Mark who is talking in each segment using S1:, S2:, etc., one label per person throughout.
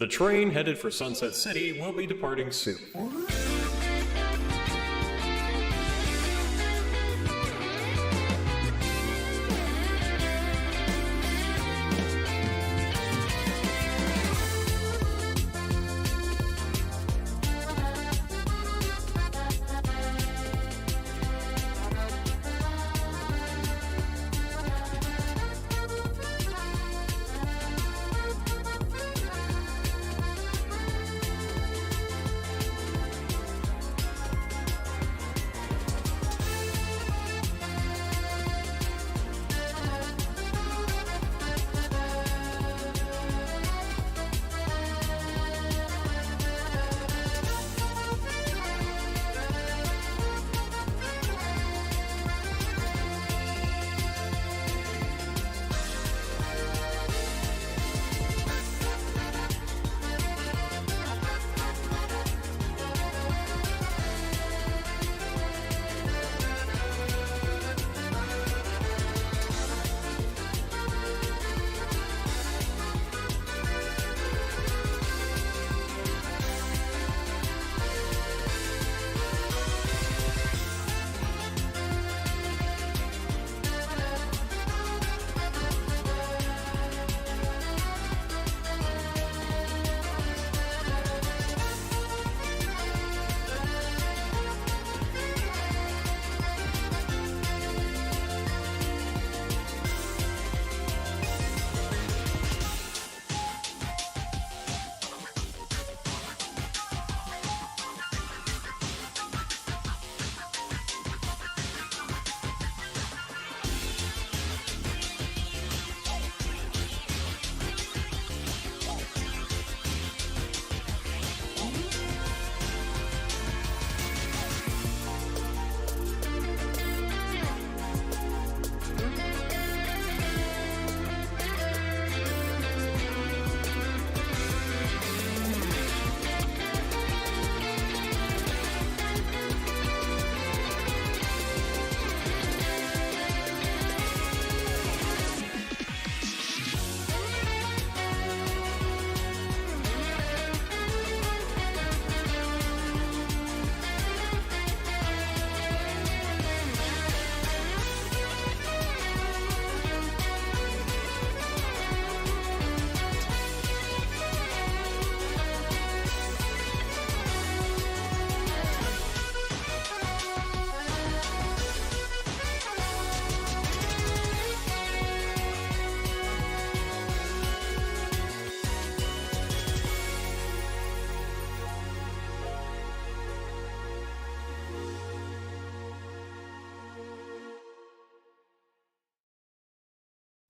S1: The train headed for Sunset City will be departing soon.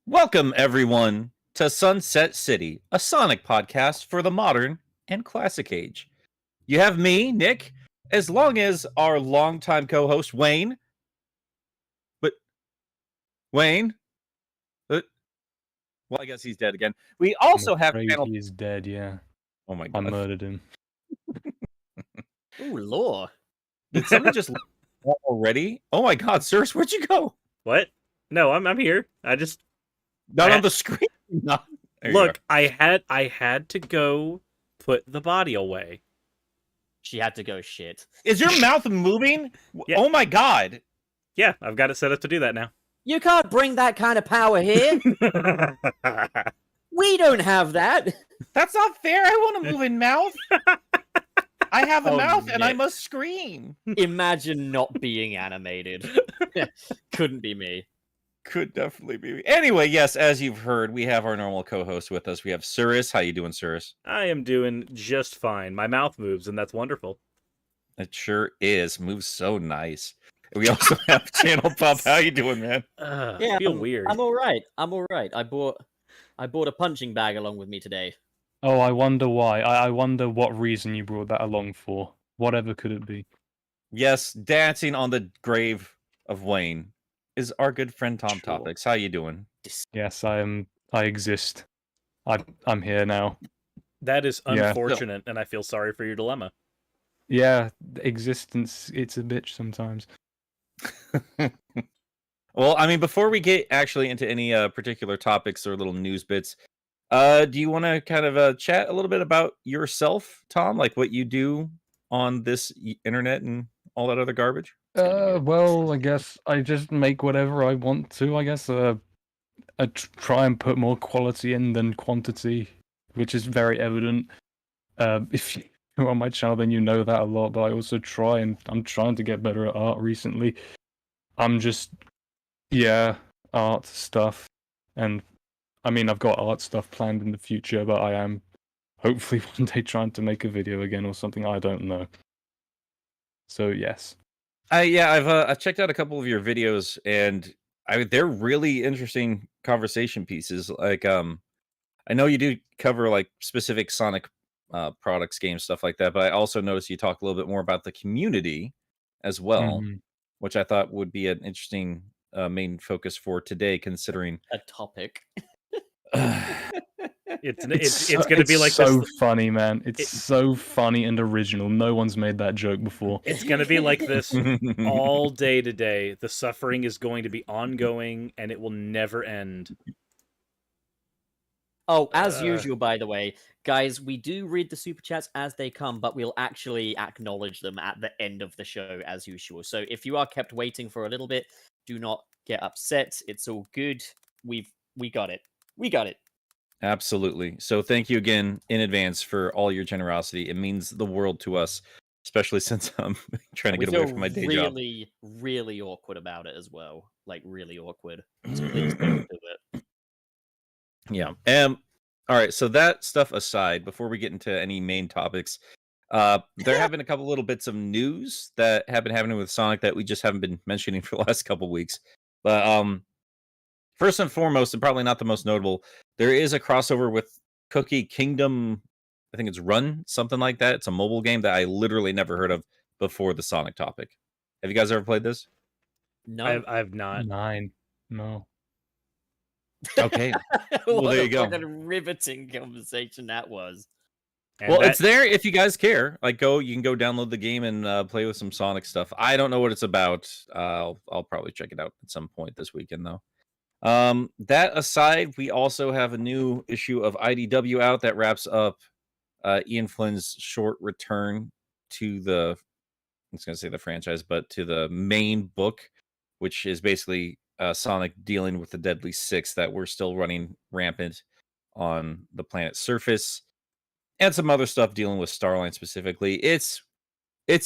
S2: Welcome, everyone, to Sunset City, a Sonic podcast for the modern and classic age. You have me, Nick, as long as our longtime co-host, Wayne. But, Wayne? Well, I guess he's dead again. We also have Channel...
S3: He's dead, yeah.
S2: Oh my
S3: I
S2: god.
S3: murdered him.
S4: Ooh, lore.
S2: Did somebody just already? Oh my god, Suris, where'd you go?
S4: What? No, I'm here. I just
S2: Not on the screen. No.
S4: look. I had to go put the body away.
S5: She had to go shit.
S2: Is your mouth moving?
S4: Yeah.
S2: Oh my god.
S4: Yeah, I've got it set up to do that now.
S5: You can't bring that kind of power here. We don't have that.
S2: That's not fair. I want a moving mouth. I have a
S5: Oh,
S2: mouth and I
S5: Nick.
S2: must scream.
S5: Imagine not being animated. Couldn't be me.
S2: Could definitely be. Anyway, yes, as you've heard, we have our normal co-host with us. We have Suris. How you doing, Suris?
S4: I am doing just fine. My mouth moves, and that's wonderful.
S2: It sure is. Moves so nice. We also have Channel Pup. How you doing, man?
S4: I feel weird.
S5: I'm all right. I bought a punching bag along with me today.
S3: Oh, I wonder why. I wonder what reason you brought that along for. Whatever could it be?
S2: Yes, dancing on the grave of Wayne is our good friend TomTopics.
S3: Sure.
S2: How you doing?
S3: Yes, I am. I exist. I'm here now.
S4: That is
S3: Yeah.
S4: unfortunate, and I feel sorry for your dilemma.
S3: Yeah, existence. It's a bitch sometimes.
S2: Well, I mean, before we get actually into any particular topics or little news bits, Do you want to kind of chat a little bit about yourself, Tom? Like what you do on this internet and all that other garbage?
S3: Well, I guess I just make whatever I want to. I guess I try and put more quality in than quantity, which is very evident. If you're on my channel, then you know that a lot. But I also try, and I'm trying to get better at art recently. I'm just, art stuff, and I mean, I've got art stuff planned in the future, but I am hopefully one day trying to make a video again or something. I don't know. So yes.
S2: I've checked out a couple of your videos, and they're really interesting conversation pieces. Like I know you do cover like specific Sonic products, games, stuff like that, but I also noticed you talk a little bit more about the community as well,
S3: Mhm.
S2: which I thought would be an interesting main focus for today, considering
S5: A topic.
S4: It's going to be like
S3: so
S4: this.
S3: funny, man. It's so funny and original. No one's made that joke before.
S4: It's going to be like this all day today. The suffering is going to be ongoing, and it will never end.
S5: Oh, as usual, by the way, guys, we do read the super chats as they come, but we'll actually acknowledge them at the end of the show as usual. So if you are kept waiting for a little bit, do not get upset. It's all good. We got it. We got it.
S2: Absolutely. So thank you again in advance for all your generosity. It means the world to us, especially since I'm trying to
S5: We
S2: get away
S5: feel
S2: from my day job.
S5: really, really awkward about it as well. Like really awkward. So please don't do it.
S2: Yeah. All right. So that stuff aside, before we get into any main topics, there have been a couple little bits of news that have been happening with Sonic that we just haven't been mentioning for the last couple weeks. But first and foremost, and probably not the most notable, there is a crossover with Cookie Kingdom. I think it's Run, something like that. It's a mobile game that I literally never heard of before the Sonic topic. Have you guys ever played this?
S5: No.
S4: I've not.
S3: 9. No.
S2: Okay. Well,
S5: What
S2: there
S5: a
S2: you go.
S5: fucking riveting conversation that was.
S4: And
S2: Well,
S4: that-
S2: it's there if you guys care. Like, you can go download the game and play with some Sonic stuff. I don't know what it's about. I'll probably check it out at some point this weekend, though. That aside, we also have a new issue of IDW out that wraps up Ian Flynn's short return to I was going to say the franchise, but to the main book, which is basically Sonic dealing with the Deadly Six that we're still running rampant on the planet's surface, and some other stuff dealing with Starline specifically. It's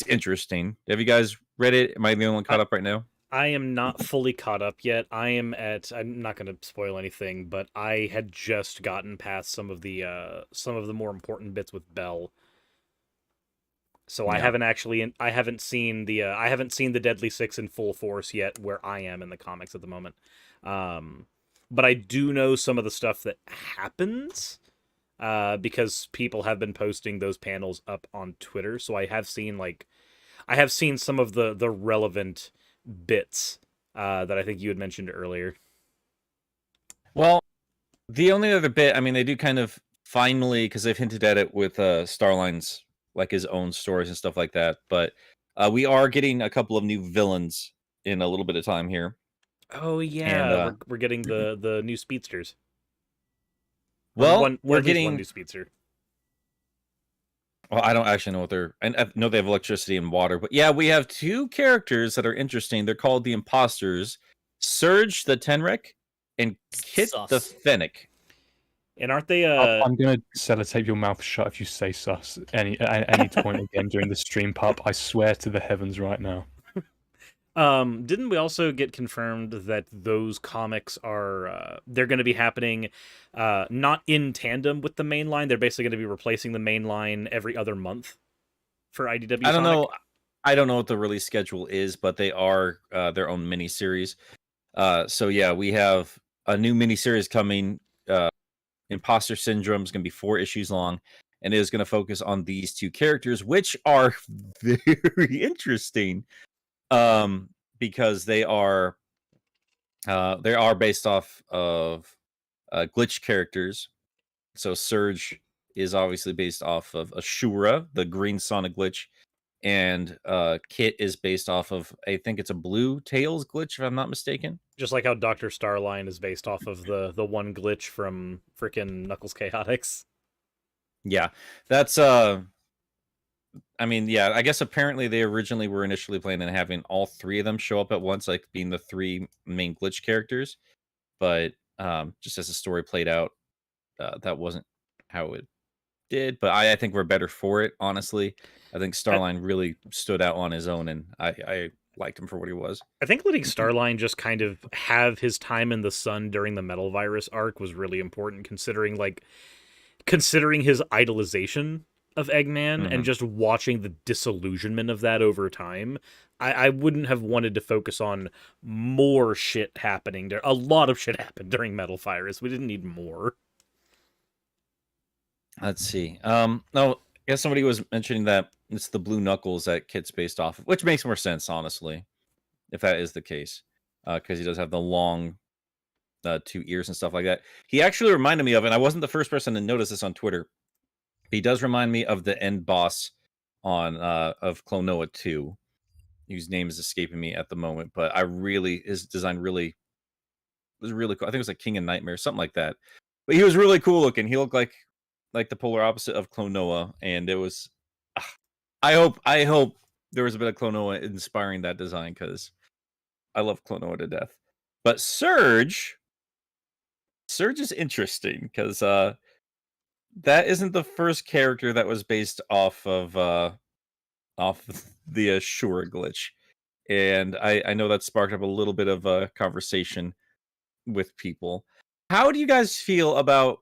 S2: interesting. Have you guys read it? Am I the only one caught up right now?
S4: I am not fully caught up yet. I'm not going to spoil anything, but I had just gotten past some of the more important bits with Bell. So
S2: Yeah.
S4: I haven't seen the Deadly Six in full force yet where I am in the comics at the moment. But I do know some of the stuff that happens because people have been posting those panels up on Twitter. So I have seen some of the relevant bits that I think you had mentioned earlier.
S2: Well, the only other bit, I mean, they do kind of finally, because they've hinted at it with Starline's, like his own stories and stuff like that. But we are getting a couple of new villains in a little bit of time here.
S4: Oh yeah,
S2: And,
S4: we're getting the new speedsters. Or
S2: well,
S4: we're getting one new speedster.
S2: Well, I don't actually know what I know they have electricity and water, but yeah, we have two characters that are interesting. They're called the Imposters, Surge the Tenrec, and Kit the
S5: Sus.
S2: Fennec.
S4: And aren't they?
S3: I'm gonna sellotape your mouth shut if you say sus at any point again during the stream, pup. I swear to the heavens right now.
S4: Didn't we also get confirmed that those comics are they're going to be happening not in tandem with the main line? They're basically going to be replacing the main line every other month for IDW.
S2: I don't
S4: Sonic?
S2: know. I don't know what the release schedule is, but they are their own miniseries. So yeah, we have a new miniseries coming. Imposter Syndrome is going to be 4 issues long, and it is going to focus on these two characters, which are very interesting. Because they are based off of glitch characters. So Surge is obviously based off of Ashura, the green Sonic glitch, and Kit is based off of, I think it's a Blue Tails glitch, if I'm not mistaken.
S4: Just like how Dr. Starline is based off of the one glitch from frickin' Knuckles Chaotix.
S2: Yeah, that's I mean, yeah, I guess apparently they originally were initially planning on having all three of them show up at once, like being the three main glitch characters. But just as the story played out, that wasn't how it did. But I think we're better for it, honestly. I think Starline really stood out on his own, and I liked him for what he was.
S4: I think letting Starline just kind of have his time in the sun during the Metal Virus arc was really important, considering his idolization of Eggman and just watching the disillusionment of that over time. I wouldn't have wanted to focus on more shit happening there. A lot of shit happened during Metal Virus. We didn't need more.
S2: Let's see. No, I guess somebody was mentioning that it's the Blue Knuckles that Kit's based off of, which makes more sense, honestly, if that is the case, because he does have the long 2 ears and stuff like that. He actually reminded me of, and I wasn't the first person to notice this on Twitter, he does remind me of the end boss on of Klonoa 2, whose name is escaping me at the moment, but his design was really cool. I think it was like King of Nightmares, something like that. But he was really cool looking. He looked like the polar opposite of Klonoa, and it was. I hope there was a bit of Klonoa inspiring that design, because I love Klonoa to death. But Surge is interesting because that isn't the first character that was based off of the Ashura glitch, and I know that sparked up a little bit of a conversation with people. How do you guys feel about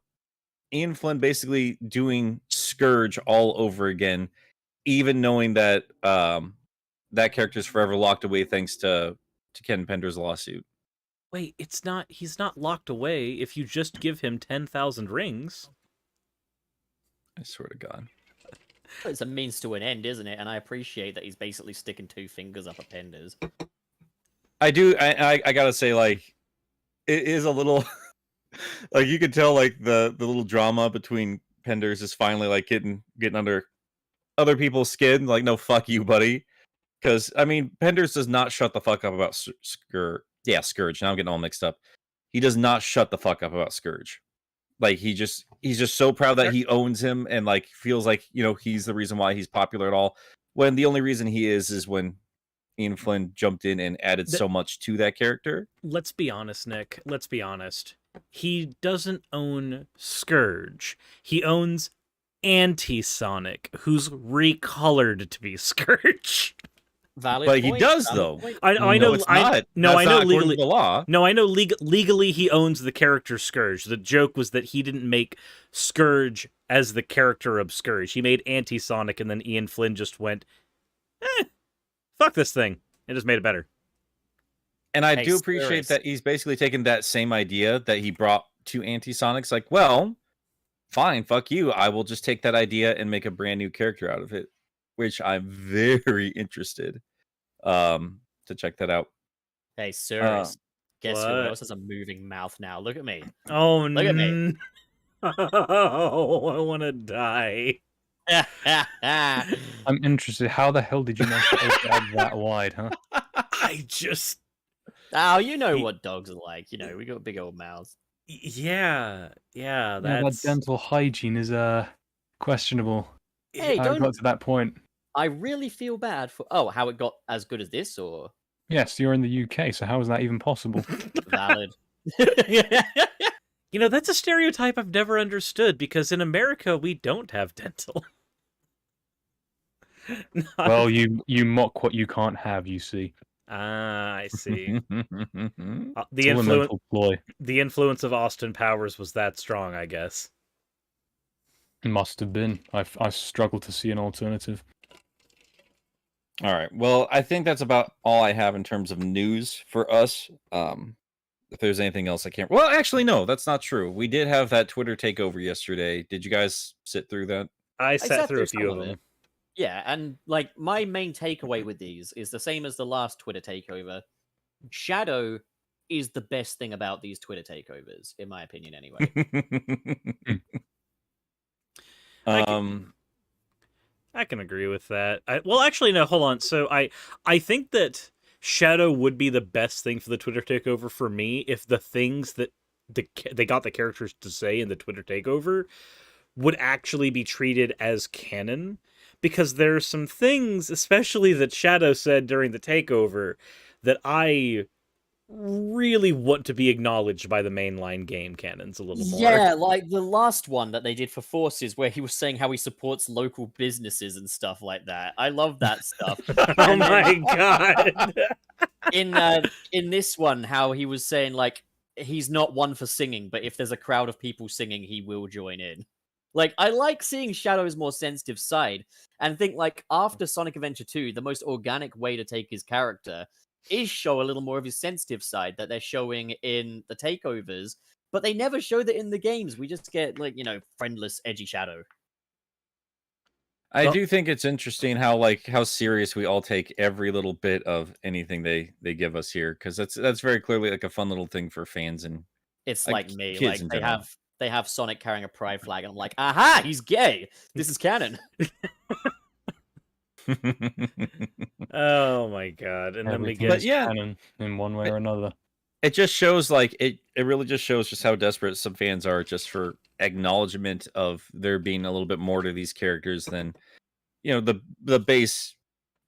S2: Ian Flynn basically doing Scourge all over again, even knowing that that character's forever locked away thanks to Ken Pender's lawsuit?
S4: Wait, he's not locked away if you just give him 10,000 rings.
S2: I swear to God.
S5: It's a means to an end, isn't it? And I appreciate that he's basically sticking 2 fingers up a Pender's.
S2: I do. I gotta say, like, it is a little like, you could tell, like, the little drama between Penders is finally like getting under other people's skin. Like, no, fuck you, buddy. Because I mean, Penders does not shut the fuck up about Scourge. Yeah, Scourge. Now I'm getting all mixed up. He does not shut the fuck up about Scourge. Like, he's just so proud that he owns him, and like feels like, he's the reason why he's popular at all. When the only reason he is when Ian Flynn jumped in and added so much to that character.
S4: Let's be honest, Nick. Let's be honest. He doesn't own Scourge. He owns Anti-Sonic, who's recolored to be Scourge.
S5: Valid
S2: but
S5: point,
S2: he does,
S5: valid
S2: though.
S5: point.
S4: I know.
S2: It's not.
S4: I know legally.
S2: The law.
S4: No, I know legally he owns the character Scourge. The joke was that he didn't make Scourge as the character of Scourge. He made Anti-Sonic, and then Ian Flynn just went, fuck this thing, and just made it better.
S2: And I do appreciate that he's basically taken that same idea that he brought to Anti-Sonic's, like, well, fine, fuck you. I will just take that idea and make a brand new character out of it, which I'm very interested to check that out.
S5: Hey, Suris, guess who
S4: what?
S5: else has a moving mouth now? Look at me.
S4: Oh,
S5: Look at me.
S4: Oh, I want to die.
S3: I'm interested. How the hell did you manage to open it up that wide, huh?
S4: I just...
S5: Oh, you know what dogs are like. We got big old mouths.
S4: Yeah, that's...
S3: Yeah, that dental hygiene is questionable.
S5: Hey,
S3: I got to that point.
S5: I really feel bad for... Oh, how it got as good as this, or...
S3: Yes, you're in the UK, so how is that even possible?
S5: Valid.
S4: That's a stereotype I've never understood, because in America, we don't have dental.
S3: Well, you mock what you can't have, you see.
S4: Ah, I see.
S3: It's
S4: The
S3: all a mental ploy.
S4: The influence of Austin Powers was that strong, I guess.
S3: It must have been. I struggle to see an alternative.
S2: All right. Well, I think that's about all I have in terms of news for us. If there's anything else I can't... Well, actually, no, that's not true. We did have that Twitter takeover yesterday. Did you guys sit through that?
S4: I sat through a few of
S5: some
S4: them.
S5: Yeah, and my main takeaway with these is the same as the last Twitter takeover. Shadow is the best thing about these Twitter takeovers, in my opinion, anyway.
S4: I can agree with that. Well, actually, no, hold on. So I think that Shadow would be the best thing for the Twitter takeover for me if the things that they got the characters to say in the Twitter takeover would actually be treated as canon. Because there are some things, especially that Shadow said during the takeover, that I really want to be acknowledged by the mainline game canons a little more.
S5: Yeah, like the last one that they did for Forces, where he was saying how he supports local businesses and stuff like that. I love that stuff.
S4: Oh
S5: And then
S4: my god.
S5: in this one, how he was saying like he's not one for singing, but if there's a crowd of people singing, he will join in. Like, I like seeing Shadow's more sensitive side, and think like after Sonic Adventure 2, the most organic way to take his character is show a little more of his sensitive side that they're showing in the takeovers, but they never show that in the games. We just get like, friendless, edgy Shadow.
S2: I
S4: Well-
S2: do think it's interesting how serious we all take every little bit of anything they give us here, because that's very clearly like a fun little thing for fans and
S5: It's
S2: like,
S5: like me,
S2: kids
S5: like
S2: in
S5: they
S2: general.
S5: have Sonic carrying a pride flag, and I'm like, aha, he's gay. This is canon.
S4: Oh my god. And then we
S3: Everything
S4: get
S3: is
S2: yeah.
S3: canon in one way or another.
S2: It just shows it really just shows just how desperate some fans are just for acknowledgement of there being a little bit more to these characters than the base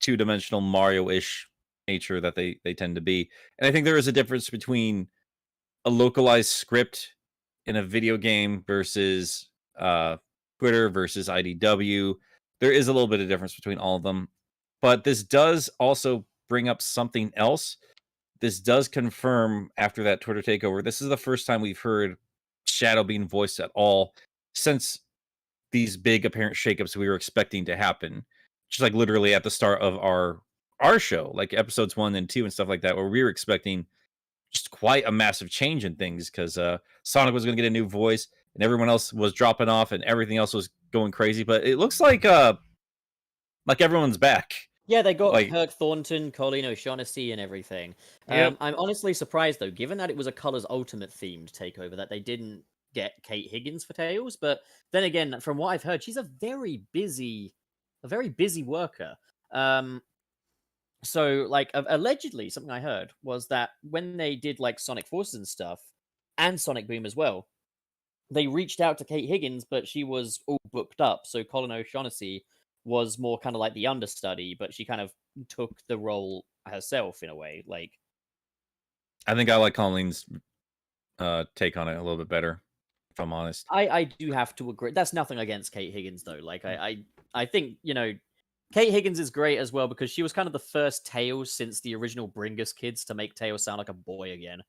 S2: two-dimensional Mario-ish nature that they tend to be. And I think there is a difference between a localized script in a video game versus Twitter versus IDW. There is a little bit of difference between all of them, but this does also bring up something else. This does confirm after that Twitter takeover, this is the first time we've heard Shadow being voiced at all since these big apparent shakeups we were expecting to happen. Just like literally at the start of our show, like episodes 1 and 2 and stuff like that, where we were expecting just quite a massive change in things because Sonic was going to get a new voice and everyone else was dropping off and everything else was going crazy. But it looks like everyone's back.
S5: Yeah, they got
S2: Like-
S5: Kirk Thornton, Colleen O'Shaughnessy, and everything.
S4: Yep.
S5: I'm honestly surprised though, given that it was a Colors Ultimate themed takeover, that they didn't get Kate Higgins for Tails. But then again, from what I've heard, she's a very busy worker. So like allegedly, something I heard was that when they did like Sonic Forces and stuff, and Sonic Boom as well, they reached out to Kate Higgins, but she was all booked up. So Colin O'Shaughnessy was more kind of like the understudy, but she kind of took the role herself in a way. Like,
S2: I think I like Colleen's take on it a little bit better, if I'm honest.
S5: I do have to agree. That's nothing against Kate Higgins though. Like I think, Kate Higgins is great as well because she was kind of the first Tails since the original Bringus kids to make Tails sound like a boy again.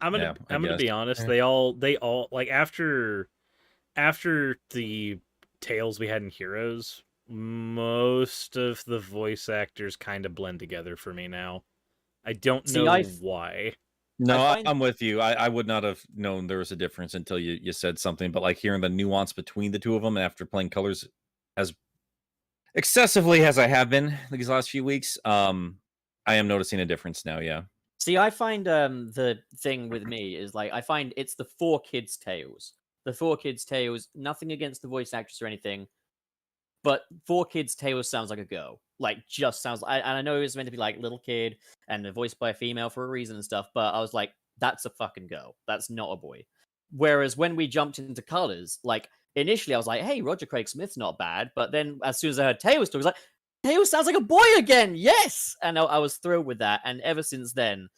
S4: I'm gonna be
S2: guess.
S4: honest.
S3: Yeah.
S4: They all like after the tales we had in Heroes, most of the voice actors kind of blend together for me now. I don't
S5: See,
S4: know why.
S2: No,
S5: I find-
S2: I'm with you. I would not have known there was a difference until you said something. But like hearing the nuance between the two of them after playing Colors as excessively as I have been these last few weeks, I am noticing a difference now. Yeah.
S5: See, I find the thing with me is like I find it's the 4 kids' tales. The 4 kids' tales, nothing against the voice actress or anything, but 4 kids' tales sounds like a girl. Like just sounds like, and I know it was meant to be like little kid and voiced by a female for a reason and stuff, but I was like, that's a fucking girl. That's not a boy. Whereas when we jumped into Colors, like initially I was like, hey, Roger Craig Smith's not bad, but then as soon as I heard Tails talk, I was like, Tails sounds like a boy again, yes! And I was thrilled with that, and ever since then,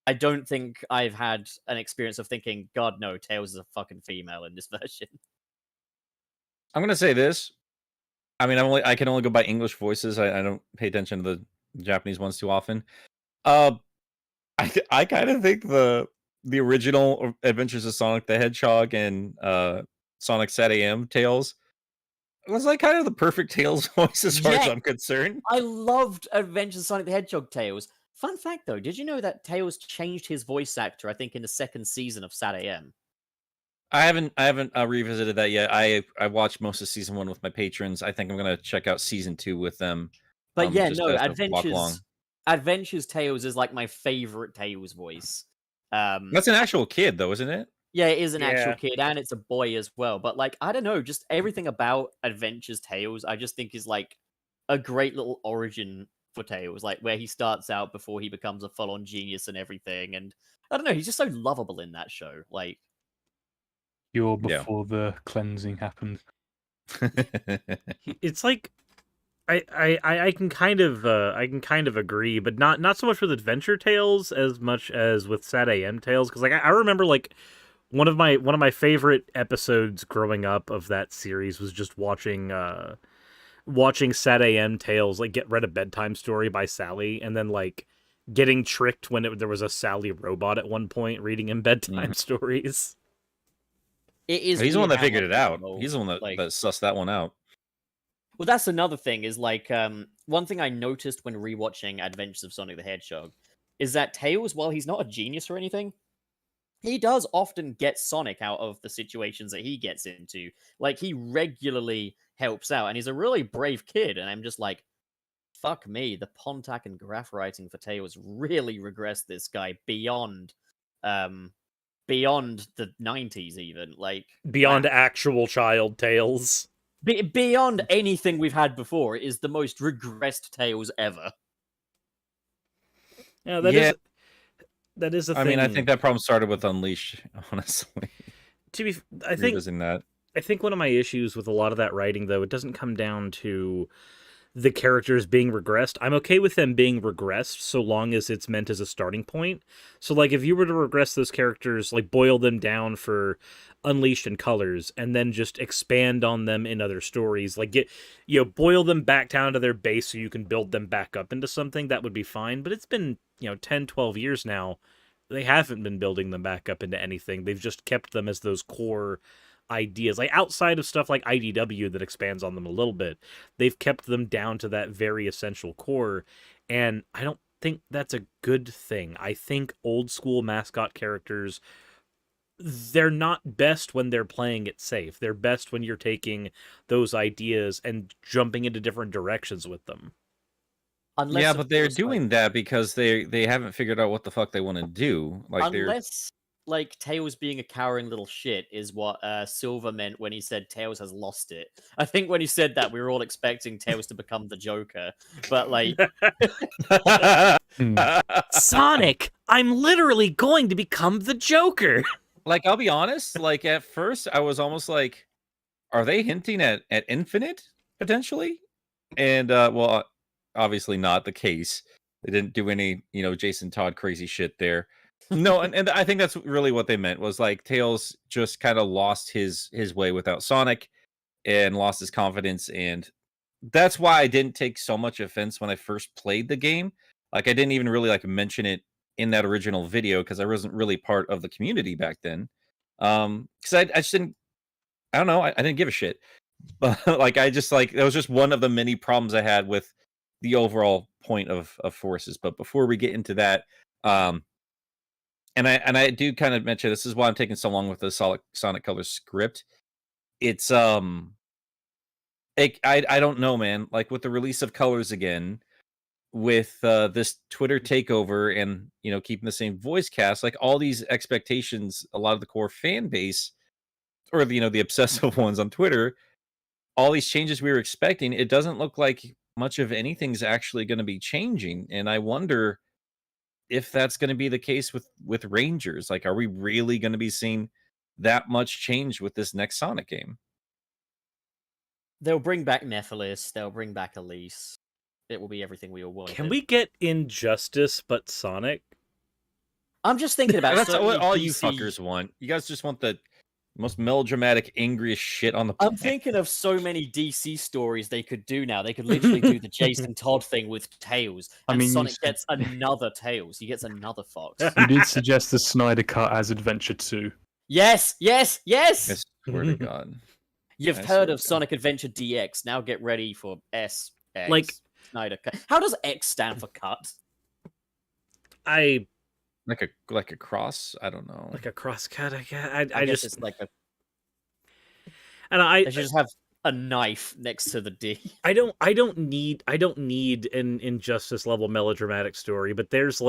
S5: I don't think I've had an experience of thinking, God, no, Tails is a fucking female in this version.
S2: I'm gonna say this. I mean, I can only go by English voices. I don't pay attention to the Japanese ones too often. I kind of think the original Adventures of Sonic the Hedgehog and Sonic Sat AM Tales was like kind of the perfect Tails voice as far as
S5: Yeah.
S2: I'm concerned.
S5: I loved Adventures of Sonic the Hedgehog Tails. Fun fact, though, did you know that Tails changed his voice actor, I think, in the 2nd season of Sat AM?
S2: I haven't revisited that yet. I watched most of season 1 with my patrons. I think I'm gonna check out season 2 with them.
S5: But yeah,
S2: just
S5: no,
S2: as a walk along.
S5: Adventures Tails is like my favorite Tails voice.
S2: That's an actual kid, though, isn't it?
S5: Yeah, it is an actual
S4: Yeah.
S5: kid, and it's a boy as well. But like, I don't know, just everything about Adventures Tales, I just think is like a great little origin for Tails, like where he starts out before he becomes a full-on genius and everything. And I don't know, he's just so lovable in that show. Like,
S3: You're
S2: Yeah.
S3: before the cleansing happened.
S4: It's like I can kind of agree, but not so much with Adventure Tales as much as with Sad AM Tales, because like I remember like one of my favorite episodes growing up of that series was just watching Sad AM Tales like get read a bedtime story by Sally, and then like getting tricked when there was a Sally robot at one point reading him bedtime stories.
S5: it is.
S2: He's the one
S5: weird
S2: that
S5: how
S2: figured
S5: much
S2: it out.
S5: evolved.
S2: He's the one that,
S5: Like,
S2: that sussed that one out.
S5: well, that's another thing. Is like one thing I noticed when rewatching Adventures of Sonic the Hedgehog is that Tails, while he's not a genius or anything, he does often get Sonic out of the situations that he gets into. Like, he regularly helps out, and he's a really brave kid. And I'm just like, fuck me, the Pontac and graph writing for Tails really regressed this guy beyond the 90s even. Like,
S4: Beyond
S5: wow.
S4: actual child Tales.
S5: Beyond anything we've had before, it is the most regressed Tails ever.
S4: Yeah, that is a thing.
S2: I mean, I think that problem started with Unleashed, honestly.
S4: I think
S2: Revisiting that.
S4: I think one of my issues with a lot of that writing, though, it doesn't come down to the characters being regressed. I'm okay with them being regressed so long as it's meant as a starting point. So, like, if you were to regress those characters, like, boil them down for Unleashed and Colors, and then just expand on them in other stories, like, boil them back down to their base so you can build them back up into something, that would be fine. But it's been, 10, 12 years now. They haven't been building them back up into anything. They've just kept them as those core ideas, like outside of stuff like IDW that expands on them a little bit. They've kept them down to that very essential core, and I don't think that's a good thing. I think old school mascot characters, they're not best when they're playing it safe. They're best when you're taking those ideas and jumping into different directions with them.
S5: Unless,
S2: Yeah,
S5: of
S2: but they're
S5: course, like-
S2: doing that because they haven't figured out what the fuck they want to do. Like
S5: unless like Tails being a cowering little shit is what Silver meant when he said Tails has lost it. I think when he said that, we were all expecting Tails to become the Joker, but like,
S4: Sonic, I'm literally going to become the Joker.
S2: like, I'll be honest, like at first I was almost like, are they hinting at Infinite potentially? And well, obviously not the case. They didn't do any, Jason Todd crazy shit there. No, and I think that's really what they meant, was like Tails just kind of lost his way without Sonic and lost his confidence, and that's why I didn't take so much offense when I first played the game. Like, I didn't even really like mention it in that original video because I wasn't really part of the community back then. Because I just didn't, I don't know, I didn't give a shit. But like, I just like, that was just one of the many problems I had with the overall point of Forces. But before we get into that, and I do kind of mention, this is why I'm taking so long with the Sonic Colors script. It's I don't know, man. Like, with the release of Colors again, with this Twitter takeover, and keeping the same voice cast, like all these expectations, a lot of the core fan base, or the obsessive ones on Twitter, all these changes we were expecting, it doesn't look like much of anything's actually going to be changing, and I wonder if that's going to be the case with Rangers. Like, are we really going to be seeing that much change with this next Sonic game?
S5: they'll bring back Nephilis, they'll bring back Elise. It will be everything we all wanted.
S4: Can we get Injustice but Sonic?
S5: I'm just thinking about
S2: That's
S5: certainly
S2: what all you
S5: DC
S2: fuckers want. You guys just want the most melodramatic, angriest shit on the
S5: I'm
S2: planet.
S5: thinking of so many DC stories they could do now. They could literally do the Jason Todd thing with Tails,
S3: I
S5: and
S3: mean, you
S5: Sonic
S3: said-
S5: gets another Tails. He gets another Fox.
S3: You did suggest the Snyder Cut as Adventure 2.
S5: Yes, yes, yes.
S2: I swear to God.
S5: You've
S2: I
S5: heard
S2: swear
S5: of
S2: to God.
S5: Sonic Adventure DX. Now get ready for SX.
S4: Like-
S5: Snyder Cut. How does X stand for cut?
S4: I
S2: Like a cross? I don't know.
S4: like a crosscut. I
S5: I guess
S4: just
S5: it's like a.
S4: and
S5: They should just have a knife next to the D.
S4: I don't need an Injustice level melodramatic story, but there's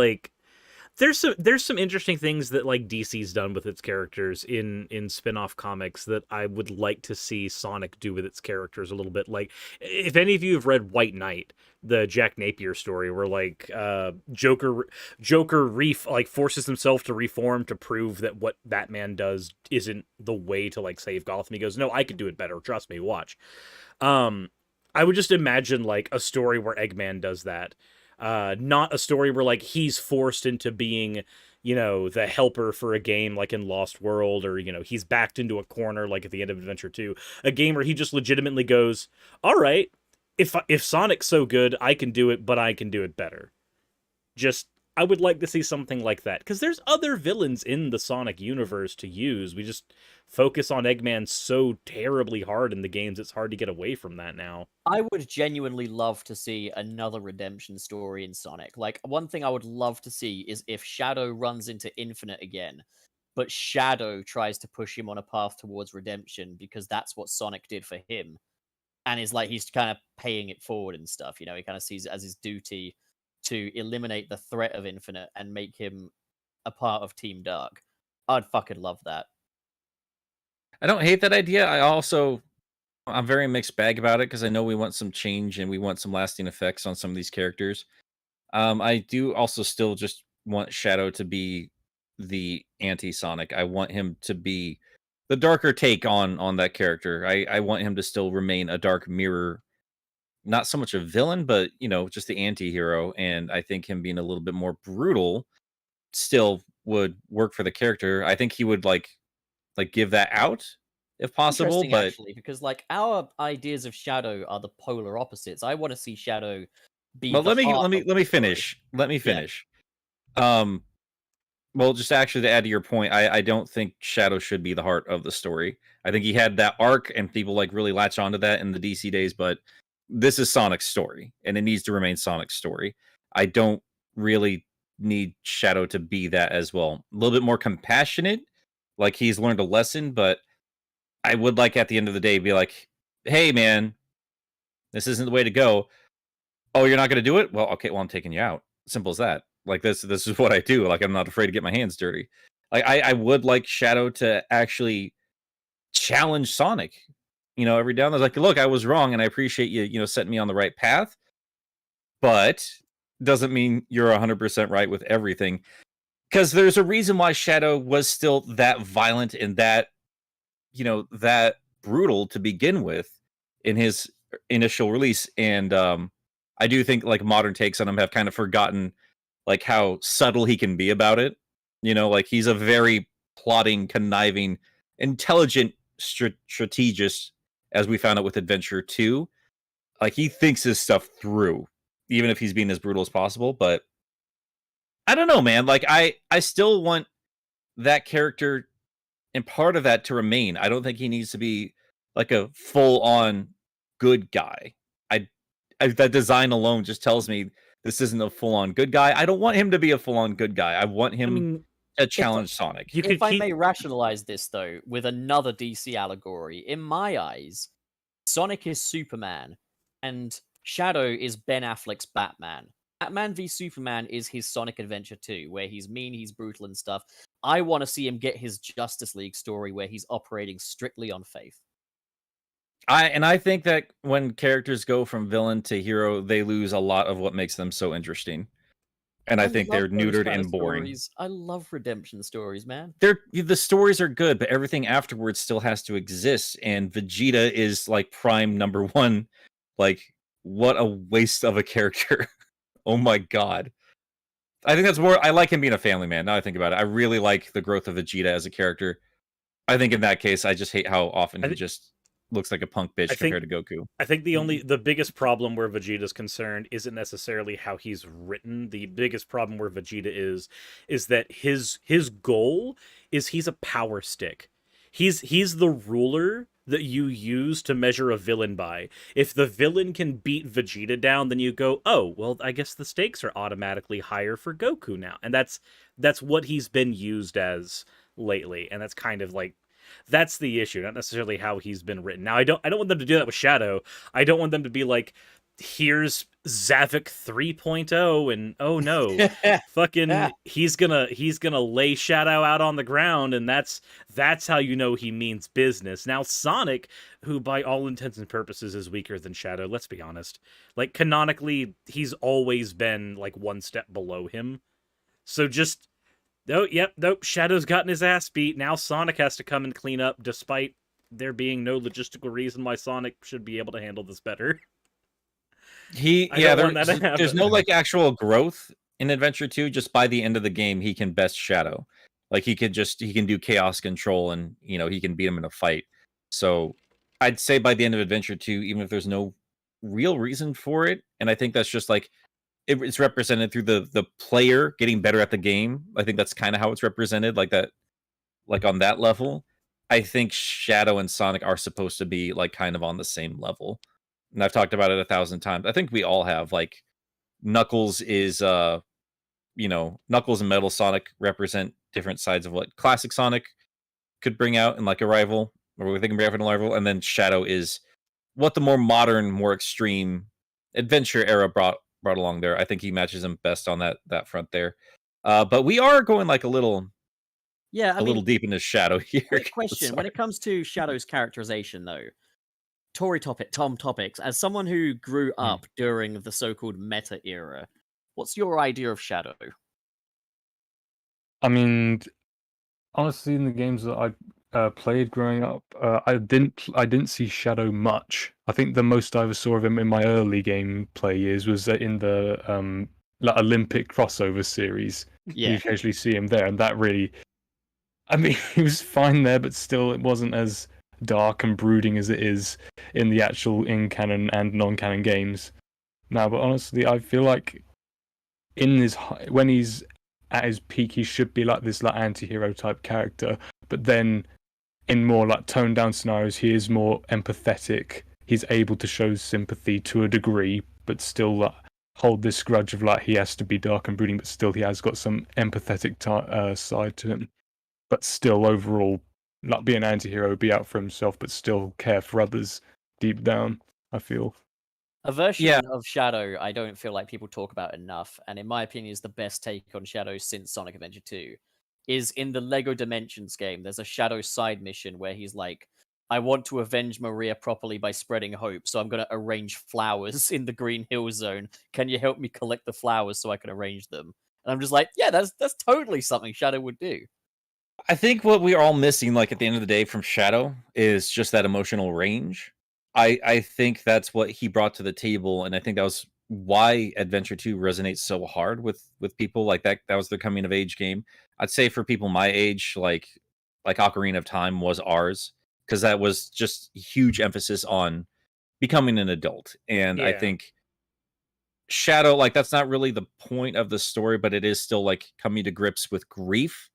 S4: there's some interesting things that like DC's done with its characters in spin-off comics that I would like to see Sonic do with its characters a little bit. Like, if any of you have read White Knight, the Jack Napier story, where like Joker like forces himself to reform to prove that what Batman does isn't the way to like save Gotham. He goes, no, I could do it better. Trust me, watch. I would just imagine like a story where Eggman does that. Not a story where like he's forced into being, you know, the helper for a game like in Lost World, or, you know, he's backed into a corner like at the end of Adventure 2. A game where he just legitimately goes, all right, if Sonic's so good, I can do it, but I can do it better. Just, I would like to see something like that, because there's other villains in the Sonic universe to use. We just focus on Eggman so terribly hard in the games, it's hard to get away from that now.
S5: I would genuinely love to see another redemption story in Sonic. Like, one thing I would love to see is if Shadow runs into Infinite again, but Shadow tries to push him on a path towards redemption because that's what Sonic did for him. And is like, he's kind of paying it forward and stuff, you know, he kind of sees it as his duty to eliminate the threat of Infinite and make him a part of Team Dark. I'd fucking love that.
S2: I don't hate that idea. I'm very mixed bag about it, because I know we want some change and we want some lasting effects on some of these characters. I do also still just want Shadow to be the anti-Sonic. I want him to be the darker take on that character. I want him to still remain a dark mirror, not so much a villain, but, you know, just the anti-hero. And I think him being a little bit more brutal still would work for the character. I think he would like give that out if possible,
S5: Interesting,
S2: but
S5: actually, because like our ideas of Shadow are the polar opposites. I want to see Shadow be.
S2: but
S5: the
S2: let me
S5: heart of the story.
S2: finish. Let me finish. Well, just actually to add to your point, I don't think Shadow should be the heart of the story. I think he had that arc and people like really latch onto that in the DC days, but this is Sonic's story and it needs to remain Sonic's story. I don't really need Shadow to be that as well. A little bit more compassionate, like he's learned a lesson, but I would like at the end of the day be like, hey man, this isn't the way to go. Oh, you're not going to do it? Well, okay, well, I'm taking you out. Simple as that. Like this is what I do. Like, I'm not afraid to get my hands dirty. Like, I would like Shadow to actually challenge Sonic, you know, every down there's like, look, I was wrong and I appreciate you, you know, setting me on the right path, but doesn't mean you're 100% right with everything. Because there's a reason why Shadow was still that violent and that, you know, that brutal to begin with in his initial release. And I do think like modern takes on him have kind of forgotten like how subtle he can be about it. You know, like he's a very plotting, conniving, intelligent strategist, as we found out with Adventure 2. Like he thinks his stuff through, even if he's being as brutal as possible. But I don't know, man. Like I still want that character and part of that to remain. I don't think he needs to be like a full-on good guy. That design alone just tells me this isn't a full-on good guy. I don't want him to be a full-on good guy. I want him to challenge Sonic.
S5: If I may rationalize this, though, with another DC allegory, in my eyes, Sonic is Superman, and Shadow is Ben Affleck's Batman. Batman v Superman is his Sonic Adventure 2, where he's mean, he's brutal and stuff. I want to see him get his Justice League story where he's operating strictly on faith.
S2: I think that when characters go from villain to hero, they lose a lot of what makes them so interesting. And I think they're neutered and boring.
S5: Stories. I love redemption stories, man.
S2: The stories are good, but everything afterwards still has to exist. And Vegeta is like prime number one. Like, what a waste of a character. Oh my god. I think that's more. I like him being a family man. Now I think about it, I really like the growth of Vegeta as a character. I think in that case, I just hate how often he just looks like a punk bitch compared to Goku.
S4: I think the biggest problem where Vegeta's concerned isn't necessarily how he's written. The biggest problem where Vegeta is that his goal is he's a power stick. He's the ruler that you use to measure a villain by. If the villain can beat Vegeta down, then you go, oh, well, I guess the stakes are automatically higher for Goku now. And that's what he's been used as lately. And that's kind of like, that's the issue, not necessarily how he's been written. Now, I don't want them to do that with Shadow. I don't want them to be like, here's Zavik 3.0 and oh no, fucking he's gonna lay Shadow out on the ground, and that's how you know he means business. Now Sonic, who by all intents and purposes is weaker than Shadow, let's be honest. Like canonically, he's always been like one step below him. So just nope, Shadow's gotten his ass beat. Now Sonic has to come and clean up, despite there being no logistical reason why Sonic should be able to handle this better.
S2: There's no like actual growth in Adventure 2. Just by the end of the game, he can best Shadow. Like he can do chaos control, and he can beat him in a fight. So I'd say by the end of Adventure 2, even if there's no real reason for it, and I think that's just like it's represented through the player getting better at the game. I think that's kind of how it's represented, like that, like on that level. I think Shadow and Sonic are supposed to be like kind of on the same level. And I've talked about it 1,000 times. I think we all have. Like Knuckles is Knuckles and Metal Sonic represent different sides of what classic Sonic could bring out in like a rival, or they can bring out in a rival, and then Shadow is what the more modern, more extreme adventure era brought along there. I think he matches him best on that front there. But we are going like a little little deep into Shadow here.
S5: Quick question: when it comes to Shadow's characterization, though, TomTopics, as someone who grew up during the so-called meta era, what's your idea of Shadow?
S3: I mean, honestly, in the games that I played growing up, I didn't see Shadow much. I think the most I ever saw of him in my early gameplay years was in the like Olympic crossover series.
S5: Yeah,
S3: you occasionally see him there, and that really, I mean, he was fine there, but still, it wasn't as dark and brooding as it is in the actual in-canon and non-canon games. Now, but honestly, I feel like when he's at his peak, he should be like this like anti-hero type character, but then in more like toned down scenarios, he is more empathetic. He's able to show sympathy to a degree, but still like, hold this grudge of like he has to be dark and brooding, but still he has got some empathetic side to him. But still, overall, not be an anti-hero, be out for himself, but still care for others deep down, I feel.
S5: A version of Shadow I don't feel like people talk about enough, and in my opinion is the best take on Shadow since Sonic Adventure 2, is in the Lego Dimensions game. There's a Shadow side mission where he's like, I want to avenge Maria properly by spreading hope, so I'm going to arrange flowers in the Green Hill Zone. Can you help me collect the flowers so I can arrange them? And I'm just like, yeah, that's totally something Shadow would do.
S2: I think what we're all missing, like at the end of the day, from Shadow is just that emotional range. I think that's what he brought to the table, and I think that was why Adventure 2 resonates so hard with people. Like that was their coming of age game. I'd say for people my age, like Ocarina of Time was ours, because that was just huge emphasis on becoming an adult. And I think Shadow, like that's not really the point of the story, but it is still like coming to grips with grief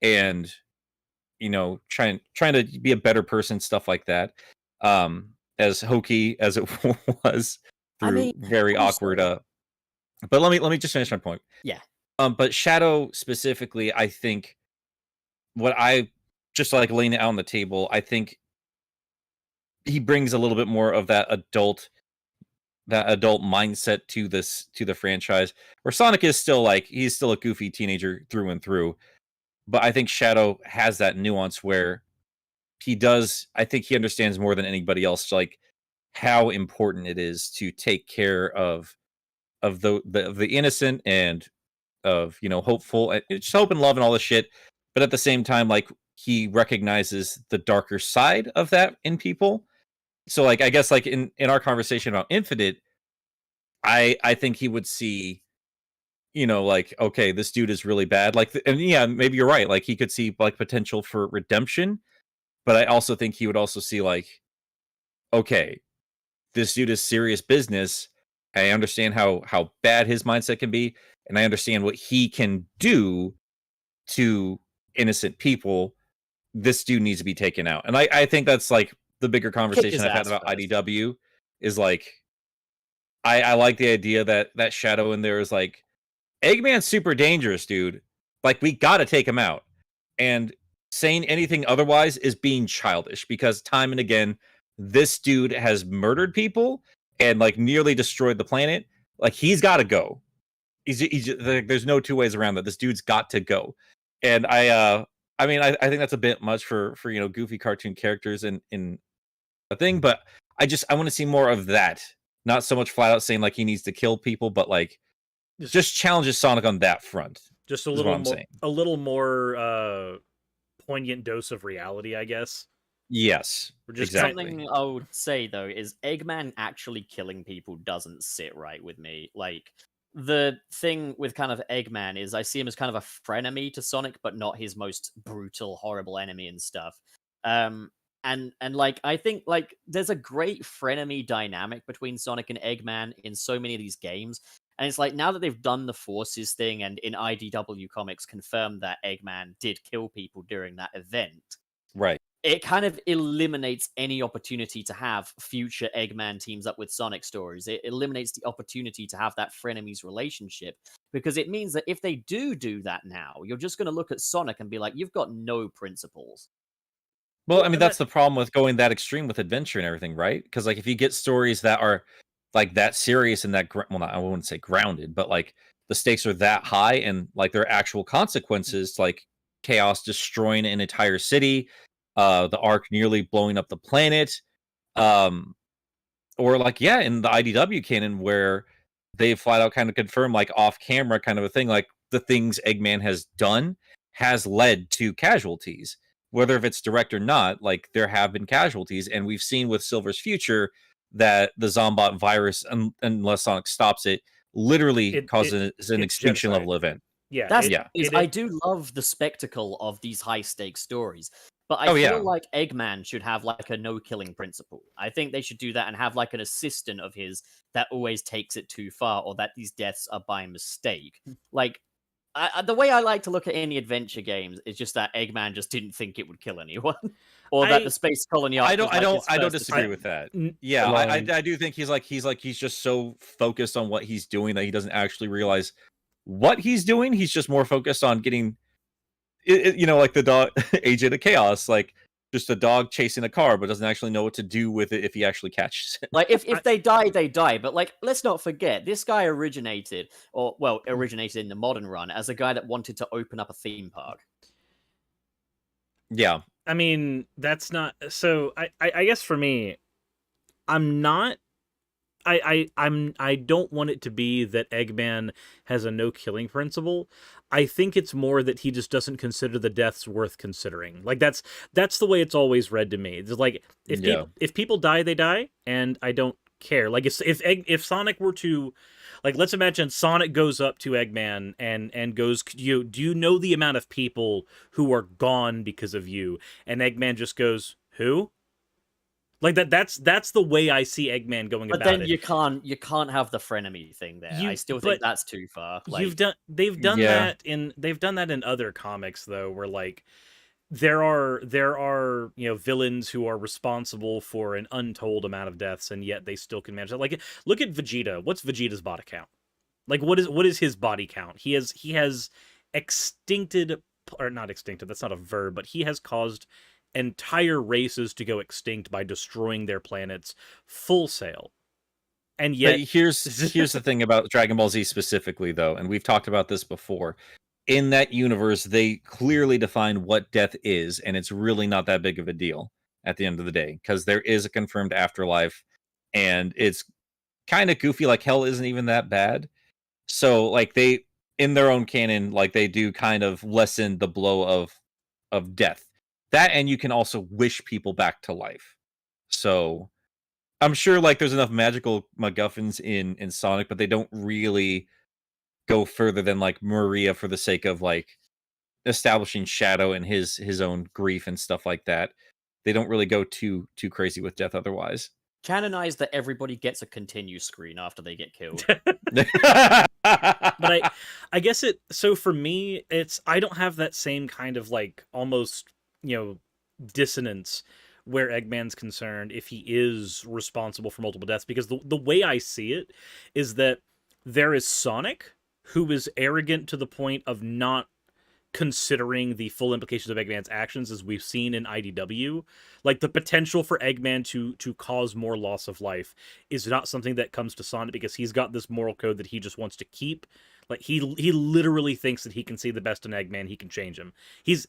S2: and trying to be a better person, stuff like that. As hokey as it was through very awkward but let me just finish my point. But Shadow specifically, I think what I just like laying it out on the table, I think he brings a little bit more of that adult mindset to the franchise, where Sonic is still like, he's still a goofy teenager through and through. But I think Shadow has that nuance where I think he understands more than anybody else, like how important it is to take care of the innocent and of hopeful, just hope and love and all this shit. But at the same time, like he recognizes the darker side of that in people. So like I guess like in our conversation about Infinite, I think he would see, like, okay, this dude is really bad. Like, and yeah, maybe you're right. Like he could see like potential for redemption. But I also think he would also see like, okay, this dude is serious business. I understand how bad his mindset can be, and I understand what he can do to innocent people. This dude needs to be taken out. And I think that's like the bigger conversation I've had about IDW is like, I like the idea that Shadow in there is like, Eggman's super dangerous, dude. Like, we got to take him out. And saying anything otherwise is being childish, because time and again, this dude has murdered people and like nearly destroyed the planet, like he's got to go. There's no two ways around that. This dude's got to go. And I mean, I think that's a bit much for goofy cartoon characters in a thing, but I want to see more of that. Not so much flat out saying like he needs to kill people, but like just challenges Sonic on that front.
S4: Just a little more poignant dose of reality, I guess.
S2: Yes, exactly.
S5: Something I would say though is Eggman actually killing people doesn't sit right with me. Like the thing with kind of Eggman is I see him as kind of a frenemy to Sonic, but not his most brutal, horrible enemy and stuff. And like I think like there's a great frenemy dynamic between Sonic and Eggman in so many of these games. And it's like now that they've done the Forces thing and in IDW comics confirmed that Eggman did kill people during that event.
S2: Right.
S5: It kind of eliminates any opportunity to have future Eggman teams up with Sonic stories. It eliminates the opportunity to have that frenemies relationship because it means that if they do that now, you're just going to look at Sonic and be like, you've got no principles.
S2: Well, I mean, that's the problem with going that extreme with adventure and everything, right? Because like if you get stories that are like that serious and that I wouldn't say grounded, but like the stakes are that high and like there are actual consequences, like chaos destroying an entire city, the Ark nearly blowing up the planet, or like in the IDW canon where they flat out kind of confirm like off camera kind of a thing, like the things Eggman has done has led to casualties. Whether if it's direct or not, like there have been casualties, and we've seen with Silver's Future that the Zombot virus, unless Sonic stops it, literally causes an extinction level event.
S5: Yeah, I do love the spectacle of these high stakes stories, but I feel like Eggman should have like a no killing principle. I think they should do that and have like an assistant of his that always takes it too far, or that these deaths are by mistake. Like. The way I like to look at any adventure games is just that Eggman just didn't think it would kill anyone, or that the space colony.
S2: I don't disagree with that. Yeah, I do think he's just so focused on what he's doing that he doesn't actually realize what he's doing. He's just more focused on getting, like the dog Agent of Chaos, like just a dog chasing a car, but doesn't actually know what to do with it if he actually catches it.
S5: Like if they die, they die. But like, let's not forget, this guy originated in the modern run as a guy that wanted to open up a theme park.
S2: Yeah,
S4: I mean that's not. So I guess for me, I'm not. I don't want it to be that Eggman has a no killing principle. I think it's more that he just doesn't consider the deaths worth considering. Like that's the way it's always read to me. It's like if people die, they die, and I don't care. Like if Sonic were to, like, let's imagine Sonic goes up to Eggman and goes, do you know the amount of people who are gone because of you? And Eggman just goes, who? Like that's the way I see Eggman going about it. But
S5: then you can't have the frenemy thing there. I still think that's too far. Like,
S4: they've done that in other comics though, where like there are villains who are responsible for an untold amount of deaths, and yet they still can manage it. Like look at Vegeta. What's Vegeta's body count? Like what is his body count? He has extincted, or not extincted. That's not a verb, but he has caused entire races to go extinct by destroying their planets full sail. And yet
S2: here's the thing about Dragon Ball Z specifically though, and we've talked about this before. In that universe, they clearly define what death is, and it's really not that big of a deal at the end of the day, because there is a confirmed afterlife, and it's kind of goofy, like hell isn't even that bad. So like they, in their own canon, like they do kind of lessen the blow of death. That, and you can also wish people back to life. So I'm sure like there's enough magical MacGuffins in Sonic, but they don't really go further than like Maria for the sake of like establishing Shadow and his own grief and stuff like that. They don't really go too crazy with death otherwise.
S5: Canonize that everybody gets a continue screen after they get killed.
S4: But I guess so for me, I don't have that same kind of like almost dissonance where Eggman's concerned if he is responsible for multiple deaths, because the way I see it is that there is Sonic, who is arrogant to the point of not considering the full implications of Eggman's actions, as we've seen in IDW. Like, the potential for Eggman to cause more loss of life is not something that comes to Sonic, because he's got this moral code that he just wants to keep. Like, he literally thinks that he can see the best in Eggman, he can change him. He's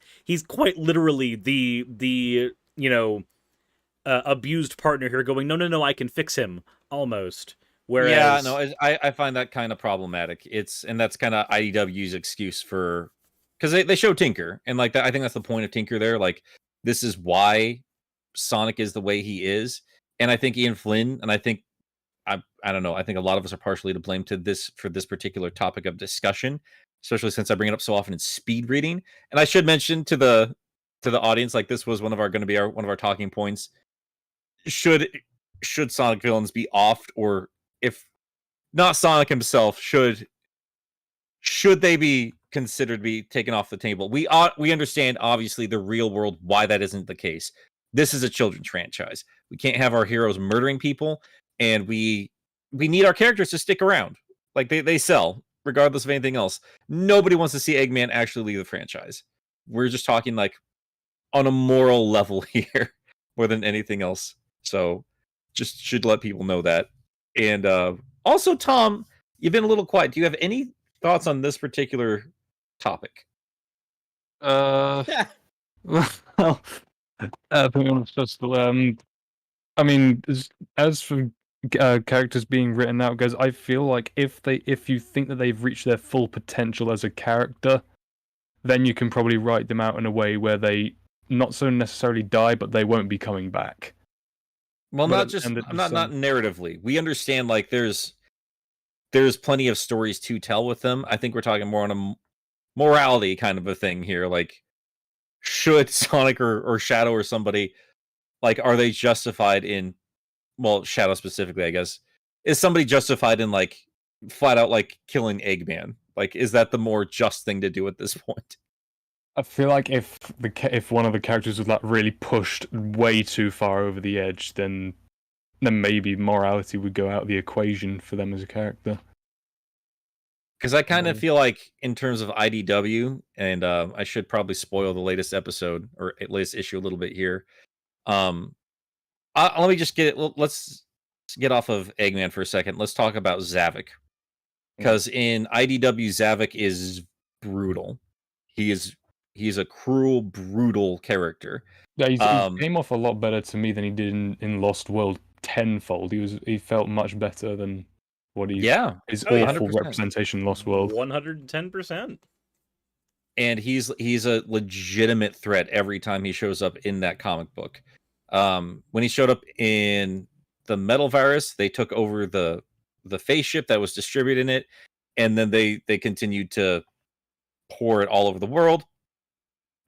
S4: quite literally the abused partner here, going, no, I can fix him, almost. Whereas,
S2: yeah, no, I find that kind of problematic. And that's kind of IDW's excuse for, because they show Tinker, and like that, I think that's the point of Tinker there. Like, this is why Sonic is the way he is, and I think Ian Flynn, and I think I don't know, I think a lot of us are partially to blame for this particular topic of discussion, especially since I bring it up so often in speed reading. And I should mention to the audience, like, this was one of our talking points. Should Sonic villains be offed, or if not Sonic himself, should they be considered to be taken off the table? We understand, obviously, the real world why that isn't the case. This is a children's franchise. We can't have our heroes murdering people, and we need our characters to stick around. Like, they sell regardless of anything else. Nobody wants to see Eggman actually leave the franchise. We're just talking like on a moral level here more than anything else. So just should let people know that. And also, Tom, you've been a little quiet. Do you have any thoughts on this particular topic?
S3: Well, to be honest, I mean, as for characters being written out, guys, I feel like if you think that they've reached their full potential as a character, then you can probably write them out in a way where they not so necessarily die, but they won't be coming back.
S2: Well, not narratively. We understand, like, there's plenty of stories to tell with them. I think we're talking more on a morality kind of a thing here. Like, should Sonic or Shadow or somebody, like, are they justified in, well, Shadow specifically, I guess, is somebody justified in, like, flat out, like, killing Eggman? Like, is that the more just thing to do at this point?
S3: I feel like if one of the characters was like really pushed way too far over the edge, then maybe morality would go out of the equation for them as a character.
S2: Because I kind of feel like, in terms of IDW, and I should probably spoil the latest episode or latest issue a little bit here. Let me just let's get off of Eggman for a second. Let's talk about Zavik. Because in IDW, Zavik is brutal. He's a cruel, brutal character.
S3: Yeah, he came off a lot better to me than he did in Lost World tenfold. He felt much better than what his awful
S2: 100%.
S3: representation in Lost World.
S4: 110%.
S2: And he's a legitimate threat every time he shows up in that comic book. When he showed up in the Metal Virus, they took over the face ship that was distributing it, and then they continued to pour it all over the world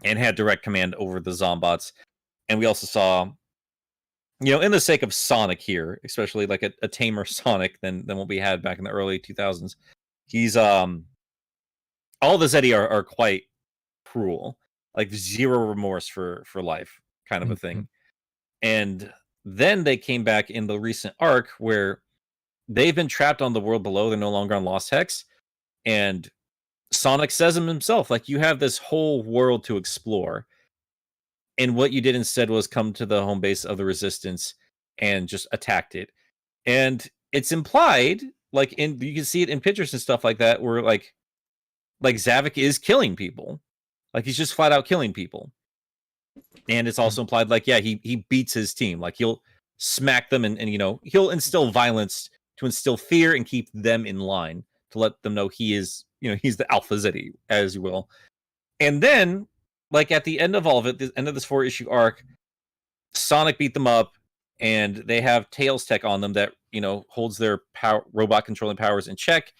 S2: and had direct command over the Zombots. And we also saw, in the sake of Sonic here, especially like a tamer Sonic than what we had back in the early 2000s, he's all the Zeddy are quite cruel, like zero remorse for life kind of a thing. And then they came back in the recent arc where they've been trapped on the world below. They're no longer on Lost Hex. And Sonic says himself, like, you have this whole world to explore. And what you did instead was come to the home base of the Resistance and just attacked it. And it's implied, like, you can see it in pictures and stuff like that, where like Zavik is killing people. Like, he's just flat out killing people. And it's also implied, like, yeah, he beats his team. Like, he'll smack them and he'll instill violence to instill fear and keep them in line, to let them know he is, he's the Alpha Zeddy, as you will. And then, like, at the end of all of it, the end of this 4-issue arc, Sonic beat them up, and they have Tails tech on them that, holds their robot controlling powers in check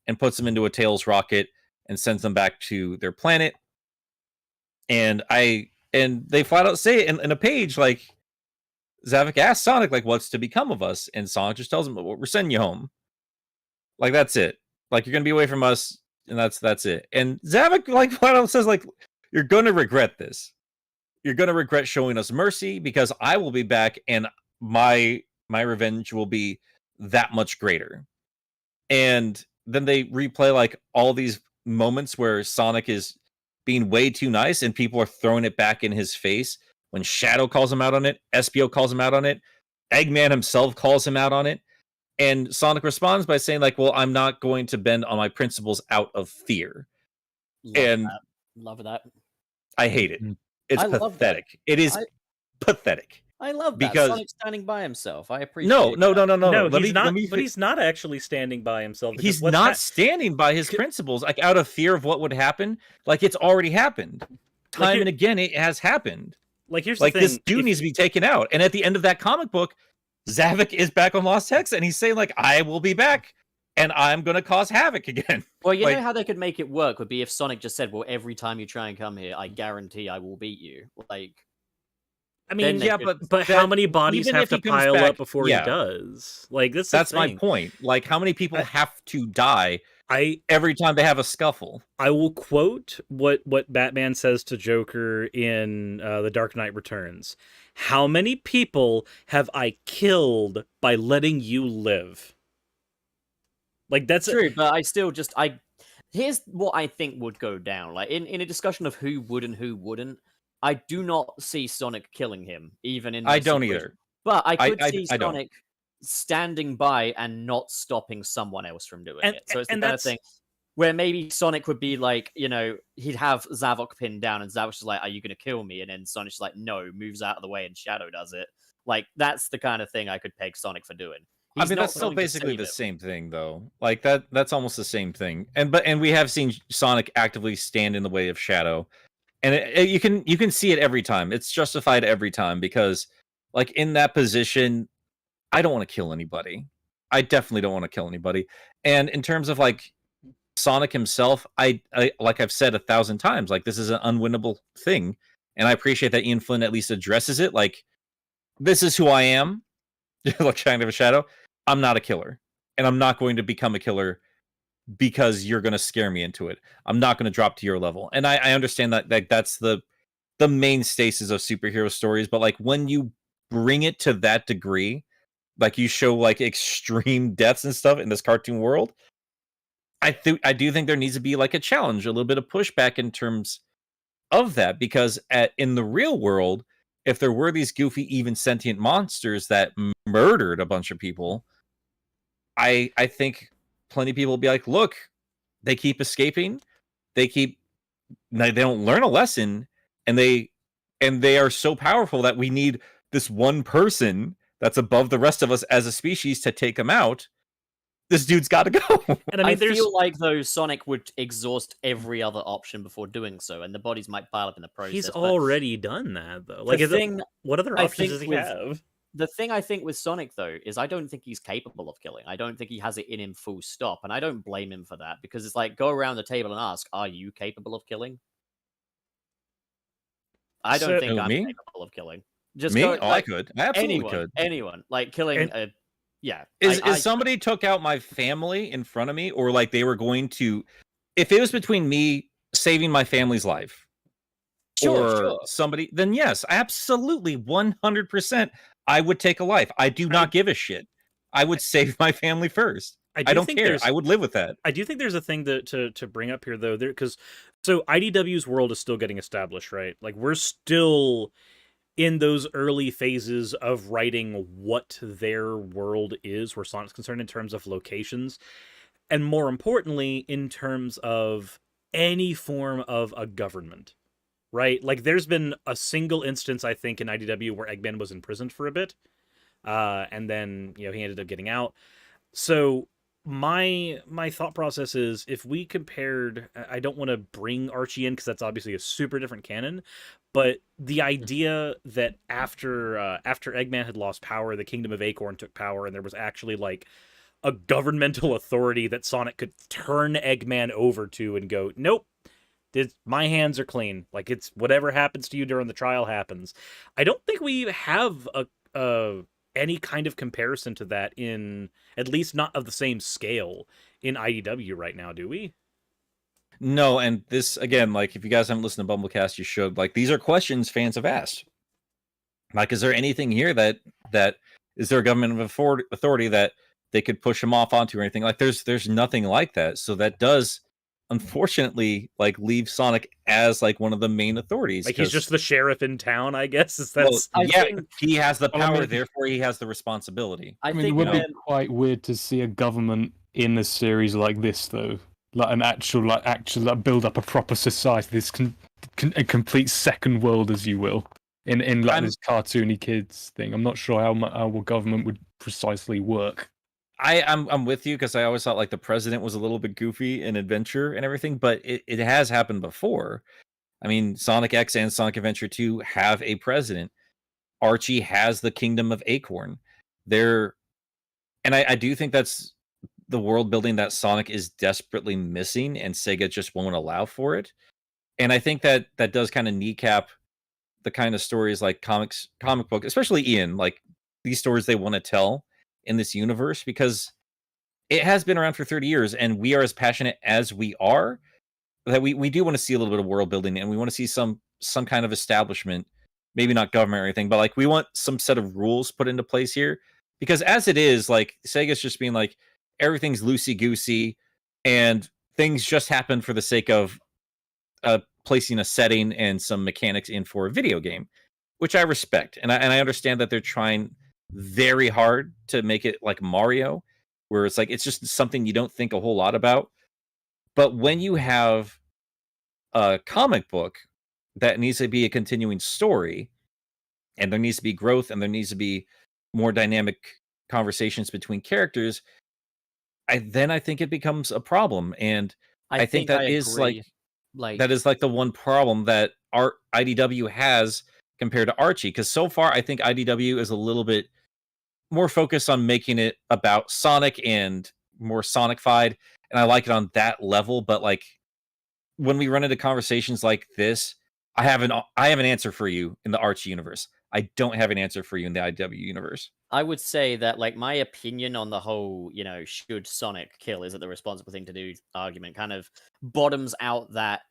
S2: and puts them into a Tails rocket and sends them back to their planet. And they flat out say it in a page, like, Zavik asks Sonic, like, what's to become of us? And Sonic just tells him, we're sending you home. Like, that's it. Like, you're going to be away from us, and that's it. And Zavik, like, flat out says, like, you're going to regret this. You're going to regret showing us mercy, because I will be back, and my revenge will be that much greater. And then they replay, like, all these moments where Sonic is being way too nice, and people are throwing it back in his face. When Shadow calls him out on it, Espio calls him out on it, Eggman himself calls him out on it, and Sonic responds by saying, like, well, I'm not going to bend on my principles out of fear.
S5: Love that.
S2: I hate it. It's pathetic. It is pathetic.
S5: I love that.
S2: Because
S5: Sonic's standing by himself. I appreciate
S2: no.
S4: But he's not actually standing by himself.
S2: He's not standing by his principles, like out of fear of what would happen. Like it's already happened. Time and again, it has happened.
S4: Like here's
S2: like
S4: the thing.
S2: This dude needs to be taken out. And at the end of that comic book, Zavik is back on Lost Hex, and he's saying, like, I will be back, and I'm gonna cause havoc again.
S5: Well, you know how they could make it work would be if Sonic just said, well, every time you try and come here, I guarantee I will beat you. Like,
S4: I mean,
S5: yeah,
S4: but how many bodies have to pile up before he does? Like that's
S2: my point. Like, how many people have to die every time they have a scuffle?
S4: I will quote what Batman says to Joker in The Dark Knight Returns. How many people have I killed by letting you live? Like that's
S5: true, but I still just here's what I think would go down. Like in a discussion of who would and who wouldn't, I do not see Sonic killing him, even in.
S2: I don't either.
S5: But I could see Sonic standing by and not stopping someone else from doing it. So it's the kind of thing where maybe Sonic would be like, you know, he'd have Zavok pinned down, and Zavok's just like, "Are you going to kill me?" And then Sonic's just like, "No," moves out of the way, and Shadow does it. Like that's the kind of thing I could peg Sonic for doing.
S2: I mean, that's still basically the same thing, though. Like that's almost the same thing. And we have seen Sonic actively stand in the way of Shadow. And you can see it every time. It's justified every time because, like, in that position, I don't want to kill anybody. I definitely don't want to kill anybody. And in terms of like Sonic himself, I like I've said 1,000 times, like this is an unwinnable thing, and I appreciate that Ian Flynn at least addresses it. Like, this is who I am, like kind of a Shadow. I'm not a killer, and I'm not going to become a killer because you're going to scare me into it. I'm not going to drop to your level. And I understand that that's the main stasis of superhero stories, but like when you bring it to that degree, like you show like extreme deaths and stuff in this cartoon world, I do think there needs to be like a challenge, a little bit of pushback in terms of that, because in the real world, if there were these goofy, even sentient monsters that murdered a bunch of people, I think plenty of people will be like, look, they keep escaping, they don't learn a lesson, and they are so powerful that we need this one person that's above the rest of us as a species to take them out. This dude's got to go.
S4: And I
S5: feel like though Sonic would exhaust every other option before doing so, and the bodies might pile up in the process.
S4: He's already done that though. Like, what other options does he have?
S5: The thing I think with Sonic, though, is I don't think he's capable of killing. I don't think he has it in him full stop, and I don't blame him for that, because it's like, go around the table and ask, are you capable of killing? I don't think I'm capable of killing. Just
S2: me?
S5: Go,
S2: I could. I absolutely could.
S5: Anyone. Like, killing yeah.
S2: Is somebody took out my family in front of me, or like they were going to... If it was between me saving my family's life, sure. Somebody, then yes, absolutely, 100%. I would take a life. I do not give a shit. I would save my family first. I don't care. I would live with that.
S4: I do think there's a thing to bring up here, though, because so IDW's world is still getting established, right? Like, we're still in those early phases of writing what their world is, where Sonic's concerned, in terms of locations, and more importantly, in terms of any form of a government. Right? Like, there's been a single instance, I think, in IDW where Eggman was imprisoned for a bit. And then, you know, he ended up getting out. So my thought process is, if we compared... I don't want to bring Archie in, because that's obviously a super different canon. But the idea that after Eggman had lost power, the Kingdom of Acorn took power, and there was actually, like, a governmental authority that Sonic could turn Eggman over to and go, nope. My hands are clean. Like, it's whatever happens to you during the trial happens. I don't think we have any kind of comparison to that, in at least not of the same scale, in IDW right now, do we?
S2: No, and this, again, like, if you guys haven't listened to Bumblecast, you should. Like, these are questions fans have asked. Like, is there anything here that is there a government of authority that they could push him off onto, or anything? Like, there's nothing like that. So that does unfortunately like leave Sonic as like one of the main authorities.
S4: Like he's
S2: 'cause-
S4: just the sheriff in town, I guess.
S2: well,
S5: I
S2: yeah,
S5: think-
S2: he has the
S3: Well, I
S2: power,
S3: mean-
S2: therefore he has the responsibility.
S5: I
S3: I mean, it
S5: think
S3: would be
S5: um,
S3: quite weird to see a government in a series like this, though. Like an actual build up a proper society. This a complete second world, as you will, in like this cartoony kids thing. I'm not sure how a government would precisely work.
S2: I'm with you because I always thought like the president was a little bit goofy in Adventure and everything, but it has happened before. I mean, Sonic X and Sonic Adventure 2 have a president. Archie has the Kingdom of Acorn. And I do think that's the world building that Sonic is desperately missing, and Sega just won't allow for it. And I think that does kind of kneecap the kind of stories like comic book, especially Ian, like these stories they want to tell in this universe, because it has been around for 30 years and we are as passionate as we are that we do want to see a little bit of world building, and we want to see some kind of establishment, maybe not government or anything, but like we want some set of rules put into place here, because as it is, like Sega's just being like everything's loosey goosey and things just happen for the sake of placing a setting and some mechanics in for a video game, which I respect. And I understand that they're trying very hard to make it like Mario, where it's like it's just something you don't think a whole lot about. But when you have a comic book that needs to be a continuing story, and there needs to be growth, and there needs to be more dynamic conversations between characters, I think it becomes a problem. And I think that is
S5: agree.
S2: that is like the one problem that our IDW has compared to Archie, because so far I think IDW is a little bit more focused on making it about Sonic and more Sonic-fied, and I like it on that level. But like when we run into conversations like this, I have an answer for you in the Archie universe. I don't have an answer for you in the IDW universe.
S5: I would say that, like, my opinion on the whole, should Sonic kill, is it the responsible thing to do argument kind of bottoms out that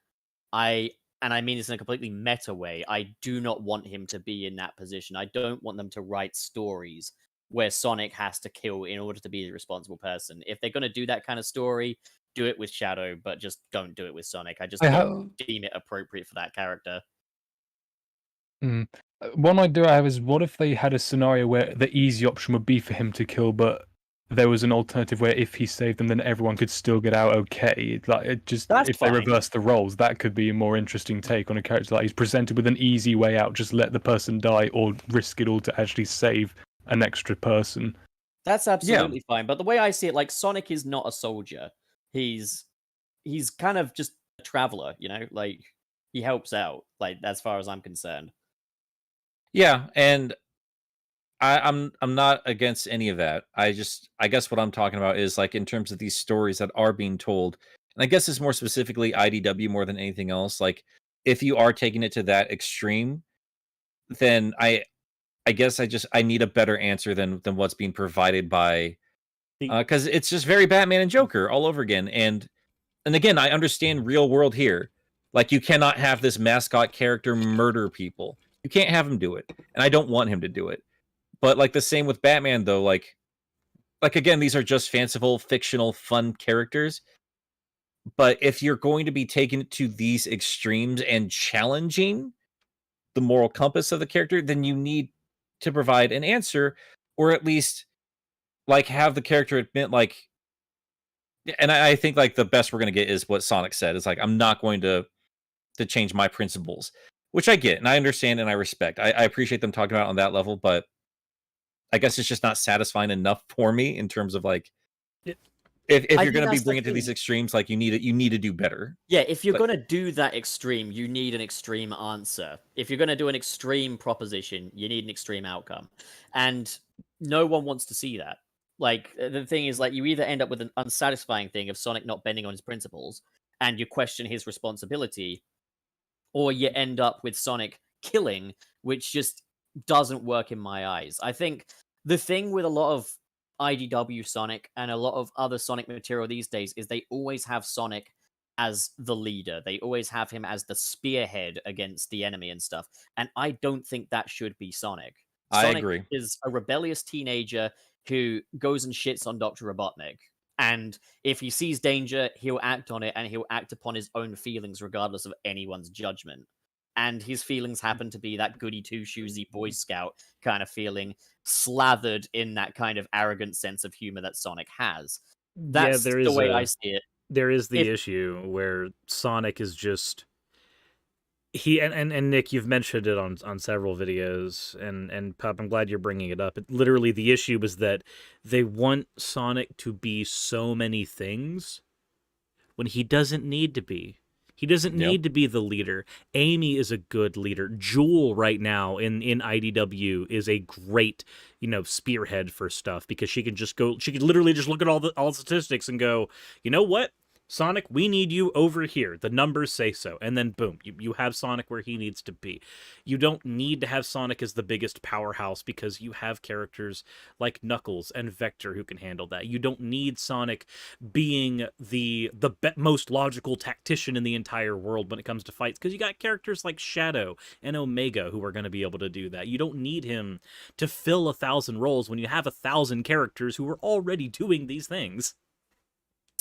S5: and I mean this in a completely meta way, I do not want him to be in that position. I don't want them to write stories where Sonic has to kill in order to be the responsible person. If they're going to do that kind of story, do it with Shadow, but just don't do it with Sonic. I just don't deem it appropriate for that character.
S3: One idea I have is, what if they had a scenario where the easy option would be for him to kill, but there was an alternative where if he saved them, then everyone could still get out okay. Like
S5: That's
S3: if
S5: fine.
S3: they reverse the roles, that could be a more interesting take on a character. Like he's presented with an easy way out, just let the person die or risk it all to actually save an extra person.
S5: That's absolutely fine. But the way I see it, like, Sonic is not a soldier. He's kind of just a traveler, like he helps out, like, as far as I'm concerned.
S2: Yeah, and I'm not against any of that. I guess what I'm talking about is like in terms of these stories that are being told, and I guess it's more specifically IDW more than anything else. Like if you are taking it to that extreme, then I guess I need a better answer than what's being provided by, because it's just very Batman and Joker all over again. And again, I understand real world here. Like you cannot have this mascot character murder people. You can't have him do it, and I don't want him to do it. But like the same with Batman, though, like again, these are just fanciful, fictional, fun characters. But if you're going to be taken to these extremes and challenging the moral compass of the character, then you need to provide an answer, or at least like have the character admit, like, and I think like the best we're going to get is what Sonic said. It's like, I'm not going to change my principles, which I get and I understand and I respect. I appreciate them talking about it on that level, but I guess it's just not satisfying enough for me in terms of like, if you're going to be bringing it to these extremes, like you need to do better.
S5: Yeah, if you're going to do that extreme, you need an extreme answer. If you're going to do an extreme proposition, you need an extreme outcome. And no one wants to see that. Like, the thing is, like, you either end up with an unsatisfying thing of Sonic not bending on his principles, and you question his responsibility, or you end up with Sonic killing, which just doesn't work in my eyes. I think the thing with a lot of IDW Sonic and a lot of other Sonic material these days is they always have Sonic as the leader. They always have him as the spearhead against the enemy and stuff. And I don't think that should be Sonic.
S2: I
S5: Sonic
S2: agree.
S5: is a rebellious teenager who goes and shits on Dr. Robotnik. And if he sees danger, he'll act on it, and he'll act upon his own feelings regardless of anyone's judgment. And his feelings happen to be that goody two-shoesy Boy Scout kind of feeling, slathered in that kind of arrogant sense of humor that Sonic has. That's the way I see it.
S4: There is the issue where Sonic is just and Nick, you've mentioned it on several videos, and Pup, I'm glad you're bringing it up. Literally, the issue is that they want Sonic to be so many things when he doesn't need to be. He doesn't need to be the leader. Amy is a good leader. Jewel right now in IDW is a great, spearhead for stuff, because she can literally just look at all the statistics and go, you know what? Sonic, we need you over here. The numbers say so. And then boom, you have Sonic where he needs to be. You don't need to have Sonic as the biggest powerhouse, because you have characters like Knuckles and Vector who can handle that. You don't need Sonic being the most logical tactician in the entire world when it comes to fights, because you got characters like Shadow and Omega who are going to be able to do that. You don't need him to fill 1,000 roles when you have 1,000 characters who are already doing these things.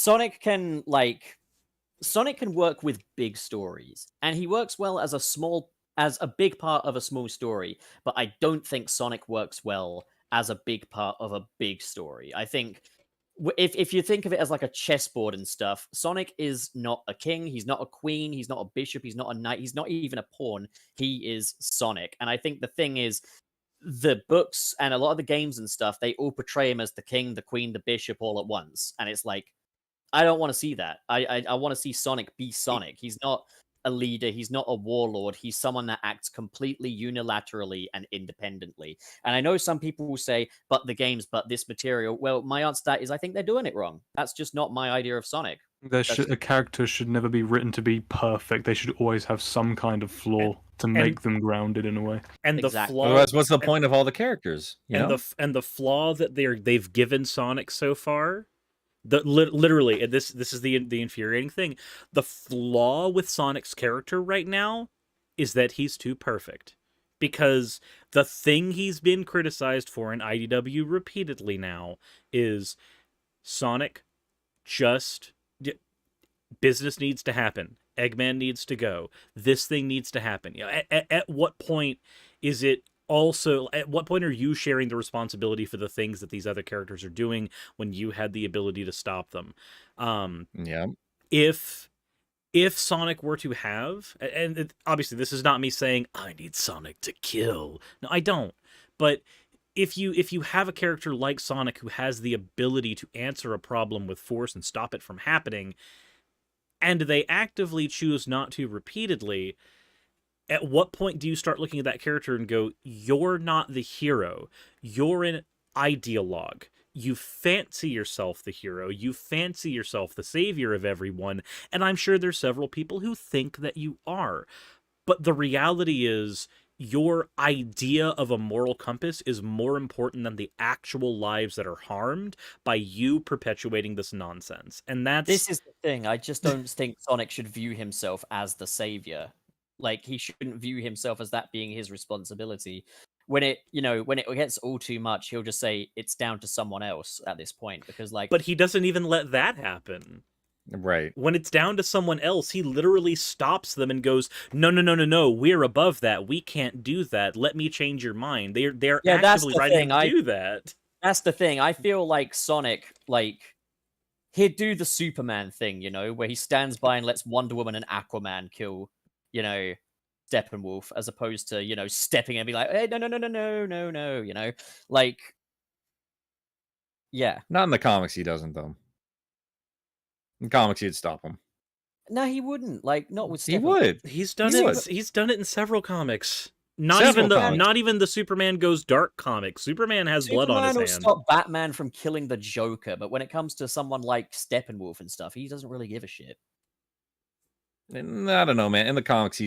S5: Sonic can work with big stories, and he works well as a big part of a small story, but I don't think Sonic works well as a big part of a big story. I think if you think of it as like a chessboard and stuff, Sonic is not a king, he's not a queen, he's not a bishop, he's not a knight, he's not even a pawn. He is Sonic. And I think the thing is, the books and a lot of the games and stuff, they all portray him as the king, the queen, the bishop all at once. And it's like, I don't want to see that. I want to see Sonic be Sonic. He's not a leader. He's not a warlord. He's someone that acts completely unilaterally and independently. And I know some people will say, but the games, but this material. Well, my answer to that is I think they're doing it wrong. That's just not my idea of Sonic.
S3: A character should never be written to be perfect. They should always have some kind of flaw to make them grounded in a way.
S4: And the flaw.
S2: Otherwise, what's the point of all the characters?
S4: The flaw that they've given Sonic so far. Literally, this is the infuriating thing. The flaw with Sonic's character right now is that he's too perfect. Because the thing he's been criticized for in IDW repeatedly now is Sonic business needs to happen. Eggman needs to go. This thing needs to happen. At what point is it? Also, at what point are you sharing the responsibility for the things that these other characters are doing when you had the ability to stop them? If Sonic were to have, and obviously this is not me saying I need Sonic to kill. No, I don't. But if you have a character like Sonic who has the ability to answer a problem with force and stop it from happening, and they actively choose not to repeatedly, at what point do you start looking at that character and go, you're not the hero, you're an ideologue. You fancy yourself the hero, you fancy yourself the savior of everyone, and I'm sure there's several people who think that you are. But the reality is, your idea of a moral compass is more important than the actual lives that are harmed by you perpetuating this nonsense. And this
S5: is the thing. I just don't think Sonic should view himself as the savior. Like, he shouldn't view himself as that being his responsibility. When it gets all too much, he'll just say it's down to someone else at this point, because but
S4: he doesn't even let that happen.
S2: Right.
S4: When it's down to someone else, he literally stops them and goes, no, we're above that. We can't do that. Let me change your mind. They're actively trying to do that.
S5: That's the thing. I feel like Sonic, he'd do the Superman thing, where he stands by and lets Wonder Woman and Aquaman kill, Steppenwolf, as opposed to, stepping in and be like, hey, no, yeah.
S2: Not in the comics, he doesn't, though. In comics, he'd stop him.
S5: No, he wouldn't. Not with Steppenwolf.
S2: He would.
S4: He's done it. He's done it in several comics. Not even the Superman Goes Dark comic. Superman has blood on his hand.
S5: Superman will stop Batman from killing the Joker, but when it comes to someone like Steppenwolf and stuff, he doesn't really give a shit.
S2: I don't know, man. In the comics,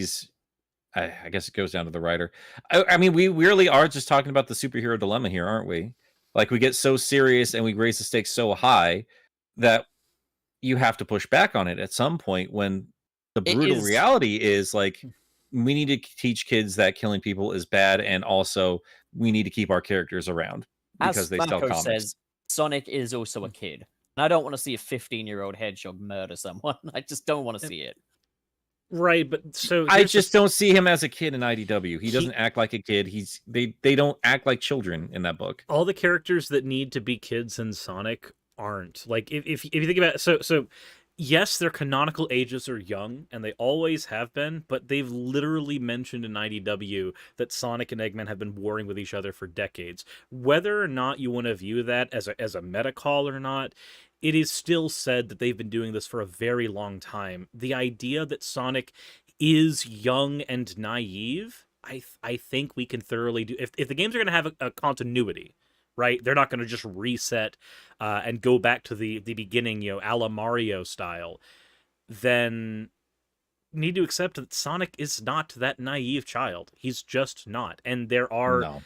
S2: I guess it goes down to the writer. I mean, we really are just talking about the superhero dilemma here, aren't we? We get so serious and we raise the stakes so high that you have to push back on it at some point, when the brutal reality is we need to teach kids that killing people is bad, and also we need to keep our characters around because they sell comics.
S5: Says, Sonic is also a kid. And And I don't want to see a 15-year-old hedgehog murder someone. I just don't want to see it.
S4: Right, but so
S2: I
S4: here's
S2: just don't see him as a kid in IDW. He doesn't act like a kid. They don't act like children in that book.
S4: all the characters that need to be kids in Sonic aren't. Like if you think about it, so yes, their canonical ages are young, and they always have been, but they've literally mentioned in IDW that Sonic and Eggman have been warring with each other for decades. Whether or not you want to view that as a meta call or not, it is still said that they've been doing this for a very long time. The idea that Sonic is young and naive, I think we can thoroughly do. If the games are going to have a continuity, right? They're not going to just reset and go back to the beginning, a la Mario style. Then need to accept that Sonic is not that naive child. He's just not. And there are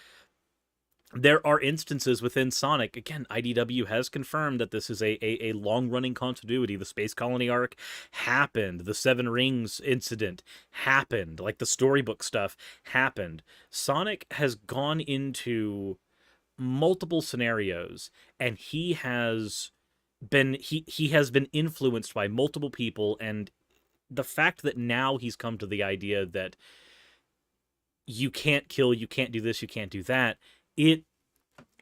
S4: instances within Sonic. Again, IDW has confirmed that this is a long-running continuity. The Space Colony arc happened. The Seven Rings incident happened. Like, the storybook stuff happened. Sonic has gone into multiple scenarios, and he has been influenced by multiple people, and the fact that now he's come to the idea that you can't kill, you can't do this, you can't do that, it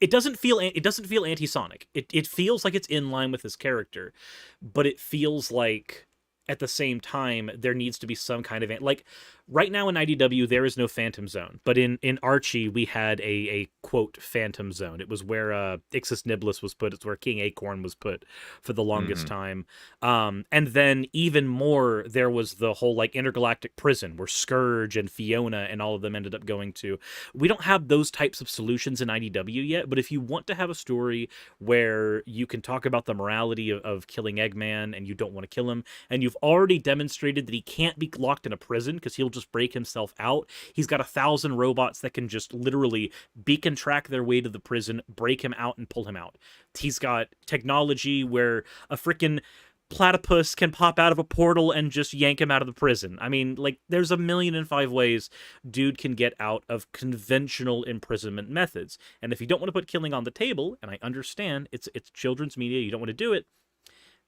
S4: doesn't feel anti-Sonic. It feels like it's in line with his character, but it feels like at the same time there needs to be some kind of, like, right now in IDW there is no Phantom Zone, but in Archie we had a quote Phantom Zone. It was where Ixis Niblis was put. It's where King Acorn was put for the longest time. And then even more, there was the whole like intergalactic prison where Scourge and Fiona and all of them ended up going to. We don't have those types of solutions in IDW yet, but if you want to have a story where you can talk about the morality of killing Eggman and you don't want to kill him, and you've already demonstrated that he can't be locked in a prison because he'll just break himself out. He's got 1,000 robots that can just literally beacon track their way to the prison, break him out, and pull him out. He's got technology where a freaking platypus can pop out of a portal and just yank him out of the prison. I mean, like, there's 1,000,005 ways dude can get out of conventional imprisonment methods. And if you don't want to put killing on the table, and I understand it's children's media, you don't want to do it,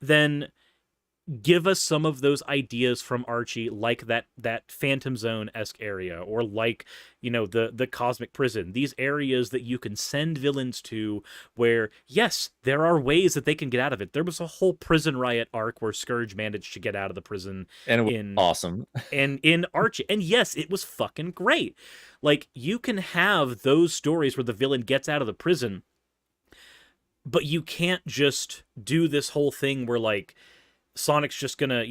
S4: then give us some of those ideas from Archie, like that Phantom Zone-esque area, or like, the Cosmic Prison. These areas that you can send villains to where, yes, there are ways that they can get out of it. There was a whole prison riot arc where Scourge managed to get out of the prison.
S2: And it was awesome.
S4: And in Archie. And yes, it was fucking great. Like, you can have those stories where the villain gets out of the prison, but you can't just do this whole thing where, like, Sonic's just gonna,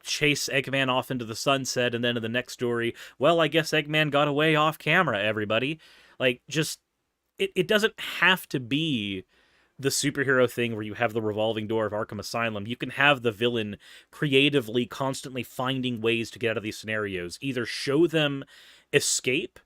S4: chase Eggman off into the sunset, and then in the next story, well, I guess Eggman got away off camera, everybody. Like, just, it doesn't have to be the superhero thing where you have the revolving door of Arkham Asylum. You can have the villain creatively, constantly finding ways to get out of these scenarios. Either show them escape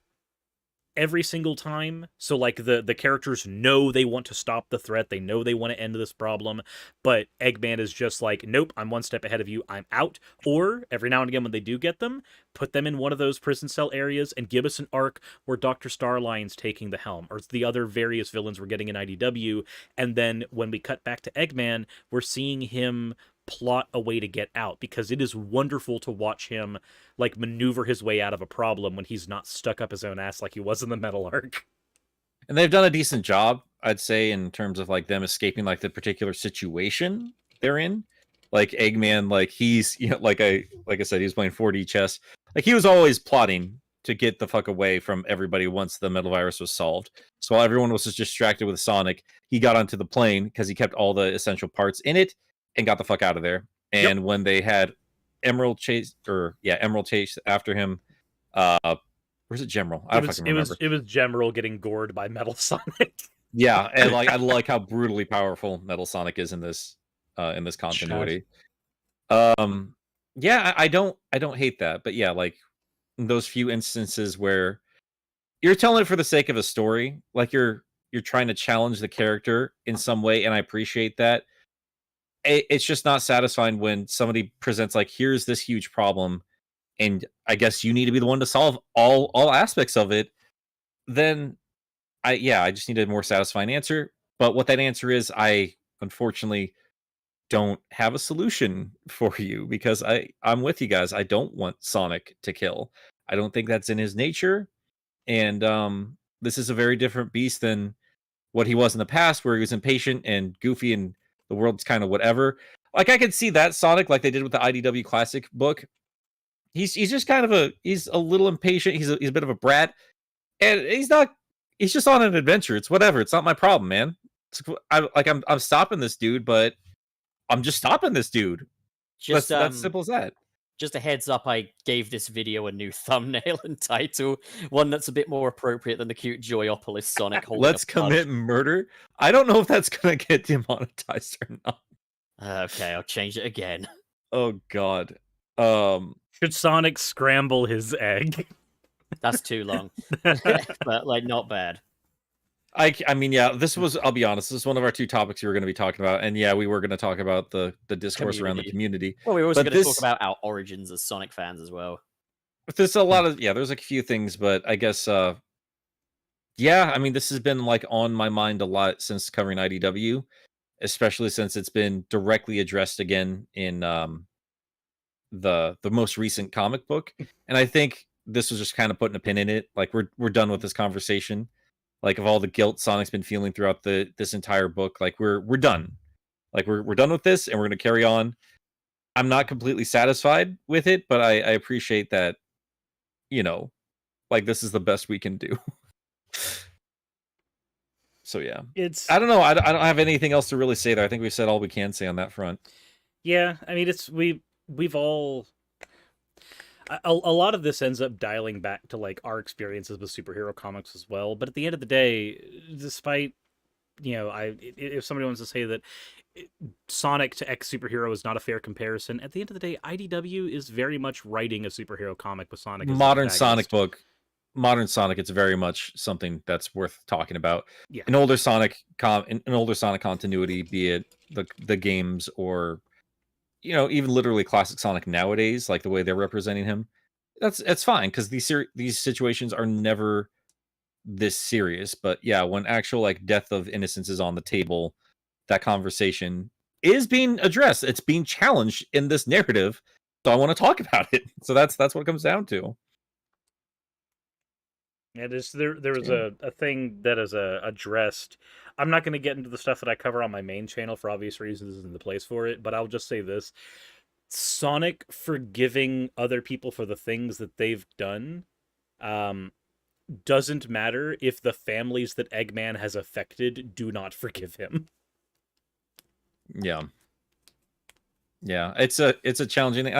S4: every single time, so like the characters know they want to stop the threat, they know they want to end this problem, but Eggman is just like, nope, I'm one step ahead of you, I'm out. Or every now and again when they do get them, put them in one of those prison cell areas and give us an arc where Dr. Starline's taking the helm, or the other various villains we're getting in IDW, and then when we cut back to Eggman, we're seeing him plot a way to get out, because it is wonderful to watch him like maneuver his way out of a problem when he's not stuck up his own ass like he was in the Metal arc.
S2: And they've done a decent job, I'd say, in terms of like them escaping like the particular situation they're in. Like Eggman, like he's, like I said, he was playing 4D chess. Like he was always plotting to get the fuck away from everybody once the metal virus was solved. So while everyone was just distracted with Sonic, he got onto the plane because he kept all the essential parts in it and got the fuck out of there. And when they had Emerald chase after him, where's it Gemerald? I don't fucking remember.
S4: It was Gemerald getting gored by Metal Sonic.
S2: Yeah, and like I like how brutally powerful Metal Sonic is in this continuity. Yeah, I don't hate that, but yeah, like those few instances where you're telling it for the sake of a story, like you're trying to challenge the character in some way, and I appreciate that. It's just not satisfying when somebody presents like, here's this huge problem, and I guess you need to be the one to solve all aspects of it. Then I just need a more satisfying answer. But what that answer is, I unfortunately don't have a solution for you because I'm with you guys. I don't want Sonic to kill. I don't think that's in his nature. And this is a very different beast than what he was in the past, where he was impatient and goofy and the world's kind of whatever. Like I could see that Sonic, like they did with the IDW Classic book. He's just kind of he's a little impatient. He's a bit of a brat, and he's just on an adventure. It's whatever. It's not my problem, man. I'm stopping this dude, but I'm just stopping this dude.
S5: Just
S2: That's simple as that.
S5: Just a heads up, I gave this video a new thumbnail and title, one that's a bit more appropriate than the cute Joyopolis Sonic holding
S2: Let's
S5: a punch.
S2: commit murder. I don't know if that's gonna get demonetized or not.
S5: Okay, I'll change it again.
S2: Oh God.
S4: Should Sonic scramble his egg?
S5: That's too long, but like not bad.
S2: I mean, yeah, I'll be honest, this is one of our two topics we were going to be talking about. And yeah, we were going to talk about the discourse around the community.
S5: Well, we were also going to talk about our origins as Sonic fans as well.
S2: But there's a lot of, there's like a few things, but I guess, yeah, I mean, this has been like on my mind a lot since covering IDW, especially since it's been directly addressed again in the most recent comic book. And I think this was just kind of putting a pin in it. Like we're done with this conversation. Like of all the guilt Sonic's been feeling throughout this entire book, like we're done. Like we're done with this, and we're gonna carry on. I'm not completely satisfied with it, but I appreciate that. Like this is the best we can do. So yeah, I don't know. I don't have anything else to really say there. I think we've said all we can say on that front.
S4: Yeah, I mean we've all. A lot of this ends up dialing back to like our experiences with superhero comics as well. But at the end of the day, despite if somebody wants to say that Sonic to X superhero is not a fair comparison, at the end of the day, IDW is very much writing a superhero comic with Sonic. As
S2: modern Sonic book, modern Sonic. It's very much something that's worth talking about.
S4: Yeah,
S2: an older Sonic continuity, be it the games or. Even literally classic Sonic nowadays, like the way they're representing him, it's fine because these situations are never this serious. But yeah, when actual like death of innocence is on the table, that conversation is being addressed. It's being challenged in this narrative. So I want to talk about it. So that's what it comes down to.
S4: Yeah, there was a thing that is addressed. I'm not going to get into the stuff that I cover on my main channel for obvious reasons, isn't the place for it, but I'll just say this. Sonic forgiving other people for the things that they've done doesn't matter if the families that Eggman has affected do not forgive him.
S2: Yeah. Yeah, it's a challenging thing.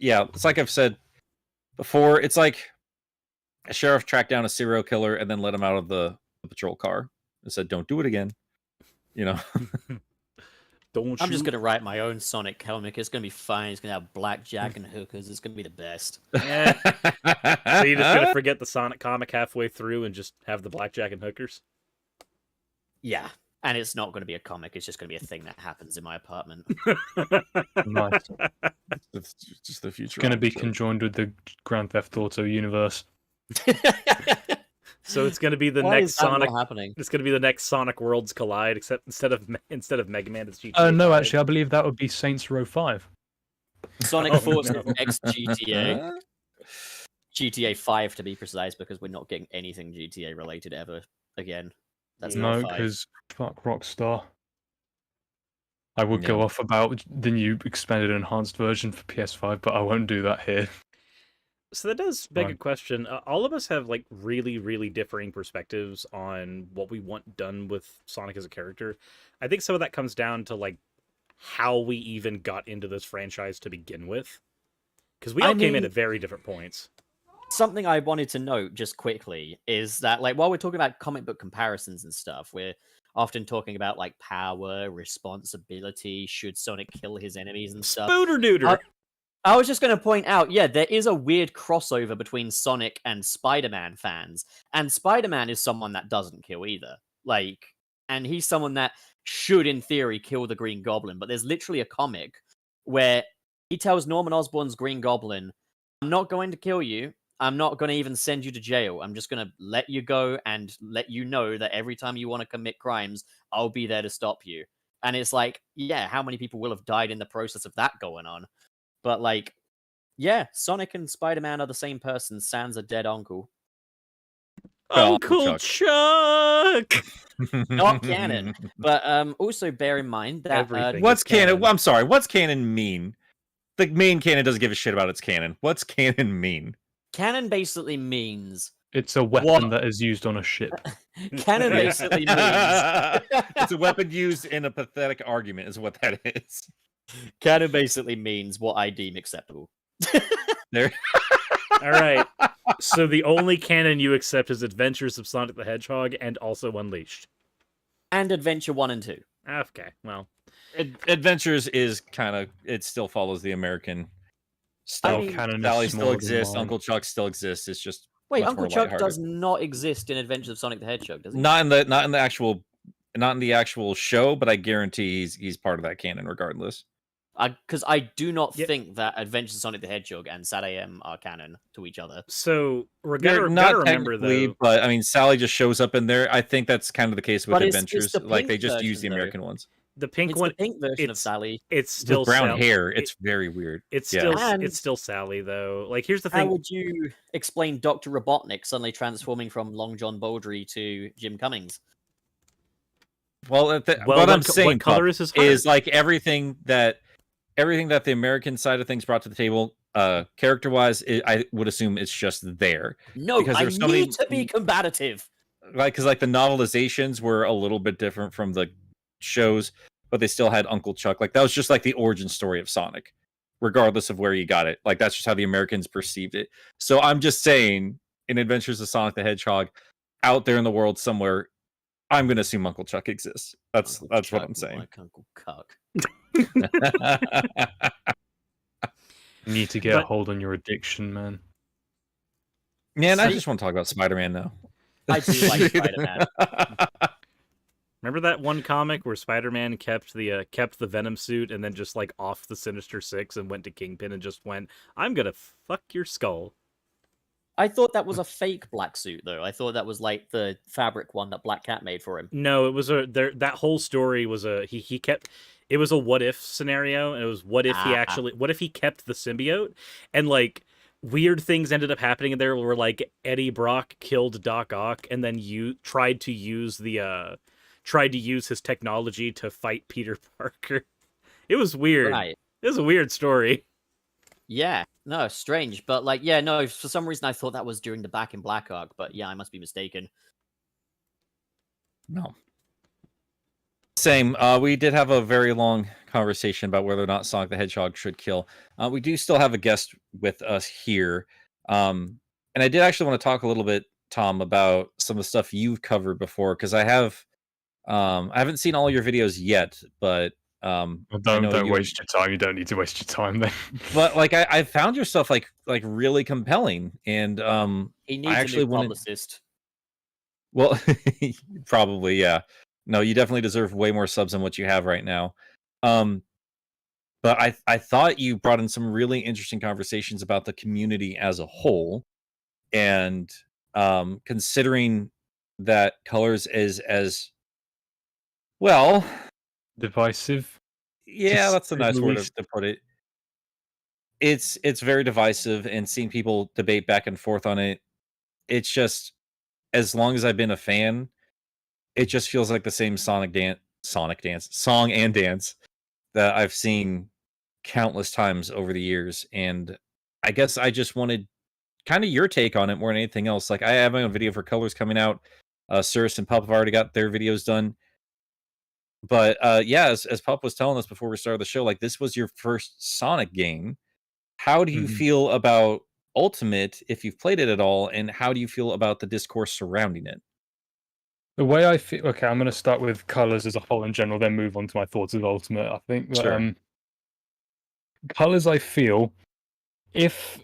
S2: It's like I've said before, it's like a sheriff tracked down a serial killer and then let him out of the patrol car and said, "Don't do it again."
S4: Don't.
S5: I'm just gonna write my own Sonic comic. It's gonna be fine. It's gonna have blackjack and hookers. It's gonna be the best.
S4: Yeah. So you're just gonna forget the Sonic comic halfway through and just have the blackjack and hookers?
S5: Yeah, and it's not gonna be a comic. It's just gonna be a thing that happens in my apartment.
S3: Nice.
S2: It's just the future.
S3: It's going to be conjoined with the Grand Theft Auto universe.
S4: So it's going to be the
S5: Why
S4: next
S5: is that
S4: Sonic.
S5: not happening?
S4: It's going to be the next Sonic Worlds collide, except instead of Mega Man, it's GTA.
S3: No,
S4: 5.
S3: actually, I believe that would be Saints Row 5.
S5: Sonic
S4: Oh,
S5: Force
S4: no.
S5: X GTA. GTA 5 to be precise, because we're not getting anything GTA related ever again. That's
S3: No,
S5: not 5.
S3: because fuck Rockstar. I would go
S2: Yeah.
S3: off about the new expanded enhanced version for PS5, but I won't do that here.
S4: So that does beg a
S3: Right.
S4: question. All of us have like really, really differing perspectives on what we want done with Sonic as a character. I think some of that comes down to like how we even got into this franchise to begin with, because we all came in at very different points.
S5: Something I wanted to note just quickly is that, like, while we're talking about comic book comparisons and stuff, we're often talking about like power, responsibility, should Sonic kill his enemies and stuff.
S4: Spooter Dooter.
S5: I was just going to point out, yeah, there is a weird crossover between Sonic and Spider-Man fans, and Spider-Man is someone that doesn't kill either. Like, and he's someone that should, in theory, kill the Green Goblin. But there's literally a comic where he tells Norman Osborn's Green Goblin, "I'm not going to kill you. I'm not going to even send you to jail. I'm just going to let you go and let you know that every time you want to commit crimes, I'll be there to stop you." And it's like, yeah, how many people will have died in the process of that going on? But like, yeah, Sonic and Spider-Man are the same person, sans a dead uncle.
S4: Uncle Chuck.
S5: Not canon. But also bear in mind that
S4: Everything
S2: What's
S4: is canon.
S2: I'm sorry. What's canon mean? The main canon doesn't give a shit about its canon. What's canon mean?
S5: canon basically means
S3: It's a weapon that is used on a ship.
S5: canon basically means
S2: It's a weapon used in a pathetic argument, is what that is.
S5: canon basically means what I deem acceptable.
S2: There.
S4: All right. So the only canon you accept is Adventures of Sonic the Hedgehog and also Unleashed.
S5: And Adventure 1 and 2.
S4: Okay, well.
S2: Adventures is kind of, it still follows the American style.
S3: Canon
S2: Sally
S3: is
S2: still
S3: smaller than
S2: exists.
S3: mine.
S2: Uncle Chuck still exists. It's just
S5: Wait,
S2: much
S5: Uncle
S2: more
S5: Chuck
S2: lighthearted.
S5: does not exist in Adventures of Sonic the Hedgehog, does he?
S2: Not in the actual show, but I guarantee he's part of that canon regardless.
S5: Because I do not
S4: Yeah.
S5: think that Adventures of Sonic the Hedgehog and Sad AM are canon to each other.
S4: So we
S2: They're
S4: gotta
S2: not
S4: remember
S2: technically,
S4: though.
S2: but I mean, Sally just shows up in there. I think that's kind of the case with
S5: But it's
S2: Adventures.
S5: the
S2: Like they
S5: pink
S2: just use the
S5: version, though.
S2: American ones
S4: The pink
S5: It's
S4: one,
S5: the pink version of
S4: it's-
S5: Sally.
S4: it's still
S2: with brown
S4: Sally.
S2: hair. It's very weird.
S4: It's
S2: Yeah.
S4: still
S5: And-
S4: it's still Sally though. Like here's the
S5: How
S4: thing.
S5: would you explain Dr. Robotnik suddenly transforming from Long John Baldry to Jim Cummings?
S2: Well, what I'm saying,
S4: what color
S2: Pup,
S4: is his heart?
S2: is like everything that the American side of things brought to the table, character-wise, I would assume it's just there.
S5: No,
S2: Because
S5: I
S2: there's so many-
S5: need to be combative.
S2: Like, because like the novelizations were a little bit different from the shows, but they still had Uncle Chuck. Like that was just like the origin story of Sonic, regardless of where you got it. Like that's just how the Americans perceived it. So I'm just saying, in Adventures of Sonic the Hedgehog, out there in the world somewhere, I'm gonna assume Uncle Chuck exists. That's
S5: Uncle
S2: what
S5: Chuck
S2: I'm saying.
S5: Like Uncle Cuck.
S3: You need to get
S4: But-
S3: a hold on your addiction, man.
S2: Man, I
S5: See-
S2: just want to talk about Spider-Man now.
S5: I do like Spider-Man.
S4: Remember that one comic where Spider-Man kept the Venom suit and then just like off the Sinister Six and went to Kingpin and just went, "I'm gonna fuck your skull."
S5: I thought that was a fake black suit, though. I thought that was like the fabric one that Black Cat made for him.
S4: No, it was that whole story was he kept. It was a what if scenario, and it was what if he kept the symbiote, and like weird things ended up happening in there where like Eddie Brock killed Doc Ock and then tried to use his technology to fight Peter Parker. It was weird.
S5: Right.
S4: It was a weird story.
S5: Yeah. No, strange. But like, yeah, no, for some reason I thought that was during the Back in Black arc, but yeah, I must be mistaken.
S2: No. Same. We did have a very long conversation about whether or not Sonic the Hedgehog should kill. We do still have a guest with us here. And I did actually want to talk a little bit, Tom, about some of the stuff you've covered before, because I haven't seen all your videos yet, but
S3: Well,
S2: I know
S3: don't
S2: you-
S3: waste your time. You don't need to waste your time then.
S2: but like I found your stuff like really compelling, and
S5: He needs
S2: actually
S5: a new
S2: wanted-
S5: publicist.
S2: well, probably, yeah. No, you definitely deserve way more subs than what you have right now. But I thought you brought in some really interesting conversations about the community as a whole, and considering that Colors is as well.
S3: Divisive.
S2: Yeah,
S3: To
S2: that's a
S3: say
S2: nice
S3: the
S2: word
S3: least.
S2: to put it. It's very divisive, and seeing people debate back and forth on it, it's just, as long as I've been a fan, it just feels like the same song and dance that I've seen countless times over the years. And I guess I just wanted kind of your take on it more than anything else. Like I have my own video for Colors coming out. Suris and Pup have already got their videos done. But yeah, as Pup was telling us before we started the show, like this was your first Sonic game. How do you
S3: Mhm.
S2: feel about Ultimate, if you've played it at all, and how do you feel about the discourse surrounding it?
S3: The way I feel, okay, I'm going to start with Colors as a whole in general, then move on to my thoughts of Ultimate. I think that
S2: Sure.
S3: Colors, I feel, if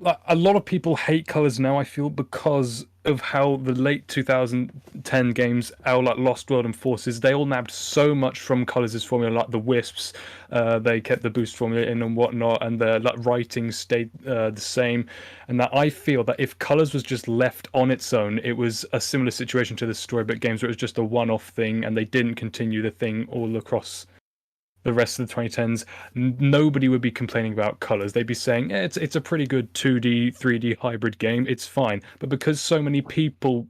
S3: like a lot of people hate colors now, I feel, because of how the late 2010 games, our like Lost World and Forces, they all nabbed so much from colors' formula, like the Wisps. They kept the boost formula in and whatnot, and the like writing stayed the same. And that I feel that if colors was just left on its own, it was a similar situation to the Storybook games, where it was just a one-off thing, and they didn't continue the thing all across the rest of the 2010s. Nobody would be complaining about colors. They'd be saying, it's a pretty good 2D, 3D hybrid game. It's fine. But because so many people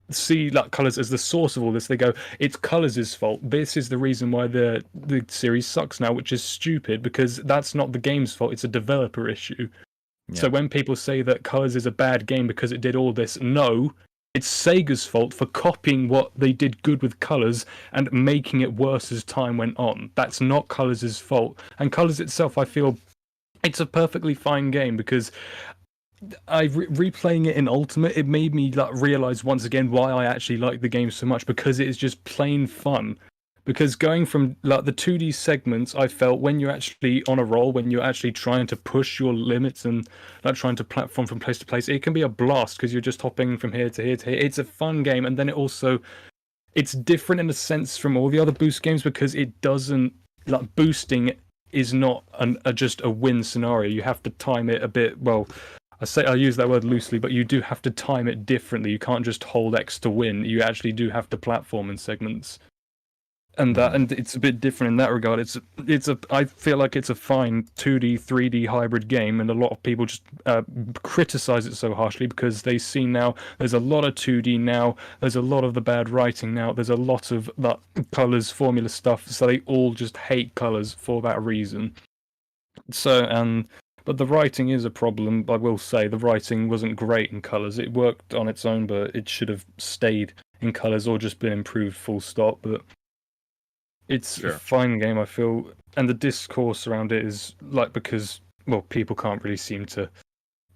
S3: see like colors as the source of all this, they go, it's colors' fault. This is the reason why the series sucks now, which is stupid, because that's not the game's fault. It's a developer issue.
S2: Yeah.
S3: So when people say that colors is a bad game because it did all this, no, it's Sega's fault for copying what they did good with Colors and making it worse as time went on. That's not Colors' fault. And Colors itself, I feel, it's a perfectly fine game, because replaying it in Ultimate, it made me like realize once again why I actually like the game so much, because it is just plain fun. Because going from like the 2D segments, I felt when you're actually on a roll, when you're actually trying to push your limits and like trying to platform from place to place, it can be a blast because you're just hopping from here to here to here. It's a fun game, and then it's different in a sense from all the other boost games, because it doesn't like boosting is not just a win scenario. You have to time it a bit. Well, I use that word loosely, but you do have to time it differently. You can't just hold X to win. You actually do have to platform in segments. And it's a bit different in that regard. I feel like it's a fine 2D, 3D hybrid game, and a lot of people just criticize it so harshly because they see now there's a lot of 2D now, there's a lot of the bad writing now, there's a lot of that colors formula stuff, so they all just hate colors for that reason. So, but the writing is a problem. I will say the writing wasn't great in colors. It worked on its own, but it should have stayed in colors or just been improved full stop. But it's a fine game, I feel, and the discourse around it is like, because, well, people can't really seem to,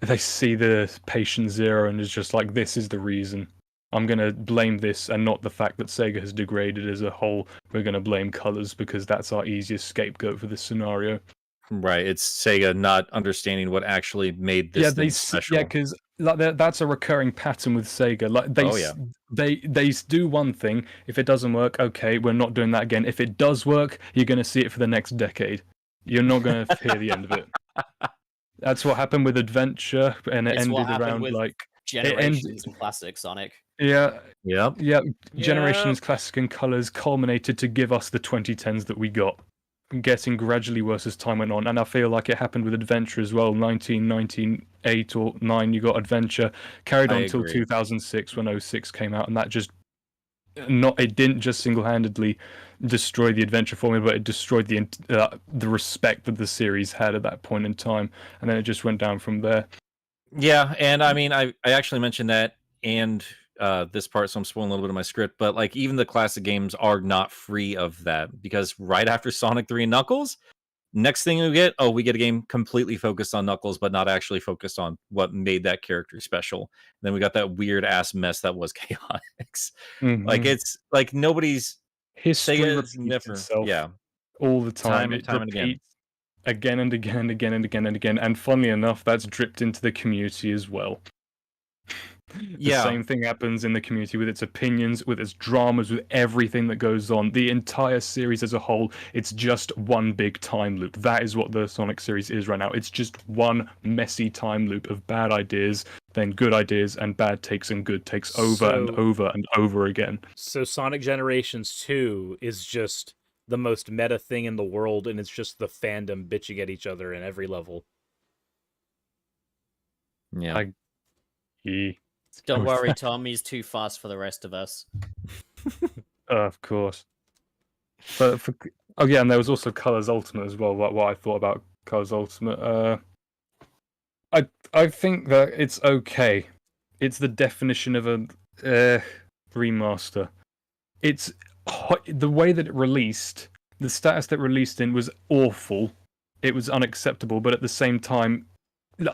S3: they see the patient zero and is just like, this is the reason. I'm going to blame this and not the fact that Sega has degraded as a whole. We're going to blame colors because that's our easiest scapegoat for this scenario.
S2: Right, it's Sega not understanding what actually made this thing special.
S3: Yeah, because like that's a recurring pattern with Sega. Like they do one thing. If it doesn't work, okay, we're not doing that again. If it does work, you're going to see it for the next decade. You're not going to hear the end of it. That's what happened with Adventure, and it ended around like
S5: Generations Classic Sonic.
S3: Yeah.
S2: Yep.
S3: Yeah. Generations Classic and Colors culminated to give us the 2010s that we got, getting gradually worse as time went on. And I feel like it happened with Adventure as well. 1998 or 9, you got Adventure, carried on until 2006 when 06 came out, and that just it didn't just single-handedly destroy the Adventure formula, but it destroyed the respect that the series had at that point in time, and then it just went down from there.
S2: Yeah, and I mean, I actually mentioned that and this part, so I'm spoiling a little bit of my script, but like even the classic games are not free of that, because right after Sonic 3 and Knuckles, next thing we get a game completely focused on Knuckles, but not actually focused on what made that character special. And then we got that weird ass mess that was Chaotix.
S3: Mm-hmm.
S2: Like it's like nobody's
S3: history repeats itself all the time. It
S2: time
S3: repeats again and again and again and again and again. And funnily enough, that's dripped into the community as well. The same thing happens in the community with its opinions, with its dramas, with everything that goes on. The entire series as a whole, it's just one big time loop. That is what the Sonic series is right now. It's just one messy time loop of bad ideas, then good ideas, and bad takes and good takes over and over and over again.
S4: So Sonic Generations 2 is just the most meta thing in the world, and it's just the fandom bitching at each other in every level.
S2: Yeah.
S5: Don't worry, Tom. He's too fast for the rest of us.
S3: Of course. But and there was also Colors Ultimate as well. What I thought about Colors Ultimate. I think that it's okay. It's the definition of a remaster. It's the way that it released. The status that it released in was awful. It was unacceptable. But at the same time,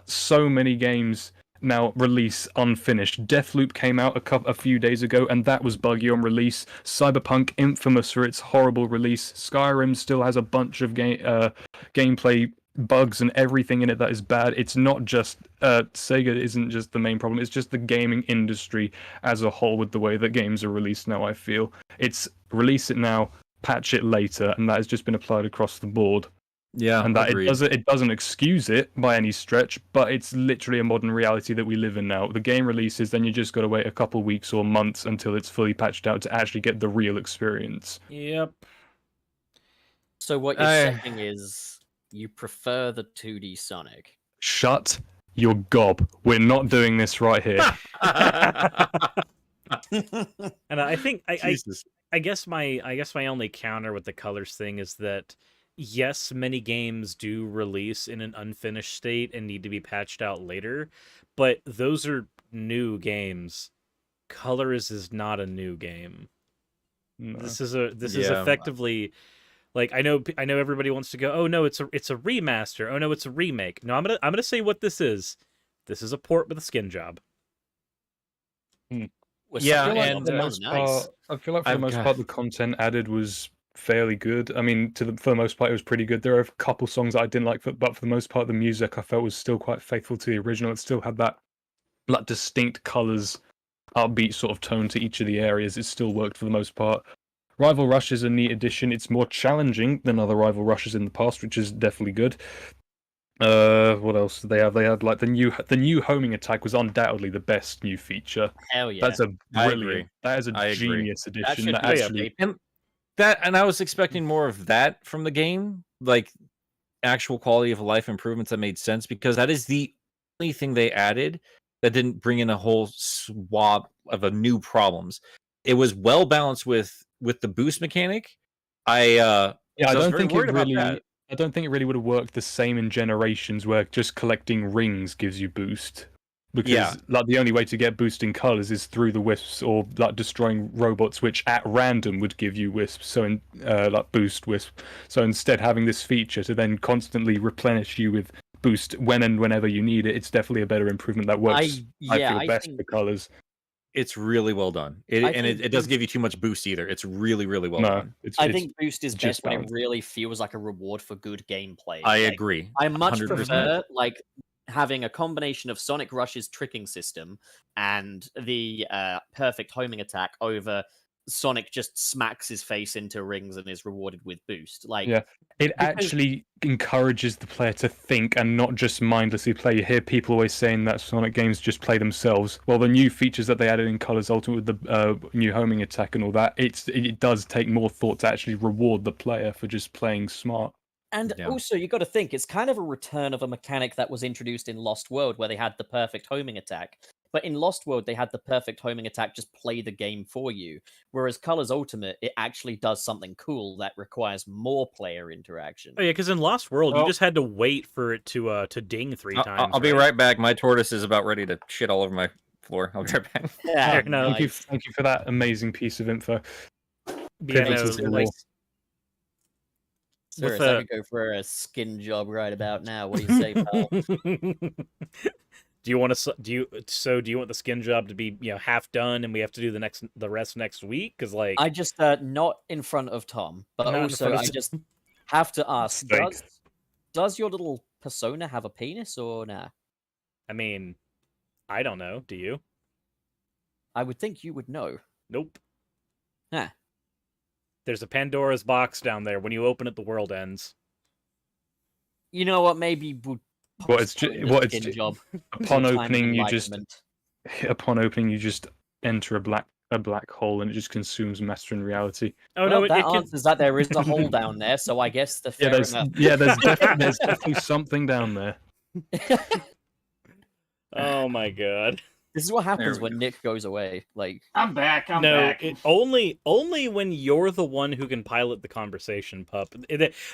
S3: so many games now release unfinished. Deathloop came out a few days ago, and that was buggy on release. Cyberpunk, infamous for its horrible release. Skyrim still has a bunch of gameplay bugs and everything in it that is bad. It's not just Sega isn't just the main problem. It's just the gaming industry as a whole with the way that games are released now. I feel it's release it now, patch it later, and that has just been applied across the board.
S2: Yeah,
S3: And that
S2: agreed.
S3: it doesn't excuse it by any stretch, but it's literally a modern reality that we live in now. The game releases, then you just got to wait a couple weeks or months until it's fully patched out to actually get the real experience.
S4: Yep.
S5: So what you're saying is you prefer the 2D Sonic.
S3: Shut your gob. We're not doing this right here.
S4: And I think
S2: Jesus.
S4: I guess my only counter with the colors thing is that yes, many games do release in an unfinished state and need to be patched out later, but those are new games. Colors is not a new game.
S3: No.
S4: This is effectively like I know everybody wants to go, "Oh no, it's a remaster. Oh no, it's a remake." No, I'm going to say what this is. This is a port with a skin job.
S2: Yeah,
S3: I feel like
S2: and
S3: for the most part, the content added was fairly good. I mean, for the most part, it was pretty good. There are a couple songs that I didn't like, but for the most part, the music I felt was still quite faithful to the original. It still had that like distinct colors, upbeat sort of tone to each of the areas. It still worked for the most part. Rival Rush is a neat addition. It's more challenging than other Rival Rushes in the past, which is definitely good. What else did they have? They had like the new homing attack was undoubtedly the best new feature.
S5: Hell yeah.
S3: That's a
S2: I
S3: brilliant.
S2: agree.
S3: That is a
S2: I agree.
S3: genius addition.
S5: That
S3: That
S5: should
S3: actually,
S2: And I was expecting more of that from the game, like actual quality of life improvements that made sense, because that is the only thing they added that didn't bring in a whole swab of a new problems. It was well balanced with the boost mechanic. I don't think it really would have worked the same in Generations, where just collecting rings gives you boost. Because like the only way to get boosting colors is through the wisps or like destroying robots, which at random would give you wisps. So like boost wisp. So instead, having this feature to then constantly replenish you with boost when and whenever you need it, it's definitely a better improvement that works. I feel best for colors. It's really well done. It doesn't give you too much boost either. It's really, really well done.
S5: I think boost is
S3: just
S5: best when it
S3: balanced.
S5: really feels like a reward for good gameplay.
S2: I
S5: Like,
S2: agree.
S5: I much
S2: 100%.
S5: prefer like having a combination of Sonic Rush's tricking system and the perfect homing attack over Sonic just smacks his face into rings and is rewarded with boost. Like,
S3: Yeah, it actually encourages the player to think and not just mindlessly play. You hear people always saying that Sonic games just play themselves. Well, the new features that they added in Colors Ultimate with the new homing attack and all that, it does take more thought to actually reward the player for just playing smart.
S5: and also you got to think it's kind of a return of a mechanic that was introduced in Lost World where they had the perfect homing attack. But in Lost World, they had the perfect homing attack just play the game for you. Whereas Colors Ultimate, it actually does something cool that requires more player interaction.
S4: Oh yeah, because in Lost World, you just had to wait for it to ding 3 times.
S2: I'll be right back. My tortoise is about ready to shit all over my floor. I'll be right back.
S5: Yeah,
S3: Thank you for that amazing piece of info.
S4: Yeah,
S3: Can't
S4: no,
S3: listen to
S4: like,
S5: Suris,
S4: with
S5: I could go for a skin job right about now. What do you say, pal?
S4: Do you want the skin job to be half done and we have to do the rest next week? Because like
S5: I just not in front of Tom, but
S4: Not in
S5: also
S4: front of
S5: I just have to ask:
S3: Steak.
S5: does your little persona have a penis or nah?
S4: I mean, I don't know. Do you?
S5: I would think you would know.
S4: Nope.
S5: Huh.
S4: There's a Pandora's box down there. When you open it, the world ends.
S5: You know what? Maybe we'll skin job.
S3: Upon
S5: for time
S3: opening, you just
S5: enlightenment.
S3: enter a black hole and it just consumes matter and reality.
S4: Oh
S5: Well,
S4: no!
S5: that
S4: It can.
S5: answers that there is a hole down there, so I guess the fair enough.
S3: There's definitely something down there.
S4: Oh my god!
S5: This is what happens
S2: we
S5: when Nick goes away. Like,
S6: I'm back. I'm
S4: No,
S6: back.
S4: only when you're the one who can pilot the conversation, pup.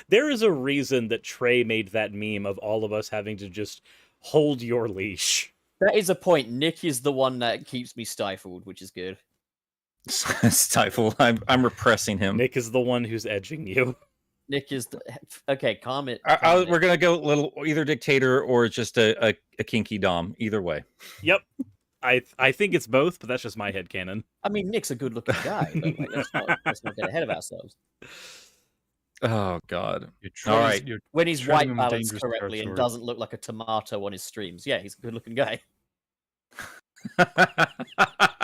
S4: There is a reason that Trey made that meme of all of us having to just hold your leash.
S5: that is a point. Nick is the one that keeps me stifled, which is good.
S2: Stifle. I'm repressing him.
S4: Nick is the one who's edging you.
S5: Nick is the okay. Calm it.
S2: We're gonna go little either dictator or just a kinky dom. Either way.
S4: Yep. I think it's both, but that's just my headcanon.
S5: I mean, Nick's a good-looking guy. But like, let's not get ahead of ourselves.
S2: Oh God.
S3: You're
S2: All
S3: treading-
S2: right.
S3: you're
S5: When he's
S3: treading
S5: white
S3: on
S5: balanced
S3: dangerous
S5: correctly and
S3: territory.
S5: doesn't look like a tomato on his streams. Yeah, he's a good-looking guy.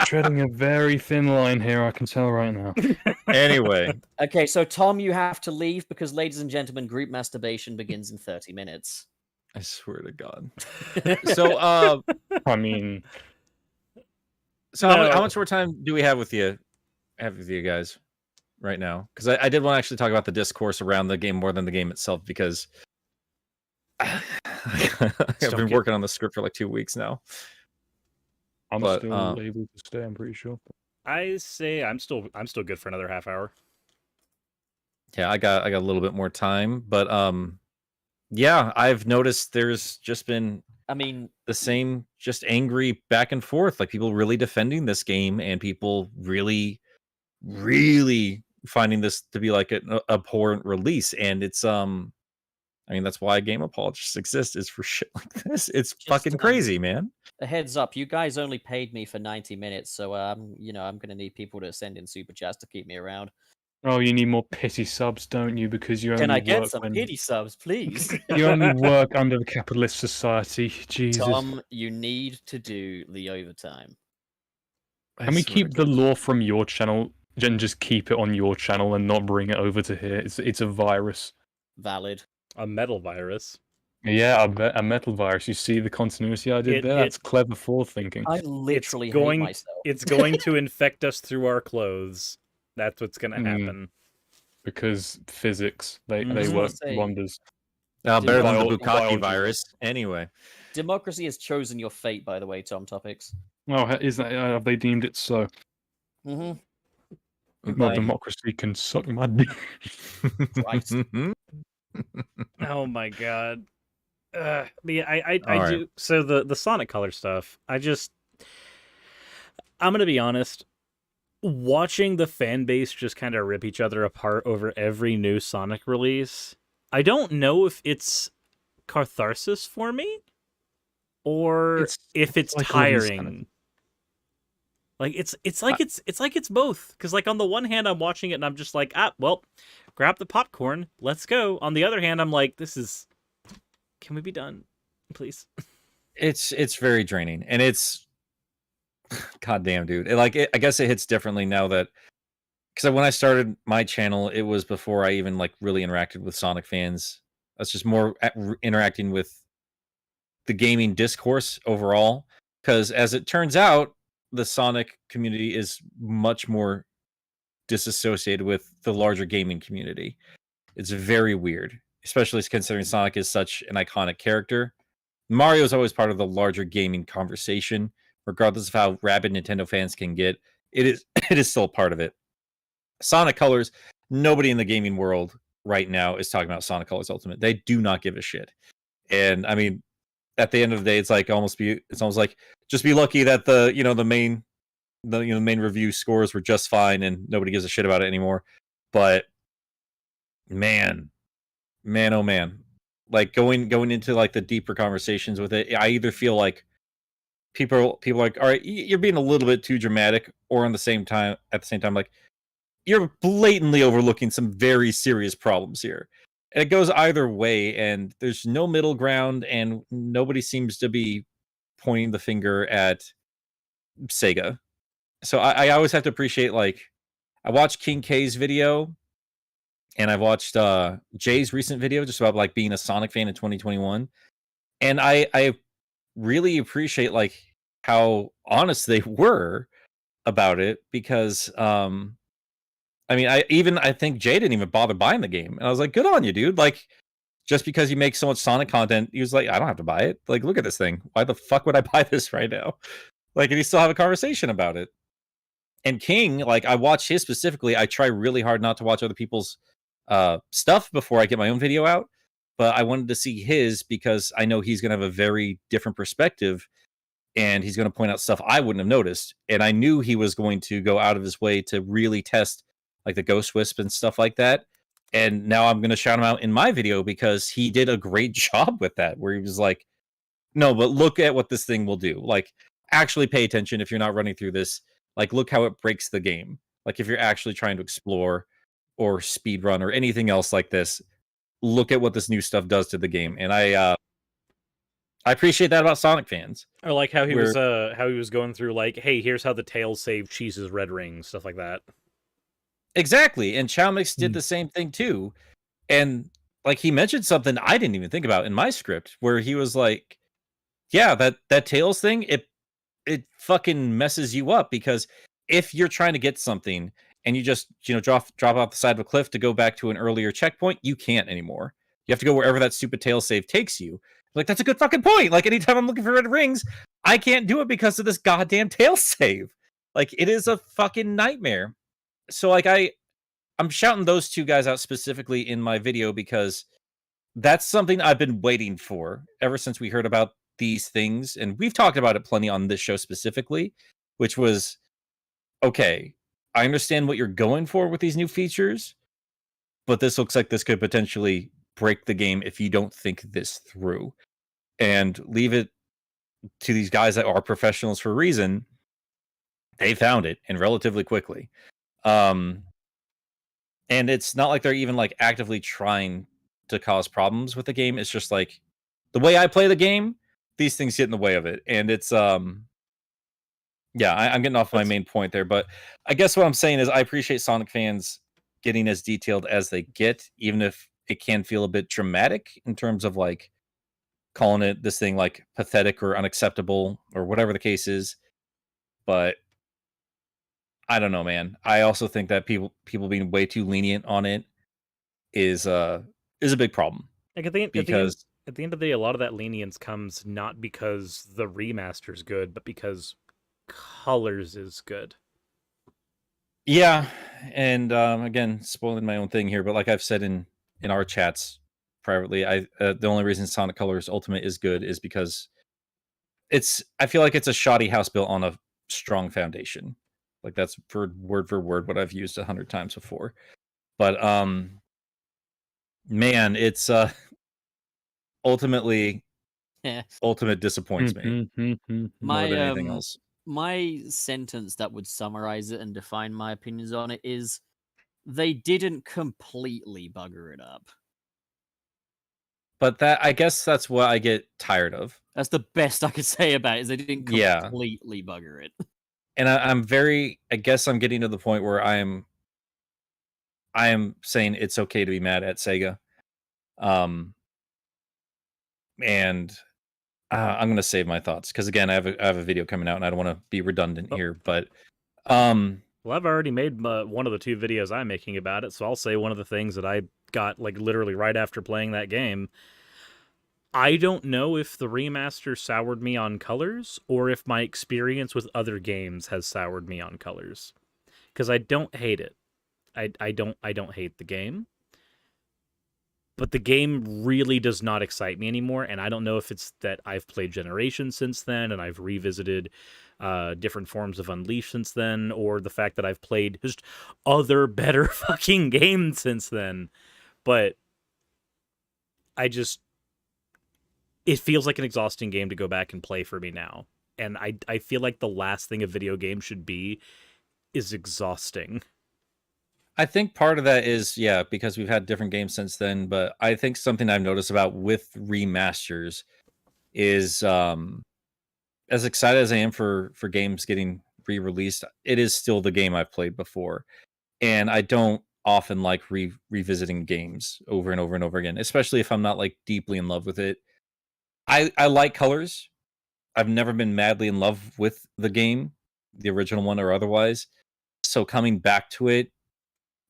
S3: Treading a very thin line here, I can tell right now.
S2: Anyway,
S5: Okay, so Tom, you have to leave because, ladies and gentlemen, group masturbation begins in 30 minutes.
S2: I swear to God. So,
S3: I mean,
S2: how much more time do we have with you? Guys right now? Because I did want to actually talk about the discourse around the game more than the game itself, because I've been working on the script for like 2 weeks now.
S3: I'm
S2: But,
S3: still able to stay, I'm pretty sure.
S4: I say I'm still good for another half hour.
S2: Yeah, I got a little bit more time, but yeah, I've noticed there's just been
S5: I mean,
S2: the same just angry back and forth, like people really defending this game and people really finding this to be like an abhorrent release. And it's I mean, that's why Game Apologists exist, is for shit like this. It's fucking crazy, man.
S5: a heads up, you guys only paid me for 90 minutes, so you know, I'm gonna need people to send in super chats to keep me around.
S3: Oh, you need more pity subs, don't you? Because you only
S5: Can I get
S3: work
S5: some
S3: when...
S5: pity subs, please?
S3: You only work under the capitalist society. Jesus.
S5: Tom, you need to do the overtime.
S3: Can we keep the lore from your channel and just keep it on your channel and not bring it over to here? It's a virus.
S5: Valid.
S4: A metal virus.
S3: Yeah, a metal virus. You see the continuity I did there? That's clever forethinking.
S5: I literally
S4: going-
S5: hate myself.
S4: It's going to infect us through our clothes. That's what's going to happen.
S3: Because physics, they
S5: Mhm.
S3: work
S5: Say-
S3: wonders.
S2: better than the
S3: Bio-
S2: Bukkake
S3: biology.
S2: virus. Anyway,
S5: Democracy has chosen your fate, by the way, TomTopics.
S3: Oh, is that have they deemed it so?
S5: Mm-hmm.
S3: Well,
S5: Right.
S3: democracy can suck my dick.
S5: Christ.
S4: Oh my god. But yeah, I
S2: All right.
S4: do. So the Sonic color stuff, I'm gonna be honest. Watching the fan base just kind of rip each other apart over every new Sonic release, I don't know if it's catharsis for me, or if it's
S3: like all these
S4: tiring.
S3: kind of-
S4: Like it's like it's both. Because like on the one hand, I'm watching it and I'm just like, well, grab the popcorn, let's go. On the other hand, I'm like, can we be done, please?
S2: it's very draining, and it's goddamn, dude. I guess it hits differently now that, because when I started my channel, it was before I even like really interacted with Sonic fans. That's just more interacting with the gaming discourse overall. Because as it turns out, the Sonic community is much more disassociated with the larger gaming community. It's very weird, especially considering Sonic is such an iconic character. Mario is always part of the larger gaming conversation, regardless of how rabid Nintendo fans can get. It is still part of it. Sonic Colors, nobody in the gaming world right now is talking about Sonic Colors Ultimate. They do not give a shit. And I mean, at the end of the day, it's almost like just be lucky that the main review scores were just fine and nobody gives a shit about it anymore. But man, oh man, like going into like the deeper conversations with it, I either feel like people are like, all right, you're being a little bit too dramatic, or at the same time, like, you're blatantly overlooking some very serious problems here. And it goes either way, and there's no middle ground, and nobody seems to be pointing the finger at Sega. So I always have to appreciate, like, I watched King K's video, and I've watched Jay's recent video just about like being a Sonic fan in 2021. And I really appreciate like how honest they were about it, because I mean, I think Jay didn't even bother buying the game, and I was like, good on you, dude. Like, just because you make so much Sonic content, he was like, I don't have to buy it. Like, look at this thing. Why the fuck would I buy this right now? Like, and he still have a conversation about it. And King, like, I watch his specifically. I try really hard not to watch other people's stuff before I get my own video out, but I wanted to see his because I know he's gonna have a very different perspective, and he's gonna point out stuff I wouldn't have noticed. And I knew he was going to go out of his way to really test like the Ghost Wisp and stuff like that. And now I'm gonna shout him out in my video because he did a great job with that, where he was like, no, but look at what this thing will do. Like, actually pay attention if you're not running through this. Like, look how it breaks the game. Like, if you're actually trying to explore, or speedrun or anything else like this, look at what this new stuff does to the game. And I appreciate that about Sonic fans.
S4: Or like how he was going through like, hey, here's how the tails save Cheese's red ring, stuff like that.
S2: Exactly. And Chowmix did the same thing too. And like he mentioned something I didn't even think about in my script, where he was like, yeah, that tails thing, it fucking messes you up, because if you're trying to get something and you just, drop off the side of a cliff to go back to an earlier checkpoint, you can't anymore. You have to go wherever that stupid tail save takes you. Like, that's a good fucking point. Like, anytime I'm looking for red rings, I can't do it because of this goddamn tail save. Like, it is a fucking nightmare. So, like, I'm shouting those two guys out specifically in my video because that's something I've been waiting for ever since we heard about these things. And we've talked about it plenty on this show specifically, which was, okay, I understand what you're going for with these new features, but this looks like this could potentially break the game if you don't think this through, and leave it to these guys that are professionals for a reason. They found it, and relatively quickly. And it's not like they're even like actively trying to cause problems with the game. It's just like the way I play the game, these things get in the way of it. And it's I'm getting off my main point there, but I guess what I'm saying is I appreciate Sonic fans getting as detailed as they get, even if it can feel a bit dramatic in terms of like calling it this thing like pathetic or unacceptable or whatever the case is. But I don't know, man. I also think that people being way too lenient on it is a big problem.
S4: Like at the end of the day, a lot of that lenience comes not because the remaster's good, but because colors is good.
S2: Yeah, and again, spoiling my own thing here, but like I've said in our chats privately, the only reason Sonic Colors Ultimate is good is because I feel like it's a shoddy house built on a strong foundation. Like that's for word what I've used 100 times before. But man, it's ultimately Ultimate disappoints me more than anything else.
S5: My sentence that would summarize it and define my opinions on it is they didn't completely bugger it up.
S2: But I guess that's what I get tired of.
S5: That's the best I could say about it, is they didn't completely bugger it.
S2: And I guess I'm getting to the point where I am saying it's okay to be mad at Sega. And I'm going to save my thoughts because again, I have a video coming out and I don't want to be redundant here, but
S4: well, I've already made one of the two videos I'm making about it, so I'll say one of the things that I got like literally right after playing that game. I don't know if the remaster soured me on colors or if my experience with other games has soured me on colors, because I don't hate it. I don't hate the game. But the game really does not excite me anymore, and I don't know if it's that I've played Generations since then, and I've revisited different forms of Unleashed since then, or the fact that I've played just other better fucking games since then. But it feels like an exhausting game to go back and play for me now. And I feel like the last thing a video game should be is exhausting.
S2: I think part of that is, because we've had different games since then, but I think something I've noticed about with remasters is as excited as I am for games getting re-released, it is still the game I've played before. And I don't often like revisiting games over and over and over again, especially if I'm not like deeply in love with it. I like colors. I've never been madly in love with the game, the original one or otherwise. So coming back to it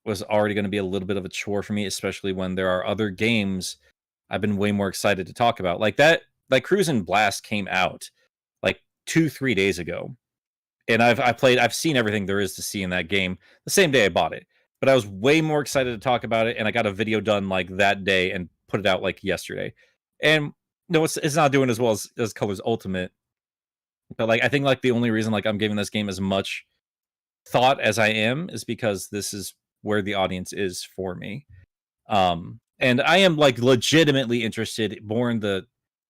S2: was already going to be a little bit of a chore for me, especially when there are other games I've been way more excited to talk about. Like like Cruisin' Blast came out like 2-3 days ago. And I've seen everything there is to see in that game the same day I bought it. But I was way more excited to talk about it, and I got a video done like that day and put it out like yesterday. And no, it's not doing as well as Colors Ultimate. But like I think like the only reason like I'm giving this game as much thought as I am is because this is where the audience is for me. And I am like legitimately interested more in the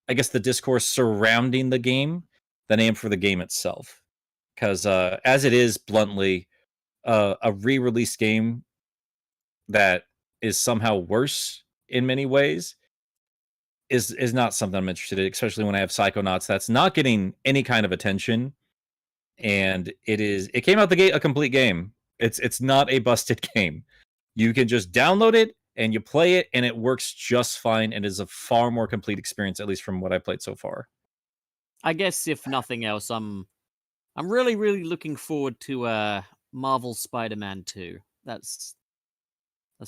S2: discourse surrounding the game than I am for the game itself. Because as it is bluntly, a re-release game that is somehow worse in many ways is not something I'm interested in, especially when I have Psychonauts that's not getting any kind of attention. And it came out the gate a complete game. It's not a busted game. You can just download it and you play it and it works just fine and is a far more complete experience, at least from what I played so far.
S5: I guess if nothing else, I'm really, really looking forward to Marvel Spider-Man 2. That's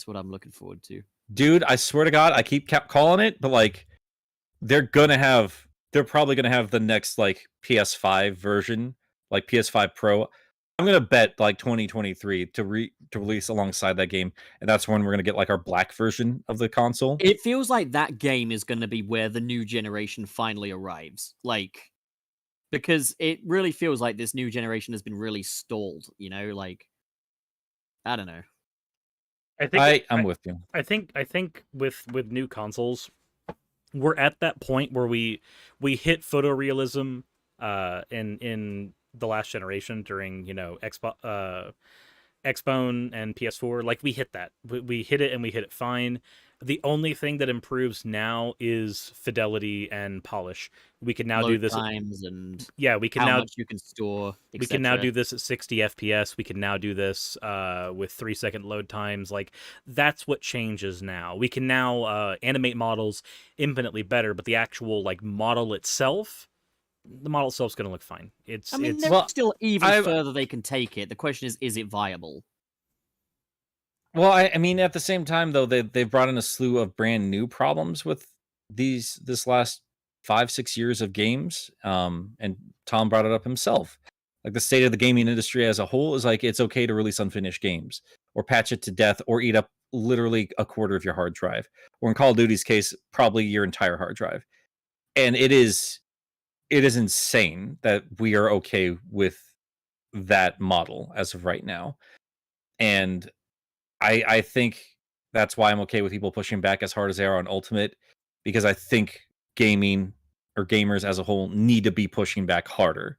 S5: what I'm looking forward to.
S2: Dude, I swear to God, I kept calling it, but like they're probably gonna have the next like PS5 version, like PS5 Pro. I'm gonna bet like 2023 to release alongside that game, and that's when we're gonna get like our black version of the console.
S5: It feels like that game is going to be where the new generation finally arrives. Like, because it really feels like this new generation has been really stalled, you know? Like, I don't know.
S2: I'm with you.
S4: I think with new consoles, we're at that point where we hit photorealism in the last generation during, you know, Xbone and PS4. Like, we hit that. We hit it and we hit it fine. The only thing that improves now is fidelity and polish. We can now
S5: Load
S4: do this
S5: times and
S4: we can
S5: how
S4: now
S5: much you can store.
S4: we can now do this at 60 FPS. We can now do this with 3-second load times. Like, that's what changes now. We can now animate models infinitely better, but the actual like model itself, the model itself's going to look fine.
S5: I mean,
S4: it's
S5: there's still even further they can take it. The question is it viable?
S2: Well, I mean, at the same time, though, they've brought in a slew of brand new problems with this last 5-6 years of games. And Tom brought it up himself. Like, the state of the gaming industry as a whole is like, it's okay to release unfinished games or patch it to death or eat up literally a quarter of your hard drive, or in Call of Duty's case, probably your entire hard drive. And it is insane that we are okay with that model as of right now. And I think that's why I'm okay with people pushing back as hard as they are on Ultimate, because I think gaming or gamers as a whole need to be pushing back harder,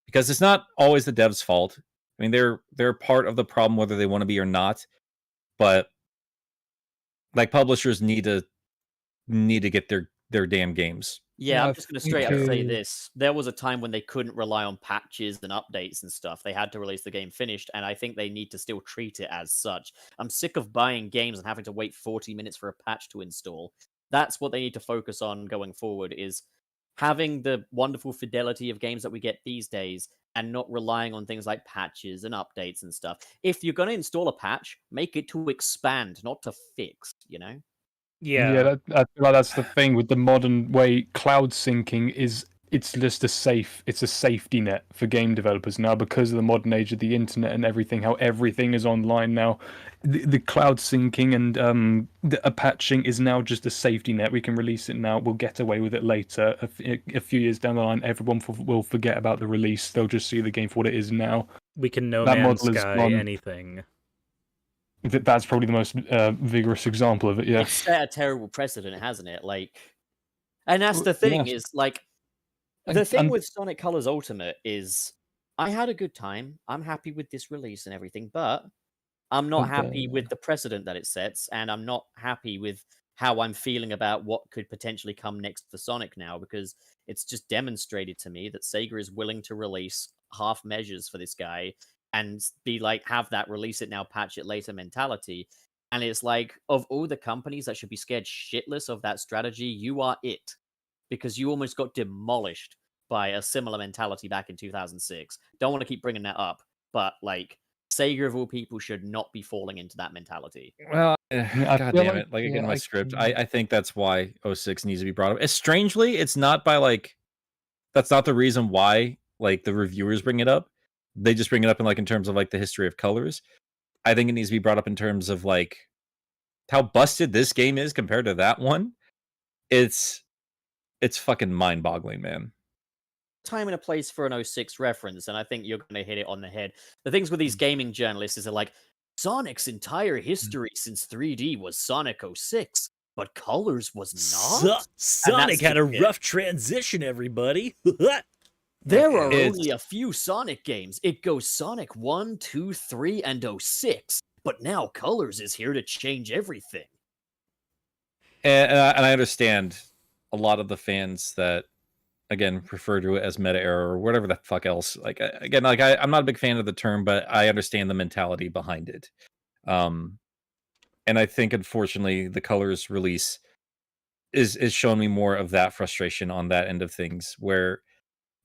S2: because it's not always the devs' fault. I mean, they're part of the problem whether they want to be or not, but like, publishers need to get their damn games.
S5: Yeah,
S3: Yeah,
S5: I'm just going to straight up say
S3: too.
S5: this. There was a time when they couldn't rely on patches and updates and stuff. They had to release the game finished, and I think they need to still treat it as such. I'm sick of buying games and having to wait 40 minutes for a patch to install. That's what they need to focus on going forward, is having the wonderful fidelity of games that we get these days and not relying on things like patches and updates and stuff. If you're going to install a patch, make it to expand, not to fix, you know?
S3: Yeah, I feel like that's the thing with the modern way. Cloud syncing it's just a safety net for game developers now, because of the modern age of the internet and everything. How everything is online now, the cloud syncing and the patching is now just a safety net. We can release it now. We'll get away with it later. A few years down the line, everyone will forget about the release. They'll just see the game for what it is now.
S4: we can No
S3: That
S4: Man's
S3: model is
S4: Sky
S3: gone.
S4: anything.
S3: That's probably the most vigorous example of it. Yeah.
S5: It's set a terrible precedent, hasn't it? Like, and that's the
S3: Yeah.
S5: thing is, like, the thing
S3: And
S5: with Sonic Colors Ultimate is I had a good time. I'm happy with this release and everything, but I'm not happy with the precedent that it sets, and I'm not happy with how I'm feeling about what could potentially come next for Sonic now, because it's just demonstrated to me that Sega is willing to release half measures for this guy and be like, have that release it now, patch it later mentality. And it's like, of all the companies that should be scared shitless of that strategy, you are it. Because you almost got demolished by a similar mentality back in 2006. Don't want to keep bringing that up, but like, Sega of all people should not be falling into that mentality.
S2: Well,
S3: I
S2: God
S3: feel
S2: damn
S3: like-
S2: it. Like,
S3: yeah,
S2: again, my
S3: I
S2: script.
S3: can-
S2: I think that's why 06 needs to be brought up. Strangely, it's not by like, that's not the reason why like the reviewers bring it up. They just bring it up in terms of like the history of colors. I think it needs to be brought up in terms of like how busted this game is compared to that one. It's fucking mind-boggling, man.
S5: Time and a place for an 06 reference, and I think you're going to hit it on the head. The things with these gaming journalists is they're like, Sonic's entire history since 3D was Sonic 06, but Colors was not?
S4: Sonic had a
S5: just it.
S4: rough transition, everybody.
S5: There are
S2: It's-
S5: only a few Sonic games. It goes Sonic 1, 2, 3, and 06. but now Colors is here to change everything.
S2: And I understand a lot of the fans that, again, refer to it as meta era or whatever the fuck else. Like, again, like I'm not a big fan of the term, but I understand the mentality behind it. And I think, unfortunately, the Colors release is showing me more of that frustration on that end of things, where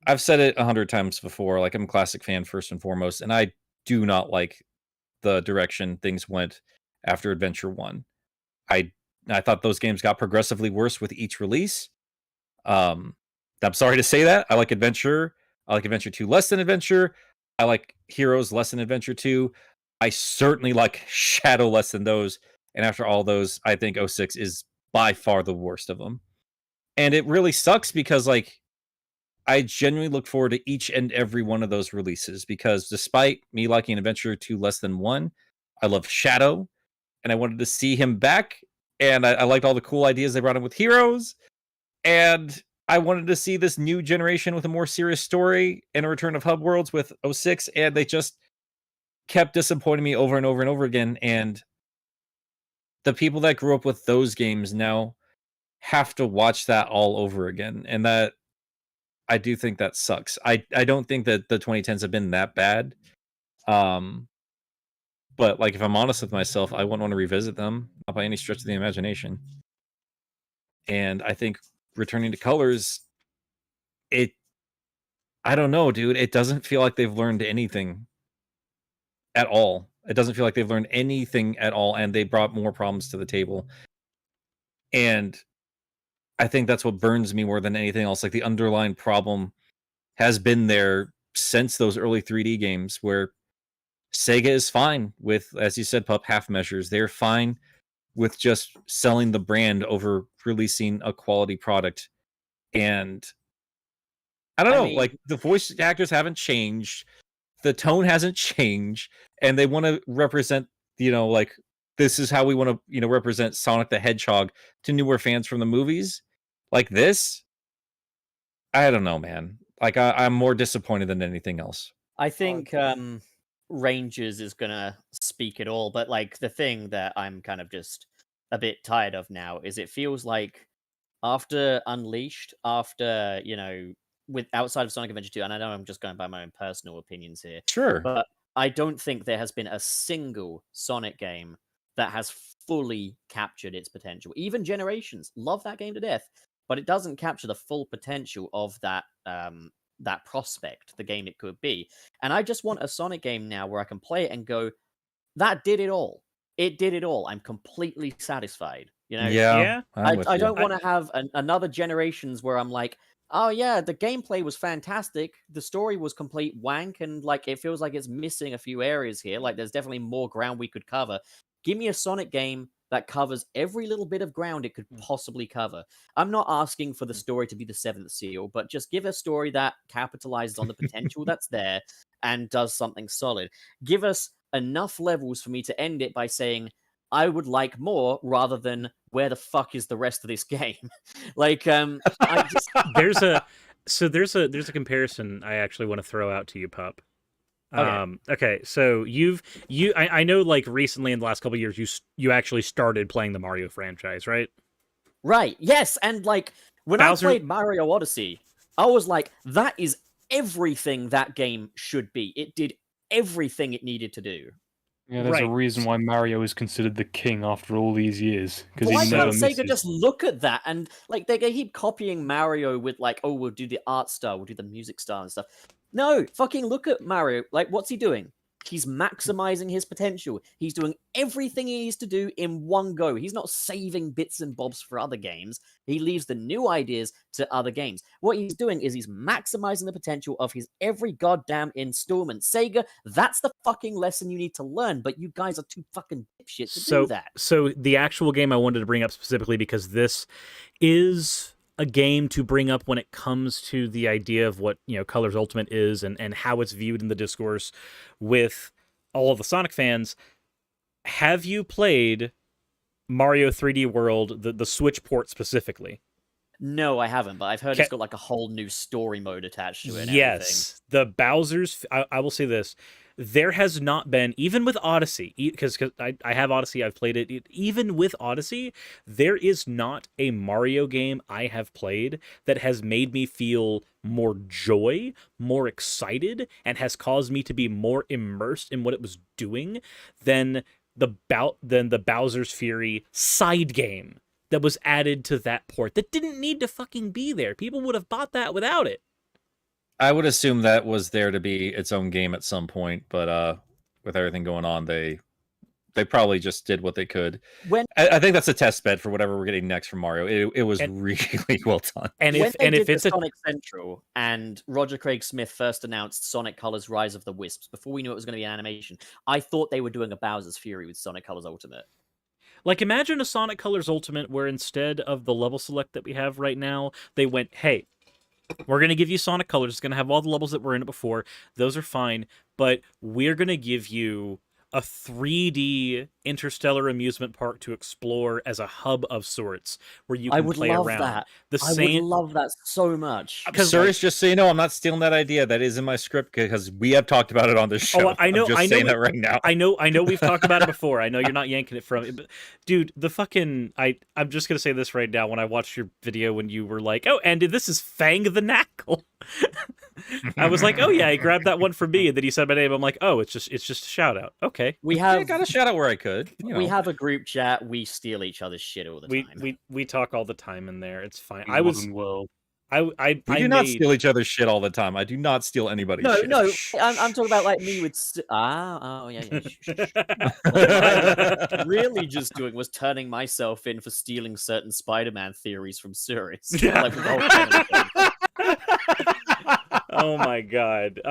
S2: I've said it 100 times before. Like, I'm a classic fan first and foremost, and I do not like the direction things went after Adventure 1. I thought those games got progressively worse with each release. I'm sorry to say that. I like Adventure 2 less than Adventure. I like Heroes less than Adventure 2. I certainly like Shadow less than those. And after all those, I think 06 is by far the worst of them. And it really sucks because, like, I genuinely look forward to each and every one of those releases, because despite me liking Adventure 2 less than 1, I love Shadow, and I wanted to see him back, and I liked all the cool ideas they brought in with Heroes, and I wanted to see this new generation with a more serious story and a return of Hub Worlds with 06, and they just kept disappointing me over and over and over again. And the people that grew up with those games now have to watch that all over again, and that, I do think that sucks. I don't think that the 2010s have been that bad. But, like, if I'm honest with myself, I wouldn't want to revisit them, not by any stretch of the imagination. And I think returning to Colors, I don't know, dude. It doesn't feel like they've learned anything at all. It doesn't feel like they've learned anything at all, and they brought more problems to the table. And I think that's what burns me more than anything else. Like, the underlying problem has been there since those early 3D games, where Sega is fine with, as you said, Pup, half measures. They're fine with just selling the brand over releasing a quality product. And I don't know, like, the voice actors haven't changed, the tone hasn't changed, and they want to represent, like, this is how we want to, represent Sonic the Hedgehog to newer fans from the movies. Like this, I don't know, man. Like, I'm more disappointed than anything else.
S5: I think Rangers is gonna speak it all, but, like, the thing that I'm kind of just a bit tired of now is it feels like after Unleashed, after, with outside of Sonic Adventure 2, and I know I'm just going by my own personal opinions here,
S2: Sure.
S5: but I don't think there has been a single Sonic game that has fully captured its potential. Even Generations, love that game to death, but it doesn't capture the full potential of that that prospect, the game it could be. And I just want a Sonic game now where I can play it and go, that did it all. It did it all. I'm completely satisfied.
S2: Yeah.
S5: I don't want to have another Generations where I'm like, oh yeah, the gameplay was fantastic, the story was complete wank, and, like, it feels like it's missing a few areas here. Like, there's definitely more ground we could cover. Give me a Sonic game that covers every little bit of ground it could possibly cover. I'm not asking for the story to be the seventh seal, but just give a story that capitalizes on the potential that's there and does something solid. Give us enough levels for me to end it by saying, I would like more, rather than, where the fuck is the rest of this game? Like, I just...
S4: there's a comparison I actually want to throw out to you, Pup. Okay, so I know, like, recently in the last couple of years you actually started playing the Mario franchise, right?
S5: Right. Yes, and, like, when
S4: Bowser...
S5: I played Mario Odyssey, I was like, that is everything that game should be. It did everything it needed to do.
S3: Yeah, there's a reason why Mario is considered the king after all these years, because
S5: Why
S3: he never
S5: can't
S3: misses.
S5: Sega just look at that and, like, they keep copying Mario with, like, oh, we'll do the art style, we'll do the music style and stuff. No, fucking look at Mario. Like, what's he doing? He's maximizing his potential. He's doing everything he needs to do in one go. He's not saving bits and bobs for other games. He leaves the new ideas to other games. What he's doing is he's maximizing the potential of his every goddamn installment. Sega, that's the fucking lesson you need to learn, but you guys are too fucking dipshit to do that.
S4: So the actual game I wanted to bring up specifically, because this is a game to bring up when it comes to the idea of what, Colors Ultimate is and how it's viewed in the discourse with all of the Sonic fans. Have you played Mario 3D World, the Switch port specifically?
S5: No, I haven't, but I've heard it's got like a whole new story mode attached to it. And
S4: yes, the Bowser's. I will say this: there has not been, even with Odyssey, because I have Odyssey, I've played it. Even with Odyssey, there is not a Mario game I have played that has made me feel more joy, more excited, and has caused me to be more immersed in what it was doing than the Bowser's Fury side game that was added to that port that didn't need to fucking be there. People would have bought that without it.
S2: I would assume that was there to be its own game at some point, but with everything going on, they probably just did what they could. I think that's a test bed for whatever we're getting next from Mario. It was really well done.
S4: And if it's
S5: Sonic Central and Roger Craig Smith first announced Sonic Colors Rise of the Wisps, before we knew it was going to be an animation, I thought they were doing a Bowser's Fury with Sonic Colors Ultimate.
S4: Like, imagine a Sonic Colors Ultimate where instead of the level select that we have right now, they went, hey, we're going to give you Sonic Colors. It's going to have all the levels that were in it before. Those are fine. But we're going to give you a 3D interstellar amusement park to explore as a hub of sorts where you can play around.
S5: That.
S4: I
S5: would love that so much.
S2: Suris, just so you know, I'm not stealing that idea. That is in my script because we have talked about it on this show.
S4: Oh, I know.
S2: I'm just saying that right now.
S4: I know. We've talked about it before. I know you're not yanking it from it, but dude, the fucking I'm just gonna say this right now. When I watched your video when you were like, "Oh, and this is Fang the Knackle," I was like, "Oh yeah, he grabbed that one from me," and then he said my name. I'm like, "Oh, it's just a shout out." Okay,
S2: I got a shout out where I could.
S5: We have a group chat. We steal each other's shit all the time.
S4: We talk all the time in there. It's fine.
S2: We do not steal each other's shit all the time. I do not steal anybody's shit.
S5: No, I'm talking about like me with yeah. What I really just doing was turning myself in for stealing certain Spider-Man theories from Suris.
S4: Oh my god.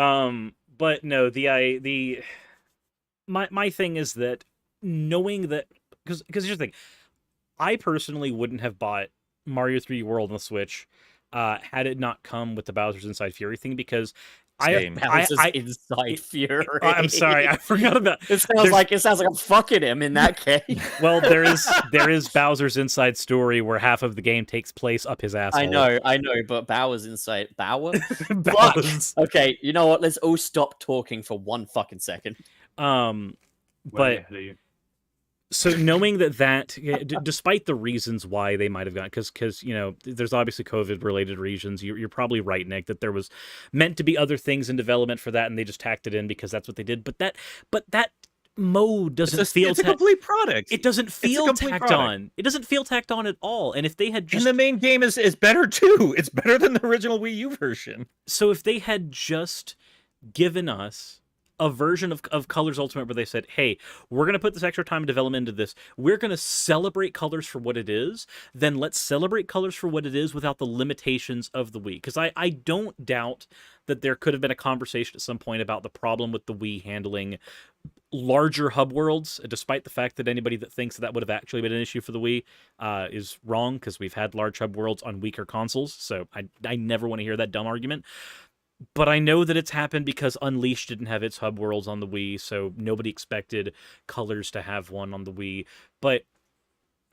S4: But no, my thing is that knowing that because here's the thing, I personally wouldn't have bought Mario 3D World on the Switch had it not come with the Bowser's Inside Fury thing, because
S5: Bowser's Inside Fury.
S4: I'm sorry, I forgot about
S5: it. Sounds like I'm fucking him in that case.
S4: Well, there is Bowser's Inside Story where half of the game takes place up his asshole.
S5: I know, but Bowser's Inside Bower.
S4: Bowser's.
S5: Okay, you know what? Let's all stop talking for 1 fucking second.
S4: But so knowing that despite the reasons why they might have gone, because you know there's obviously COVID related reasons. You're probably right, Nick, that there was meant to be other things in development for that, and they just tacked it in because that's what they did. But that mode doesn't feel.
S2: It's a complete product.
S4: It doesn't feel tacked on. It doesn't feel tacked on at all. And if they had just,
S2: and the main game is better too. It's better than the original Wii U version.
S4: So if they had just given us a version of Colors Ultimate where they said, hey, we're going to put this extra time and development into this. We're going to celebrate Colors for what it is. Then let's celebrate Colors for what it is without the limitations of the Wii. Because I don't doubt that there could have been a conversation at some point about the problem with the Wii handling larger hub worlds, despite the fact that anybody that thinks that would have actually been an issue for the Wii is wrong, because we've had large hub worlds on weaker consoles. So I never want to hear that dumb argument. But I know that it's happened because Unleashed didn't have its hub worlds on the Wii, so nobody expected Colors to have one on the Wii. But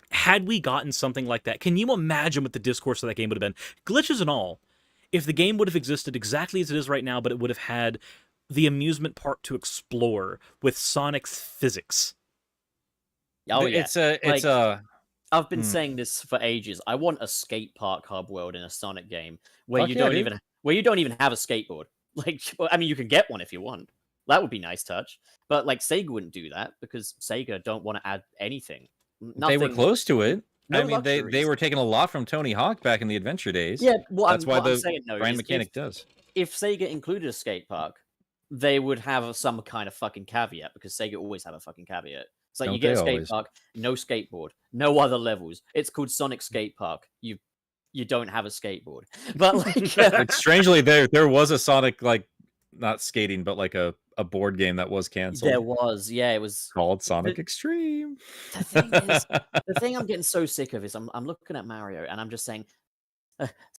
S4: had we gotten something like that, can you imagine what the discourse of that game would have been? Glitches and all. If the game would have existed exactly as it is right now, but it would have had the amusement park to explore with Sonic's physics.
S5: Oh yeah, I've been
S2: Hmm.
S5: saying this for ages. I want a skate park hub world in a Sonic game where you don't even have a skateboard. Like, I mean, you can get one if you want. That would be a nice touch. But like, Sega wouldn't do that because Sega don't want to add anything.
S2: They were close to it.
S5: No
S2: I mean, they
S5: luxuries.
S2: were taking a lot from Tony Hawk back in the Adventure days.
S5: Yeah,
S2: that's why the
S5: I'm saying, though,
S2: brand
S5: is
S2: mechanic does.
S5: if Sega included a skate park, they would have some kind of fucking caveat, because Sega always have a fucking caveat. It's like,
S2: Don't
S5: you get a
S2: they
S5: skate
S2: always?
S5: park, no skateboard, no other levels. It's called Sonic Skate Park. You don't have a skateboard. But like,
S2: Like, strangely, there was a Sonic, like, not skating, but like a board game that was canceled.
S5: there was, yeah, it was.
S2: Called Sonic Extreme.
S5: The thing is, the thing I'm getting so sick of is I'm looking at Mario and I'm just saying,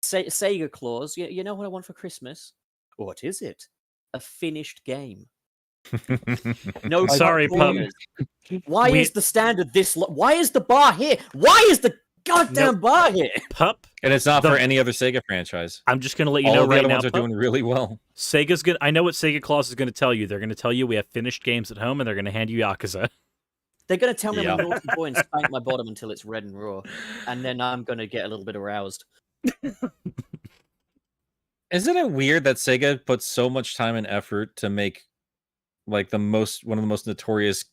S5: Sega Claus, you know what I want for Christmas? What is it? A finished game. No,
S4: Sorry, Pup.
S5: platformers. Why is the standard this? Why is the bar here? Why is the goddamn bar here.
S4: Pup.
S2: And it's not
S4: The-
S2: for any other Sega franchise.
S4: I'm just gonna let you
S2: All
S4: know
S2: of the
S4: right
S2: other
S4: now.
S2: ones are
S4: Pup,
S2: doing really well.
S4: Sega's gonna. I know what Sega Claus is gonna tell you. They're gonna tell you we have finished games at home, and they're gonna hand you Yakuza.
S5: They're gonna tell me
S2: Yeah.
S5: I'm a naughty boy and spank my bottom until it's red and raw, and then I'm gonna get a little bit aroused.
S2: Isn't it weird that Sega puts so much time and effort to make like one of the most notorious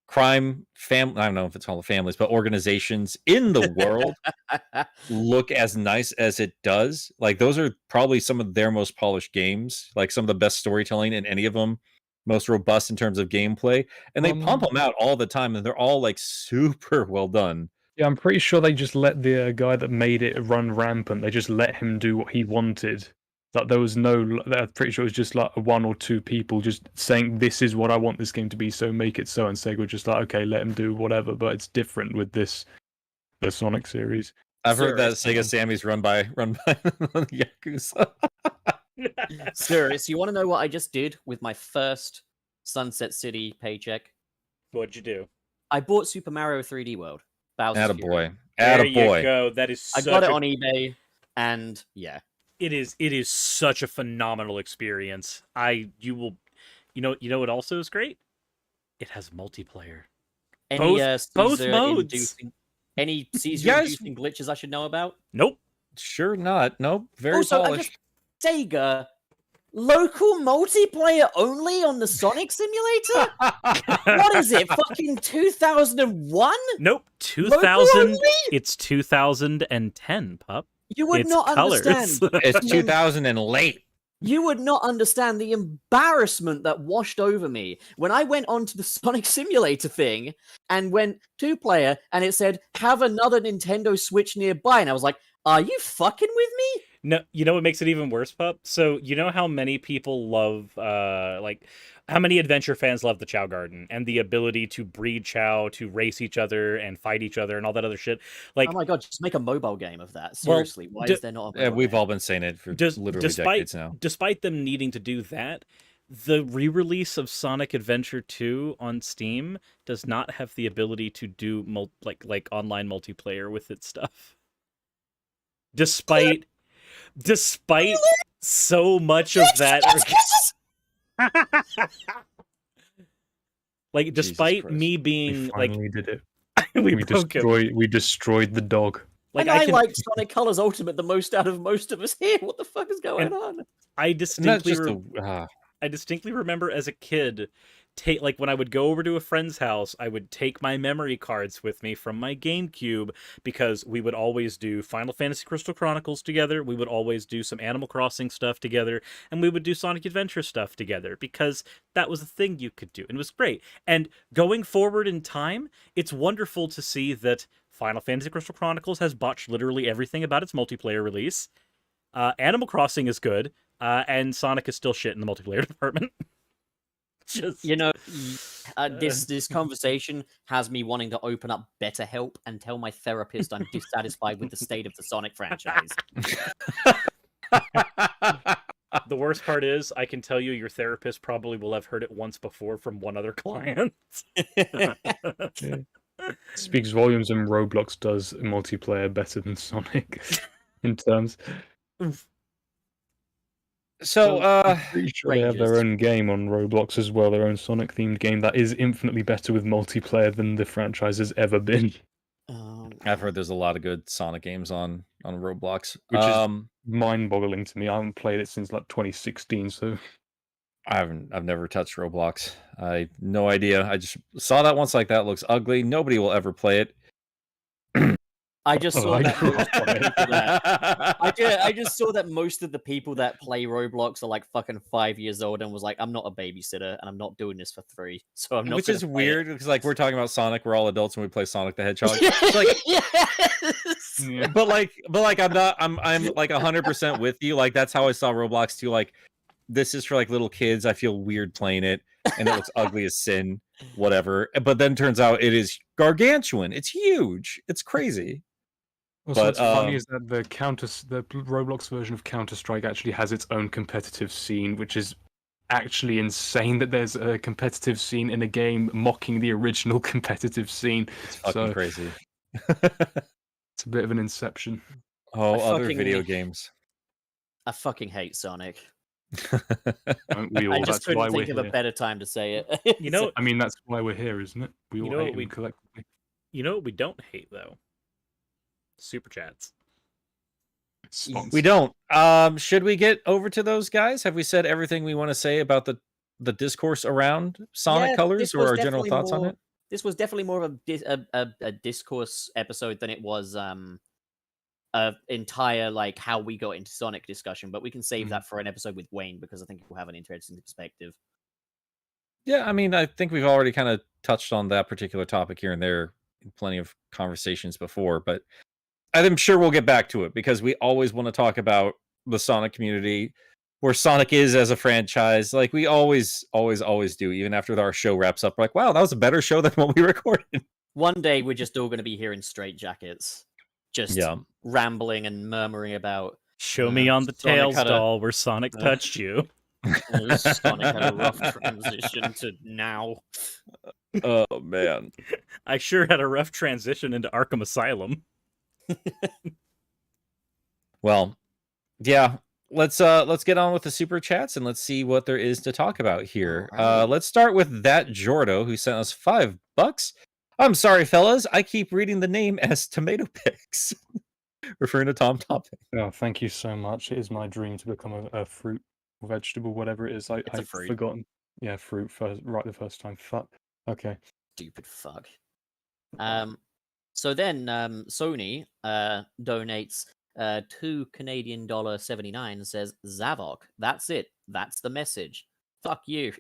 S2: crime I don't know if it's called families, but organizations in the world look as nice as it does? Like those are probably some of their most polished games, like some of the best storytelling in any of them, most robust in terms of gameplay, and they pump them out all the time, and they're all like super well done.
S3: Yeah, I'm pretty sure they just let the guy that made it run rampant. They just let him do what he wanted. Like there was no. I'm pretty sure it was just like one or two people just saying, "This is what I want this game to be, so make it so." And Sega was just like, "Okay, let him do whatever." But it's different with the Sonic series.
S2: I've heard that Sega Sammy's run by Yakuza.
S5: Suris, you want to know what I just did with my first Sunset City paycheck?
S4: What'd you do?
S5: I bought Super Mario 3D World. Bowser's Fury.
S2: Attaboy.
S4: There you
S2: Attaboy.
S4: go. That is.
S5: I got it on eBay, and yeah.
S4: It is such a phenomenal experience. You know what also is great? It has multiplayer.
S5: Any
S4: Both modes.
S5: Any seizure-inducing glitches I should know about?
S4: Nope.
S2: Sure not. Nope. Very
S5: Also,
S2: polished.
S5: Sega, local multiplayer only on the Sonic Simulator? What is it? Fucking 2001?
S4: Nope.
S5: Local
S4: 2000.
S5: only?
S4: It's 2010, pup.
S5: You would
S4: It's
S5: not
S4: colors.
S5: understand.
S2: It's 2000 and late.
S5: You would not understand the embarrassment that washed over me when I went onto the Sonic Simulator thing and went 2-player and it said, have another Nintendo Switch nearby. And I was like, are you fucking with me?
S4: No, you know what makes it even worse, pup? So you know how many people love, how many adventure fans love the Chow Garden and the ability to breed Chow, to race each other and fight each other and all that other shit. Like,
S5: Oh my god, just make a mobile game of that. Seriously, why is there not a
S2: Yeah,
S5: mobile
S2: we've
S5: game?
S2: all been saying it for literally decades now.
S4: Despite them needing to do that, the re-release of Sonic Adventure 2 on Steam does not have the ability to do like online multiplayer with its stuff. Despite so much of that, like despite
S2: Christ.
S4: me
S3: We
S4: being like,
S3: finally did it.
S4: we broke it.
S3: We destroyed the dog.
S5: And I like Sonic Colors Ultimate the most out of most of us here. What the fuck is going on?
S4: I
S2: And that's
S4: distinctly
S2: just
S4: I distinctly remember as a kid, like when I would go over to a friend's house, I would take my memory cards with me from my GameCube because we would always do Final Fantasy Crystal Chronicles together. We would always do some Animal Crossing stuff together, and we would do Sonic Adventure stuff together because that was a thing you could do, and it was great. And going forward in time, it's wonderful to see that Final Fantasy Crystal Chronicles has botched literally everything about its multiplayer release. Animal Crossing is good, and Sonic is still shit in the multiplayer department. Just...
S5: You know, this conversation has me wanting to open up BetterHelp and tell my therapist I'm dissatisfied with the state of the Sonic franchise.
S4: The worst part is, I can tell you your therapist probably will have heard it once before from one other client.
S3: Speaks volumes, and Roblox does multiplayer better than Sonic in terms.
S2: So,
S3: I'm pretty sure they have their
S5: Rangers.
S3: own game on Roblox as well, their own Sonic themed game that is infinitely better with multiplayer than the franchise has ever been.
S2: I've heard there's a lot of good Sonic games on Roblox.
S3: Which is mind-boggling to me. I haven't played it since like 2016, so
S2: I've never touched Roblox. I no idea. I just saw that once like that. Looks ugly. Nobody will ever play it.
S5: I just saw
S3: I
S5: that.
S3: grew
S5: most
S3: up on
S5: of the
S3: it.
S5: people that- I just saw that most of the people that play Roblox are like fucking 5 years old and was like, I'm not a babysitter and I'm not doing this for free, so I'm not.
S2: Which
S5: gonna
S2: is
S5: play it."
S2: weird because like we're talking about Sonic, we're all adults and we play Sonic the Hedgehog. It's like,
S5: Yes!
S3: Yeah.
S2: but like I'm like 100% with you. Like that's how I saw Roblox too. Like this is for like little kids. I feel weird playing it, and it looks ugly as sin. Whatever. But then turns out it is gargantuan. It's huge. It's crazy.
S3: Also,
S2: But,
S3: what's funny is that the Roblox version of Counter-Strike actually has its own competitive scene, which is actually insane that there's a competitive scene in a game mocking the original competitive scene.
S2: It's fucking crazy.
S3: It's a bit of an inception.
S2: Oh,
S5: I
S2: other
S5: fucking-
S2: video games.
S5: I fucking hate Sonic.
S3: Don't we all?
S5: I just
S3: That's why
S5: couldn't
S3: we're
S5: think of a
S3: here.
S5: better time to say it.
S4: You know,
S3: I mean, that's why we're here, isn't it? We all
S4: You know
S3: hate
S4: what
S3: him
S4: we-
S3: collectively.
S4: you know what we don't hate though? Super chats.
S3: Sponsored.
S2: We don't. Should we get over to those guys? Have we said everything we want to say about the discourse around Sonic
S5: Yeah,
S2: Colors,
S5: this
S2: or
S5: was
S2: our general
S5: definitely
S2: thoughts on
S5: more-
S2: it?
S5: This was definitely more of a discourse episode than it was a entire like how we got into Sonic discussion. But we can save that for an episode with Wayne because I think we'll have an interesting perspective.
S2: Yeah, I mean, I think we've already kind of touched on that particular topic here and there in plenty of conversations before, but I'm sure we'll get back to it because we always want to talk about the Sonic community, where Sonic is as a franchise. Like we always do, even after our show wraps up. We're like, wow, that was a better show than what we recorded.
S5: One day we're just all going to be here in straitjackets, just rambling and murmuring about.
S4: Show me on the
S5: Sonic
S4: Tails
S5: had a-
S4: doll where Sonic touched you.
S5: Sonic had a rough transition to now.
S2: Oh man.
S4: I sure had a rough transition into Arkham Asylum.
S2: Well, yeah. Let's get on with the super chats and let's see what there is to talk about here.
S5: Alright.
S2: Let's start with that Jordo who sent us $5. I'm sorry, fellas. I keep reading the name as Tomato Picks, referring to TomTopics.
S3: Oh, thank you so much. It is my dream to become a fruit or vegetable, whatever it is.
S5: a
S3: I've
S5: fruit.
S3: forgotten. Yeah, fruit first, right the first time. Fuck. Okay.
S5: Stupid fuck. So then Sony donates $2.79 and says, Zavok, that's it. That's the message. Fuck you.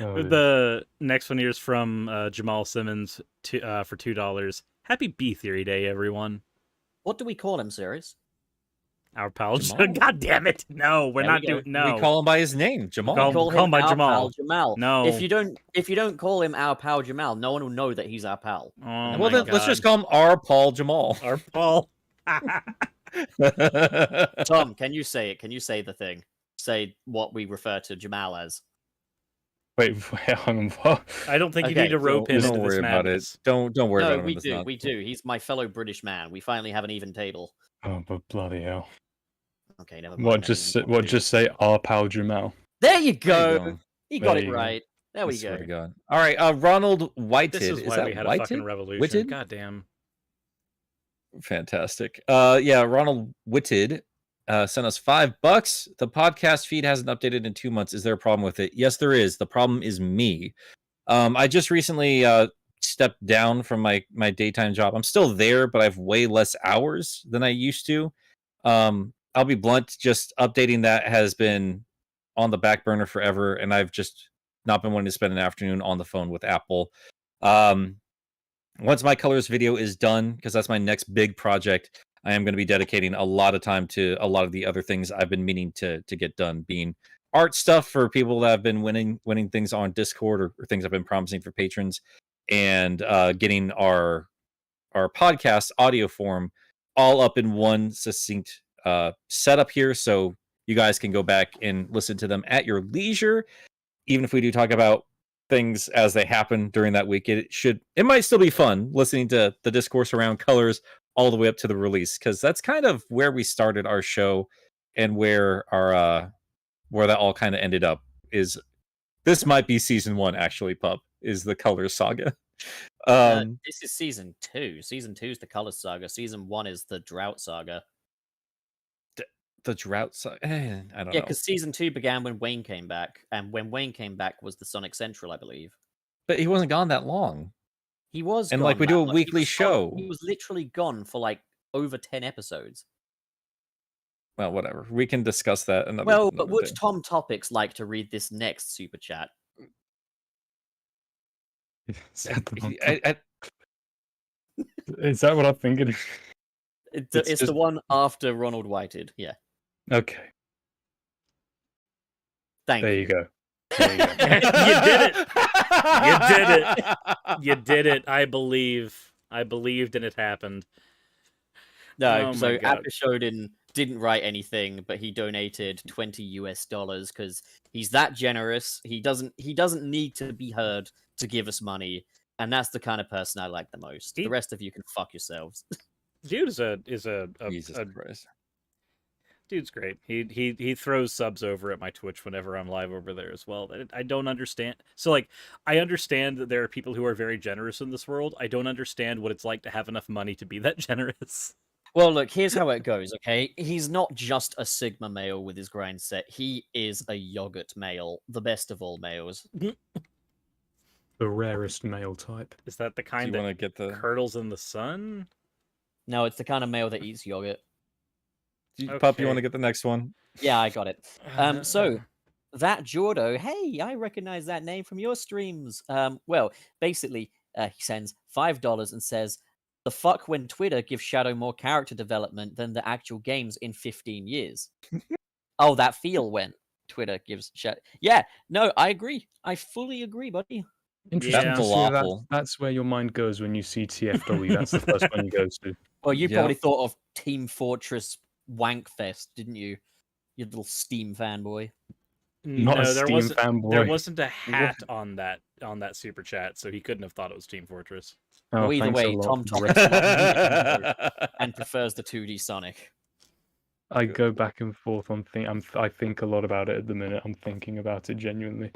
S3: Oh,
S4: The next one here is from Jamal Simmons for $2. Happy B Theory Day, everyone.
S5: What do we call him, Suris?
S4: Our pal.
S2: Jamal?
S4: God damn it! No, we're
S5: There
S4: not
S5: we go.
S4: doing. No,
S2: We call him by his name, Jamal.
S4: Call him by
S5: our
S4: Jamal.
S5: pal Jamal.
S4: No.
S5: If you don't call him our pal Jamal, no one will know that he's our pal.
S4: Oh
S2: well,
S4: my
S2: then let's
S4: God.
S2: just call him our Paul Jamal.
S4: our Paul.
S5: Tom, can you say it? Can you say the thing? Say what we refer to Jamal as.
S3: Wait, hang on. What?
S4: I don't think you
S5: Okay,
S4: need to rope him
S2: Don't
S4: into
S2: worry
S4: this
S2: about it.
S4: madness.
S2: Don't worry
S5: No,
S2: about
S5: we
S2: it.
S5: do. We do. He's my fellow British man. We finally have an even table.
S3: Oh, but bloody hell.
S5: Okay, never mind.
S3: What?
S5: I didn't
S3: Just
S5: want
S3: what?
S5: to.
S3: Just say our pal Jamal.
S5: There you
S2: There you
S5: go.
S2: go.
S5: He got
S3: There
S5: it
S3: you go.
S5: right. There
S2: I
S5: we
S2: swear
S5: go.
S2: to God. All right, Ronald Whited.
S4: This is why
S2: that
S4: we had a
S2: Whited?
S4: fucking revolution.
S2: Whited?
S4: God damn.
S2: Fantastic. Yeah, Ronald Whitted sent us $5. The podcast feed hasn't updated in 2 months. Is there a problem with it? Yes, there is. The problem is me. I just recently stepped down from my daytime job. I'm still there, but I have way less hours than I used to. I'll be blunt, just updating that has been on the back burner forever, and I've just not been wanting to spend an afternoon on the phone with Apple. Once my colors video is done, because that's my next big project, I am going to be dedicating a lot of time to a lot of the other things I've been meaning to get done, being art stuff for people that have been winning things on Discord or things I've been promising for patrons, and getting our podcast audio form all up in one succinct setup here, so you guys can go back and listen to them at your leisure. Even if we do talk about things as they happen during that week, it might still be fun listening to the discourse around colors all the way up to the release, because that's kind of where we started our show and where our where that all kind of ended up. Is this might be season 1 actually, Pup, is the colors saga.
S5: This is season 2. Season 2 is the Color Saga. Season 1 is the Drought Saga.
S2: The drought saga. I don't
S5: Yeah,
S2: know.
S5: because season 2 began when Wayne came back, and when Wayne came back was the Sonic Central, I believe.
S2: But he wasn't gone that long.
S5: He was,
S2: And,
S5: gone
S2: like, we
S5: that
S2: do a
S5: long. He
S2: weekly
S5: was gone-
S2: show.
S5: He was literally gone for like over 10 episodes.
S2: Well, whatever. We can discuss that another.
S5: Well, but
S2: another
S5: would
S2: day.
S5: TomTopics like to read this next super chat?
S3: Is that, the one?
S2: I,
S3: Is that what I'm thinking?
S5: It's
S3: It's
S5: the
S3: just-
S5: one after Ronald Whited. Yeah.
S3: Okay,
S5: Thank
S3: there
S5: you.
S3: you go. There you go.
S4: You did it. You did it. You did it. I believe. I believed and it happened.
S5: No,
S4: Oh
S5: so
S4: my God.
S5: Appa showed in didn't write anything, but he donated $20 because he's that generous. He doesn't need to be heard to give us money, and that's the kind of person I like the most. The rest of you can fuck yourselves.
S4: Dude is a
S2: Jesus Christ.
S4: dude's great. He throws subs over at my Twitch whenever I'm live over there as well. I don't understand. So like, I understand that there are people who are very generous in this world. I don't understand what it's like to have enough money to be that generous.
S5: Well, look, here's how it goes, okay? He's not just a Sigma male with his grind set. He is a yogurt male, the best of all males.
S3: The rarest male type.
S4: Is that the
S2: Do
S4: kind
S2: you
S4: that
S2: want to get the
S4: curdles in the sun?
S5: No, it's the kind of male that eats yogurt.
S2: Pup? You want
S4: Okay.
S2: to get the next one?
S5: Yeah, I got it. So that Jordo, hey, I recognize that name from your streams. Well, basically, he sends $5 and says, "The fuck when Twitter gives Shadow more character development than the actual games in 15 years." Oh, that feel when Twitter gives Shadow. Yeah, no, I agree. I fully agree, buddy.
S3: Interesting
S4: Yeah.
S3: to see that.
S2: Falafel.
S3: That's where your mind goes when you see TFW. That's the first one you go to.
S5: Well, you
S2: Yeah.
S5: probably thought of Team Fortress Wankfest, didn't you? You little Steam fanboy.
S3: Not a
S4: there
S3: Steam
S4: wasn't.
S3: fanboy.
S4: There wasn't a hat on that super chat, so he couldn't have thought it was Team Fortress.
S3: Oh,
S5: Well, either
S3: thanks a
S5: way,
S3: lot.
S5: TomTopics loves Nintendo and prefers the 2D Sonic.
S3: I go back and forth on I think a lot about it at the minute. I'm thinking about it genuinely,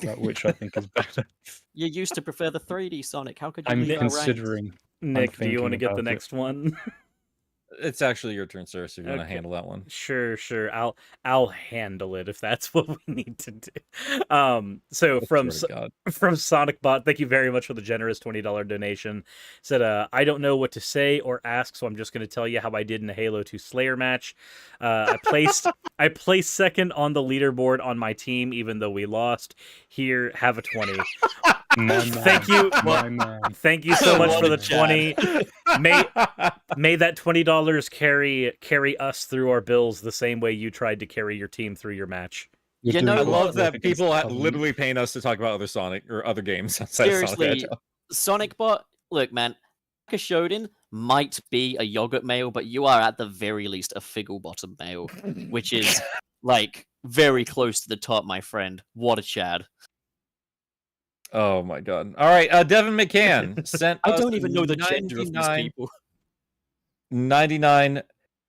S3: about which I think is better.
S5: You used to prefer the 3D Sonic. How could you
S3: I'm
S5: leave that ranked?
S3: considering.
S4: Nick, do you want to
S3: thinking
S4: get the
S3: about it.
S4: next one?
S2: It's actually your turn, sir. So if you want to
S4: Okay.
S2: handle that one.
S4: Sure. I'll handle it if that's what we need to do. So
S2: I
S4: from
S2: swear to God.
S4: from SonicBot, thank you very much for the generous $20 donation. Said, I don't know what to say or ask, so I'm just going to tell you how I did in a Halo 2 Slayer match. I placed second on the leaderboard on my team, even though we lost. Here, have a 20.
S3: My
S4: Thank
S3: man,
S4: you.
S3: my man.
S4: Thank you so much
S2: What
S4: for
S2: a
S4: the 20. May that $20 carry us through our bills the same way you tried to carry your team through your match.
S3: You're
S5: You
S3: doing
S5: know
S2: I
S3: good
S2: love
S3: work
S2: that
S3: against
S2: people
S3: the Covenant.
S2: literally paying us to talk about other Sonic or other games outside of Sonic the
S5: Seriously,
S2: Hedgehog.
S5: SonicBot, look, man, Shoden might be a yogurt male, but you are at the very least a figgle bottom male, which is like very close to the top, my friend. What a Chad.
S2: Oh my God! All right, Devin McCann sent
S5: I
S2: us
S5: don't even know the gender of these
S2: 99
S5: people.
S2: 99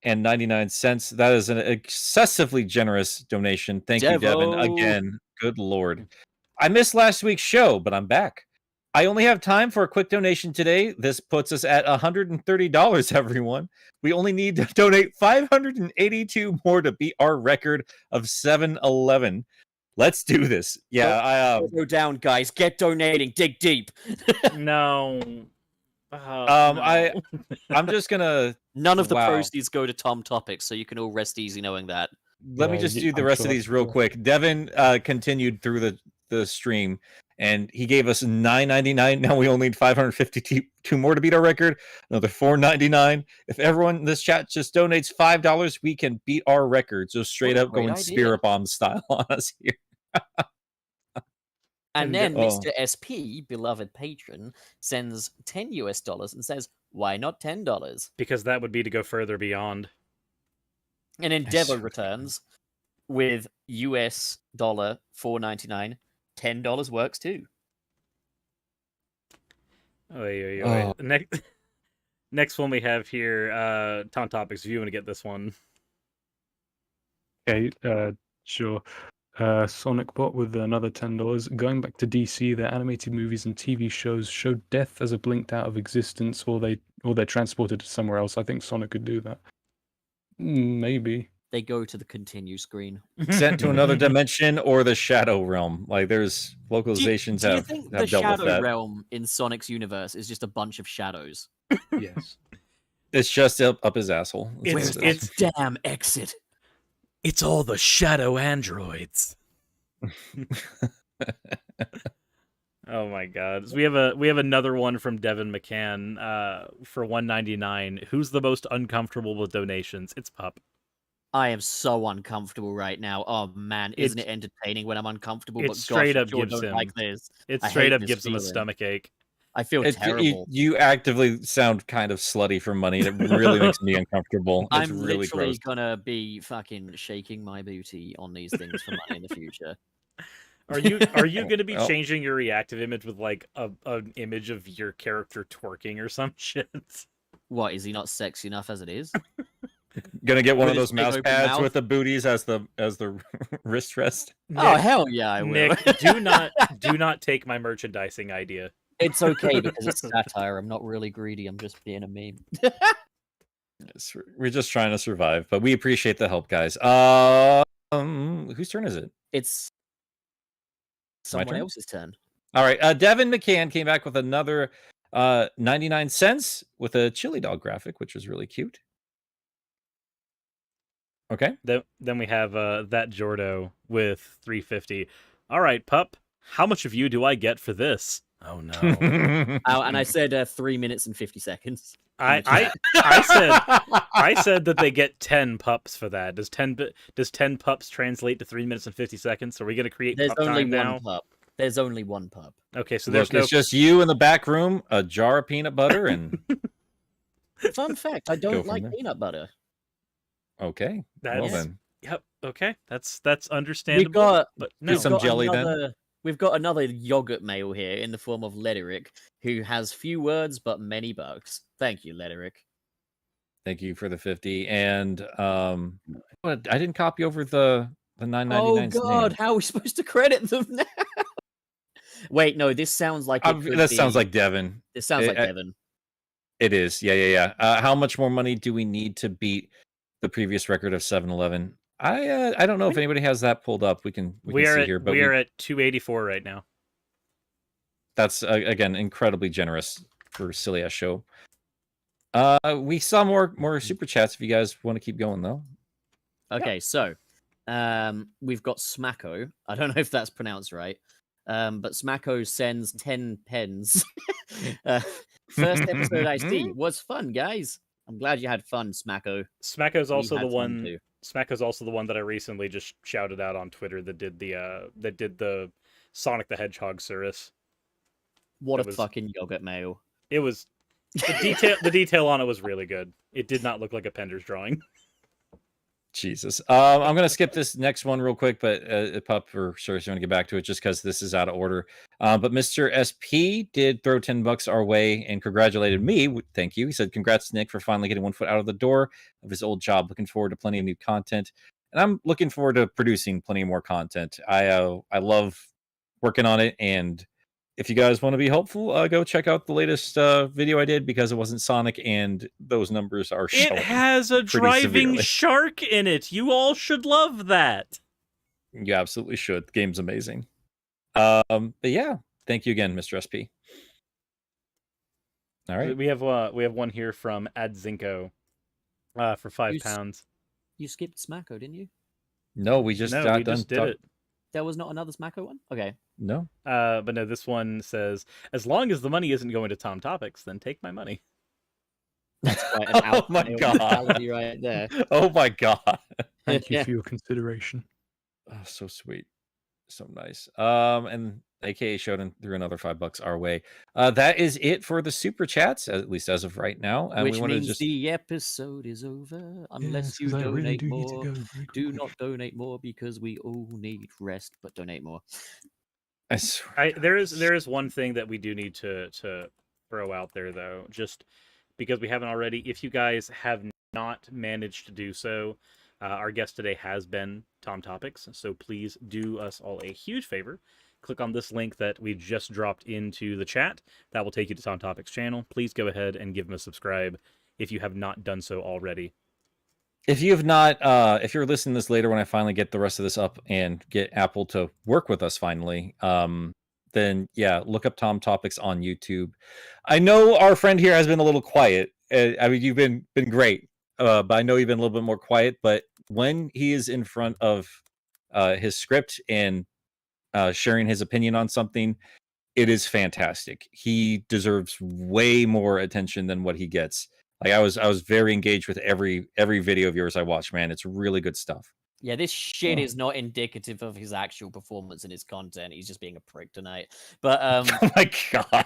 S2: and 99 cents. That is an excessively generous donation. Thank you, Devin.
S5: Devo.
S2: Again, good Lord. I missed last week's show, but I'm back. I only have time for a quick donation today. This puts us at $130, everyone. We only need to donate 582 more to beat our record of 711. Let's do this. Yeah,
S5: Go down, guys. Get donating. Dig deep.
S4: No.
S2: I'm just gonna
S5: None of the
S2: Wow.
S5: proceeds go to TomTopics, so you can all rest easy knowing that.
S2: let me
S3: Yeah,
S2: just
S3: yeah,
S2: do the
S3: I'm
S2: rest
S3: sure
S2: of these
S3: that's
S2: real
S3: cool.
S2: quick. Devin continued through the stream, and he gave us $9.99. Now we only need 552 more to beat our record. Another $4.99. If everyone in this chat just donates $5, we can beat our record. So straight
S5: What a
S2: up
S5: great
S2: going
S5: idea.
S2: Spirit Bomb style on us here.
S5: And
S4: And
S5: then
S2: oh.
S5: Mr. SP, beloved patron, sends $10 and says, "Why not $10?"
S4: Because that would be to go further beyond.
S5: And then
S2: Yes.
S5: Devo returns with $4.99. $10 works too.
S4: Oh. Next one we have here, TomTopics, if you want to get this one.
S3: Okay, sure. SonicBot with another $10. Going back to DC, their animated movies and TV shows show death as a blinked out of existence, or they're transported to somewhere else. I think Sonic could do that. Maybe.
S5: They go to the continue screen.
S2: Sent to another dimension or the Shadow Realm. Like there's
S5: Do you,
S2: localizations
S5: do you
S2: have
S5: think the
S2: dealt with
S5: Shadow
S2: that.
S5: Realm in Sonic's universe is just a bunch of shadows?
S3: Yes.
S2: It's just up his asshole. That's
S4: It's-
S2: what it is.
S5: Where's that damn exit?
S4: It's all the shadow androids. Oh my God! So we have another one from Devin McCann for $1.99. Who's the most uncomfortable with donations? It's Pup.
S5: I am so uncomfortable right now. Oh man, isn't
S4: It-
S5: it entertaining when I'm uncomfortable?
S4: it
S5: But
S4: straight
S5: gosh,
S4: up
S5: I sure
S4: gives
S5: don't
S4: him-
S5: like this.
S4: It
S5: I
S4: straight
S5: hate
S4: up
S5: this
S4: gives him a
S5: feeling.
S4: stomach ache.
S5: I feel terrible.
S2: You actively sound kind of slutty for money. It really makes me uncomfortable. It's
S5: I'm
S2: really
S5: literally
S2: gross.
S5: gonna be fucking shaking my booty on these things for money in the future.
S4: Are you going to be
S2: Well.
S4: changing your reactive image with like an image of your character twerking or some shit?
S5: What, is he not sexy enough as it is?
S2: Gonna get one
S5: With
S2: of
S5: his
S2: those
S5: big
S2: mouse
S5: open
S2: pads
S5: mouth?
S2: with the booties as the wrist rest.
S5: Oh
S4: Nick,
S5: hell yeah, I will.
S4: Nick, do not take my merchandising idea.
S5: It's okay because it's satire. I'm not really greedy. I'm just being a meme.
S2: We're just trying to survive, but we appreciate the help, guys. Whose turn is it?
S5: It's someone
S2: turn?
S5: else's turn.
S2: All right. Devin McCann came back with another 99 cents with a chili dog graphic, which was really cute. Okay.
S4: Then we have that Jordo with 350. All right, pup. How much of you do I get for this? Oh no.
S5: Oh, and I said 3 minutes and 50 seconds.
S4: I said that they get 10 pups for that. Does 10 pups translate to 3 minutes and 50 seconds? Are we going to create
S5: There's
S4: pup
S5: only
S4: time
S5: one
S4: now?
S5: pup. The's only one pup.
S4: Okay, so
S2: Look,
S4: there's no.
S2: it's just you in the back room, a jar of peanut butter, and
S5: Fun fact: I
S2: Go
S5: don't
S2: from
S5: like
S2: there.
S5: peanut butter.
S2: okay. Well
S4: That's
S2: then,
S4: yep. Okay, that's understandable.
S5: We've got
S4: but
S2: some
S4: no.
S2: jelly then.
S5: We've got another yogurt male here in the form of Lederick, who has few words but many bugs. Thank you, Lederick.
S2: Thank you for the 50. And but I didn't copy over the 999.
S5: Oh God, how are we supposed to credit them now? Wait, no, this sounds like
S2: That sounds like Devin.
S5: This sounds like
S2: I-
S5: Devin.
S2: It is. Yeah. How much more money do we need to beat the previous record of 7-Eleven? I don't know if anybody has that pulled up. We can
S4: We
S2: see
S4: are
S2: here,
S4: at
S2: but
S4: we are at 284 right now.
S2: that's again incredibly generous for a silly ass show. We saw more super chats. If you guys want to keep going though,
S5: Okay, so we've got Smacko. I don't know if that's pronounced right. But Smacko sends 10 pens. First episode I see was fun, guys. I'm glad you had fun, Smacko.
S4: Smacko's
S5: We
S4: also
S5: had
S4: the
S5: fun
S4: one.
S5: too.
S4: Smacko's also the one that I recently just shouted out on Twitter that did the Sonic the Hedgehog Suris.
S5: What
S4: It
S5: a
S4: was-
S5: fucking yogurt male.
S4: It was the detail on it was really good. It did not look like a Pender's drawing.
S2: Jesus. I'm gonna skip this next one real quick, but Pup or Sir, you want to get back to it just because this is out of order. But Mr. SP did throw $10 our way and congratulated me. Thank you. He said, "Congrats, Nick, for finally getting one foot out of the door of his old job. Looking forward to plenty of new content, and I'm looking forward to producing plenty more content. I love working on it, and if you guys want to be helpful, go check out the latest video I did because it wasn't Sonic, and those numbers are
S4: It
S2: showing.
S4: has a
S2: pretty
S4: driving
S2: severely.
S4: shark in it. You all should love that.
S2: You absolutely should. The game's amazing. But yeah, thank you again, Mr. SP. All right.
S4: We have one here from Adzinko for £5.
S5: You skipped Smacko, didn't you?
S2: No, we just
S4: No,
S2: got
S4: we
S2: done.
S4: just did it.
S5: There was not another Smacko one? Okay.
S2: No.
S4: But no, this one says, as long as the money isn't going to TomTopics, then take my money.
S5: That's quite an
S2: Oh my
S5: alpha male
S2: God.
S5: mentality right there.
S2: Oh my god.
S3: Thank you
S5: Yeah.
S3: for your consideration.
S2: Oh, so sweet. So nice. And AKA Shonen threw another $5 our way. That is it for the super chats, at least as of right now. And
S5: Which
S2: we wanted
S5: means
S2: to just
S5: the episode is over unless you donate more. Do not donate more because we all need rest, but donate more.
S2: I swear.
S4: There is one thing that we do need to throw out there though, just because we haven't already. If you guys have not managed to do so, our guest today has been TomTopics, so please do us all a huge favor. Click on this link that we just dropped into the chat. That will take you to TomTopics channel. Please go ahead and give him a subscribe if you have not done so already.
S2: If you have not, if you're listening to this later when I finally get the rest of this up and get Apple to work with us finally, then yeah, look up TomTopics on YouTube. I know our friend here has been a little quiet. I mean, you've been great, but I know you've been a little bit more quiet. But when he is in front of his script and sharing his opinion on something, it is fantastic. He deserves way more attention than what he gets. Like I was very engaged with every video of yours I watched, man. It's really good stuff.
S5: Yeah, this shit
S3: Oh.
S5: is not indicative of his actual performance and his content. He's just being a prick tonight. But
S2: Oh my god.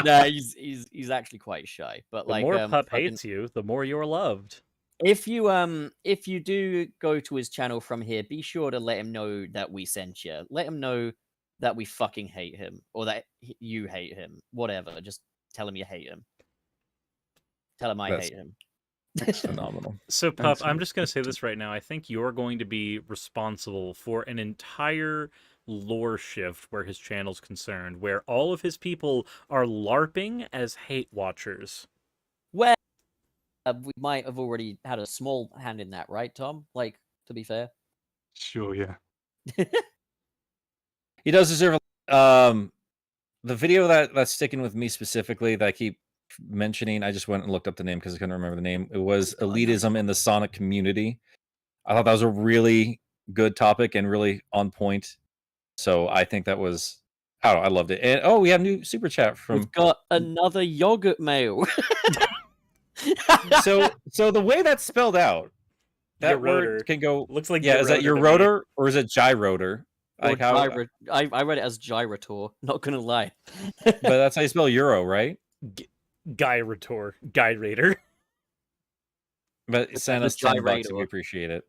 S5: no, he's actually quite shy. But
S4: The
S5: like,
S4: more Pup
S5: fucking-
S4: hates you, the more you're loved.
S5: if you do go to his channel from here, be sure to let him know that we sent you. Let him know that we fucking hate him or that you hate him. Whatever. Just tell him you hate him. Tell him I
S2: That's-
S5: hate him.
S2: It's phenomenal.
S4: So, Pup,
S3: Thanks,
S4: I'm
S3: man.
S4: just going to say this right now. I think you're going to be responsible for an entire lore shift where his channel's concerned, where all of his people are LARPing as hate watchers.
S5: Well, we might have already had a small hand in that, right, Tom? Like, to be fair.
S3: Sure, yeah.
S2: He does deserve the video that's sticking with me specifically that I keep mentioning. I just went and looked up the name because I couldn't remember the name. It was elitism in the Sonic community. I thought that was a really good topic and really on point. So I think that was I loved it. And we have new super chat from
S5: We've got another yogurt mail.
S2: so the way that's spelled out, that
S4: Your rotor.
S2: word can go
S4: Looks like
S2: is that your
S4: to me.
S2: rotor or is it gyrotor?
S5: Or
S2: Like how,
S5: I read it as gyrator, not gonna lie.
S2: but that's how you spell euro, right?
S4: Gyrator.
S2: But
S5: It's
S2: send
S5: like
S2: us
S5: the
S2: $10 if
S5: gyrator.
S2: we appreciate it.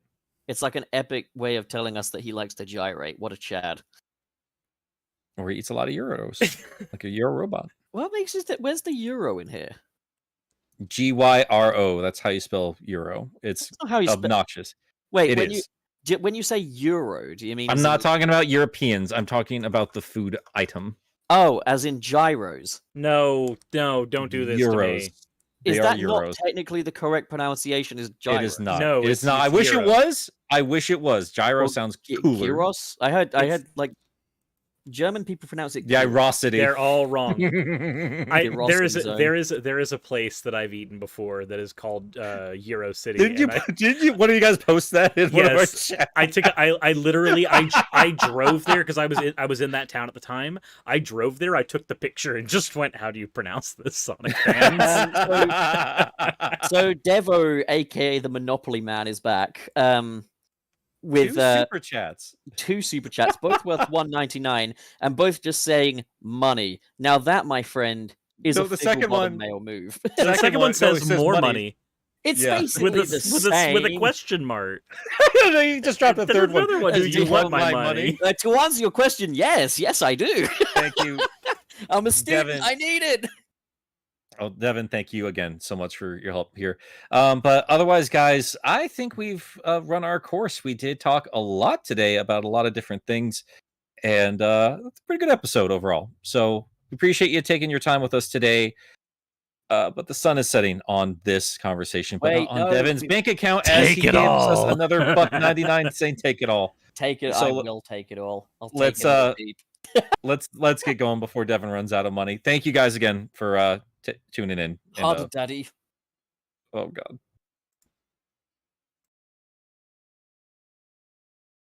S5: It's like an epic way of telling us that he likes to gyrate. What a Chad.
S2: Or he eats a lot of euros, like a euro robot.
S5: What makes it that? Where's the euro in here?
S2: GYRO. That's how you spell euro. It's
S5: That's not how you spell.
S2: obnoxious.
S5: Wait,
S2: It
S5: when
S2: is.
S5: when you say euro, do you mean?
S2: I'm
S5: as
S2: not
S5: in-
S2: talking about Europeans. I'm talking about the food item.
S5: Oh, as in gyros.
S4: No, don't do this
S2: Euros.
S4: to me.
S2: They
S5: Is
S2: are
S5: that not
S2: euros.
S5: technically the correct pronunciation? Is gyros?
S2: It is not.
S4: No,
S2: it is
S4: it's
S2: not. I
S4: just
S2: wish
S4: gyro.
S2: it was. I wish it was. Gyro
S5: Or
S2: sounds cooler.
S5: Gyros? I heard
S4: It's-
S5: like German people pronounce it.
S2: The
S5: gyros.
S2: irosity.
S4: They're all wrong. There
S5: Gyros
S4: is a place that I've eaten before that is called Euro City.
S2: Did you?
S4: and
S2: Did you? One of you guys post that in one of our
S4: Yes,
S2: chats?
S4: I literally drove there because I was in that town at the time. I drove there. I took the picture and just went, "How do you pronounce this, Sonic fans?"
S5: So Devo, aka the Monopoly Man, is back. With
S2: Two super chats.
S5: 2 super chats, both worth $1.99, and both just saying money. Now that, my friend, is
S2: So
S5: a
S2: the
S5: figgle
S2: second
S5: bottom
S2: one-
S5: male move.
S4: The second one
S2: no,
S4: says
S2: it says
S4: more
S2: money.
S4: money,
S5: It's
S2: Yeah.
S5: basically
S4: with
S5: the same.
S4: a question mark.
S2: No, you just dropped a
S4: There's
S2: third one.
S4: another one.
S2: Do
S5: Do
S2: you
S5: you
S2: want
S4: want
S2: my
S4: my
S2: money?
S4: money?
S5: To answer your question, yes, I do.
S2: Thank you.
S5: I'm a student.
S2: Devin.
S5: I need it.
S2: Oh, Devin, thank you again so much for your help here. But otherwise, guys, I think we've run our course. We did talk a lot today about a lot of different things, and it's a pretty good episode overall. So we appreciate you taking your time with us today. But the sun is setting on this conversation, but
S5: Wait,
S2: not on
S5: no,
S2: Devin's
S5: we-
S2: bank account as
S4: Take
S2: he
S4: it
S2: gives us
S4: all.
S2: another $1.99 saying take it all.
S5: Take it.
S2: So
S5: I will take it all. I'll take
S2: let's,
S5: it all deep.
S2: Let's get going before Devin runs out of money. Thank you guys again for tuning in. And,
S5: Hard daddy.
S2: oh God.